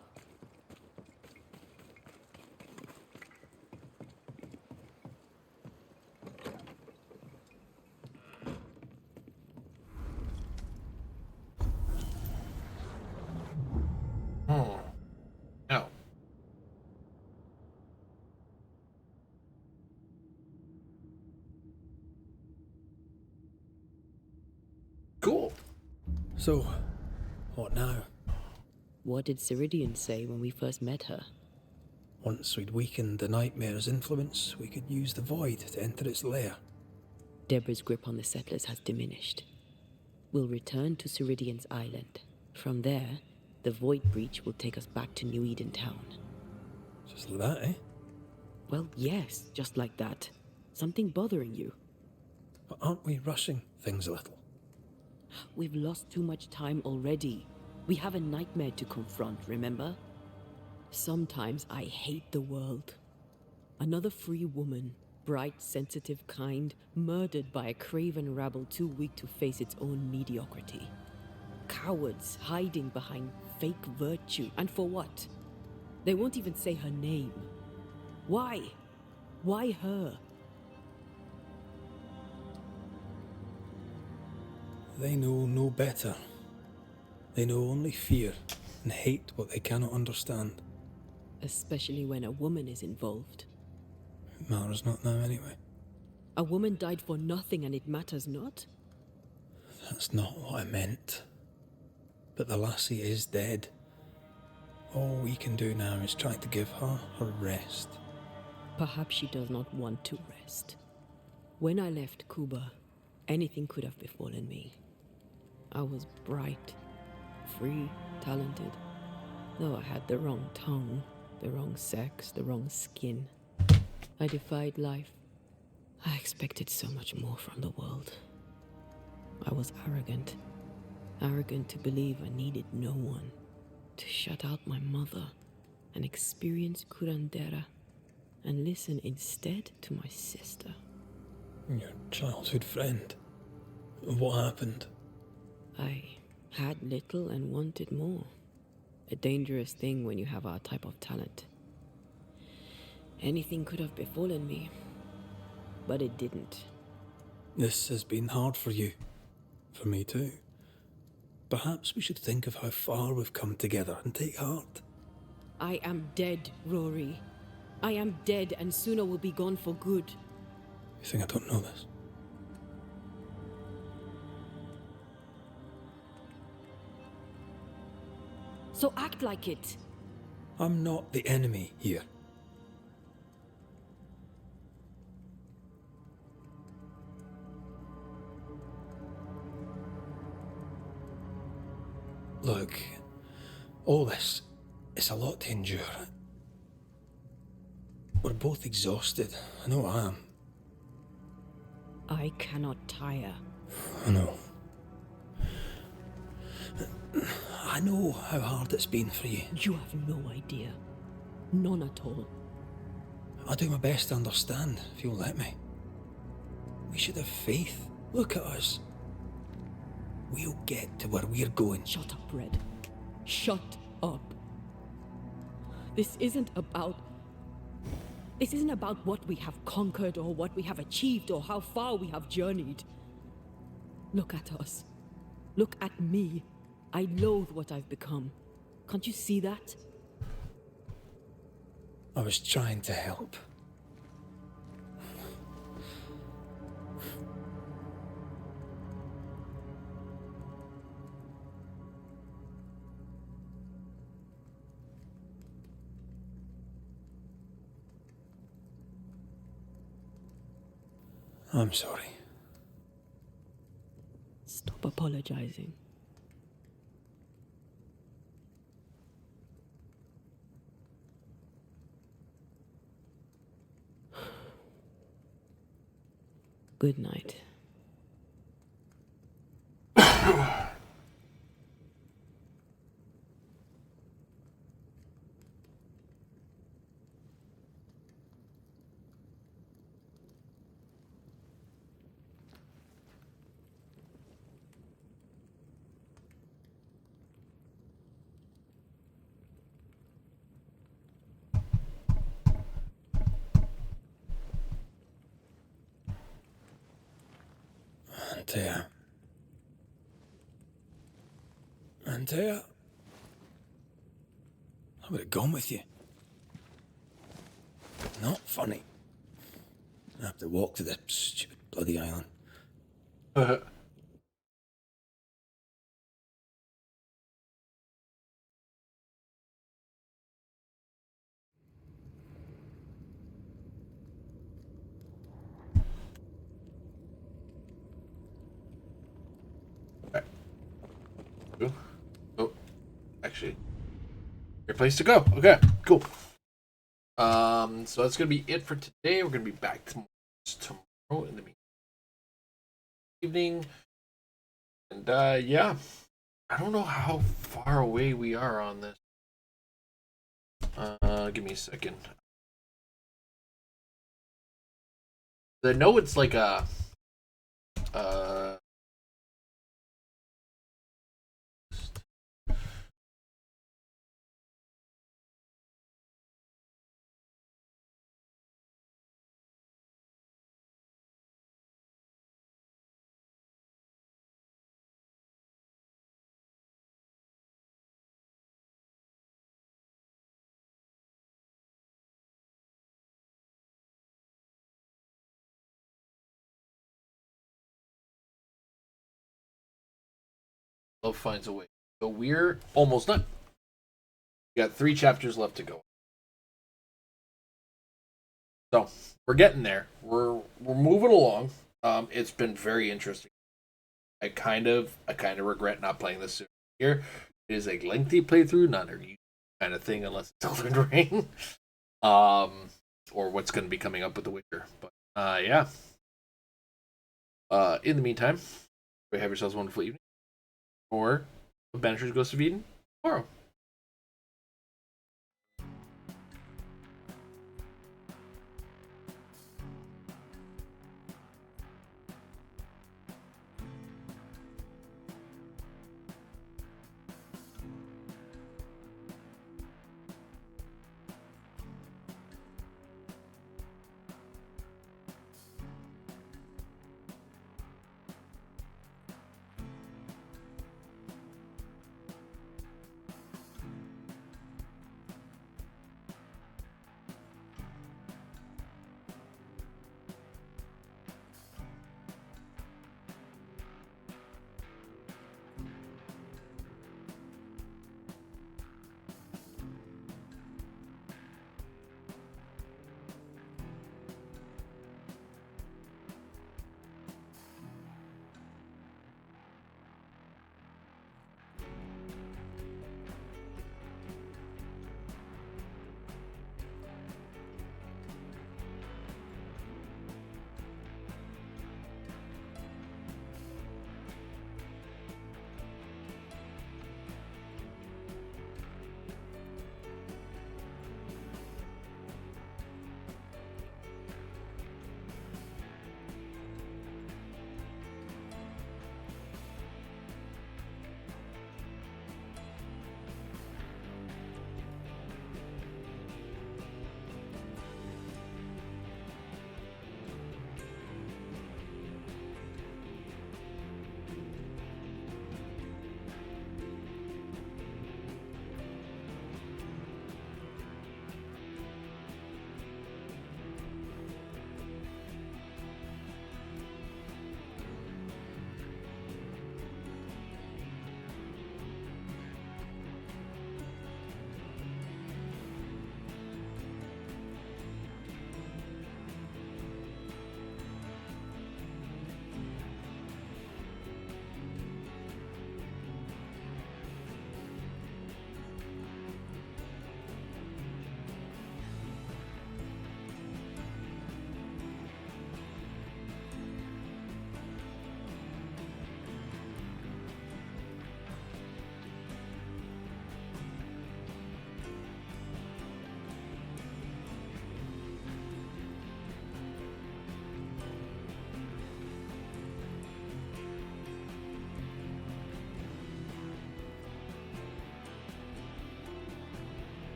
No. Cool.
So, what now?
What did Ceridian say when we first met her?
Once we'd weakened the nightmare's influence, we could use the void to enter its lair.
Deborah's grip on the settlers has diminished. We'll return to Ceridian's island. From there, the void breach will take us back to New Eden town.
Just like that, eh?
Well, yes, just like that. Something bothering you?
But aren't we rushing things a little?
We've lost too much time already. We have a nightmare to confront, remember? Sometimes I hate the world. Another free woman, bright, sensitive, kind, murdered by a craven rabble too weak to face its own mediocrity. Cowards hiding behind fake virtue. And for what? They won't even say her name. Why? Why her?
They know no better. They know only fear and hate what they cannot understand.
Especially when a woman is involved.
It matters not now anyway.
A woman died for nothing and it matters not?
That's not what I meant. But the lassie is dead. All we can do now is try to give her her rest.
Perhaps she does not want to rest. When I left Cuba, anything could have befallen me. I was bright, free, talented. Though I had the wrong tongue, the wrong sex, the wrong skin. I defied life. I expected so much more from the world. I was arrogant. Arrogant to believe I needed no one. To shut out my mother and experience curandera and listen instead to my sister.
Your childhood friend. What happened?
I had little and wanted more. A dangerous thing when you have our type of talent. Anything could have befallen me, but it didn't.
This has been hard for you. For me too. Perhaps we should think of how far we've come together and take heart.
I am dead, Rory. I am dead, and Suna will be gone for good.
You think I don't know this?
So act like it.
I'm not the enemy here. Look, all this, it's a lot to endure. We're both exhausted. I know I am.
I cannot tire.
I know. I know how hard it's been for you.
You have no idea. None at all.
I'll do my best to understand, if you'll let me. We should have faith. Look at us. We'll get to where we're going.
Shut up, Red. Shut up. This isn't about what we have conquered or what we have achieved or how far we have journeyed. Look at us. Look at me. I loathe what I've become. Can't you see that?
I was trying to help. I'm sorry.
Stop apologizing. Good night.
Antea, I would have gone with you. Not funny. I have to walk to the stupid bloody island.
Oh, actually, your place to go. Okay, cool. So that's gonna be it for today. We're gonna be back tomorrow in the evening. And yeah, I don't know how far away we are on this. Give me a second. I know it's like a love finds a way. So we're almost done. We got 3 chapters left to go. So we're getting there. We're moving along. It's been very interesting. I kind of regret not playing this sooner. Here it is a lengthy playthrough, not a kind of thing unless it's Elden Ring, or what's going to be coming up with The Witcher. But yeah. In the meantime, have yourselves a wonderful evening, or Banishers Ghost of Eden tomorrow.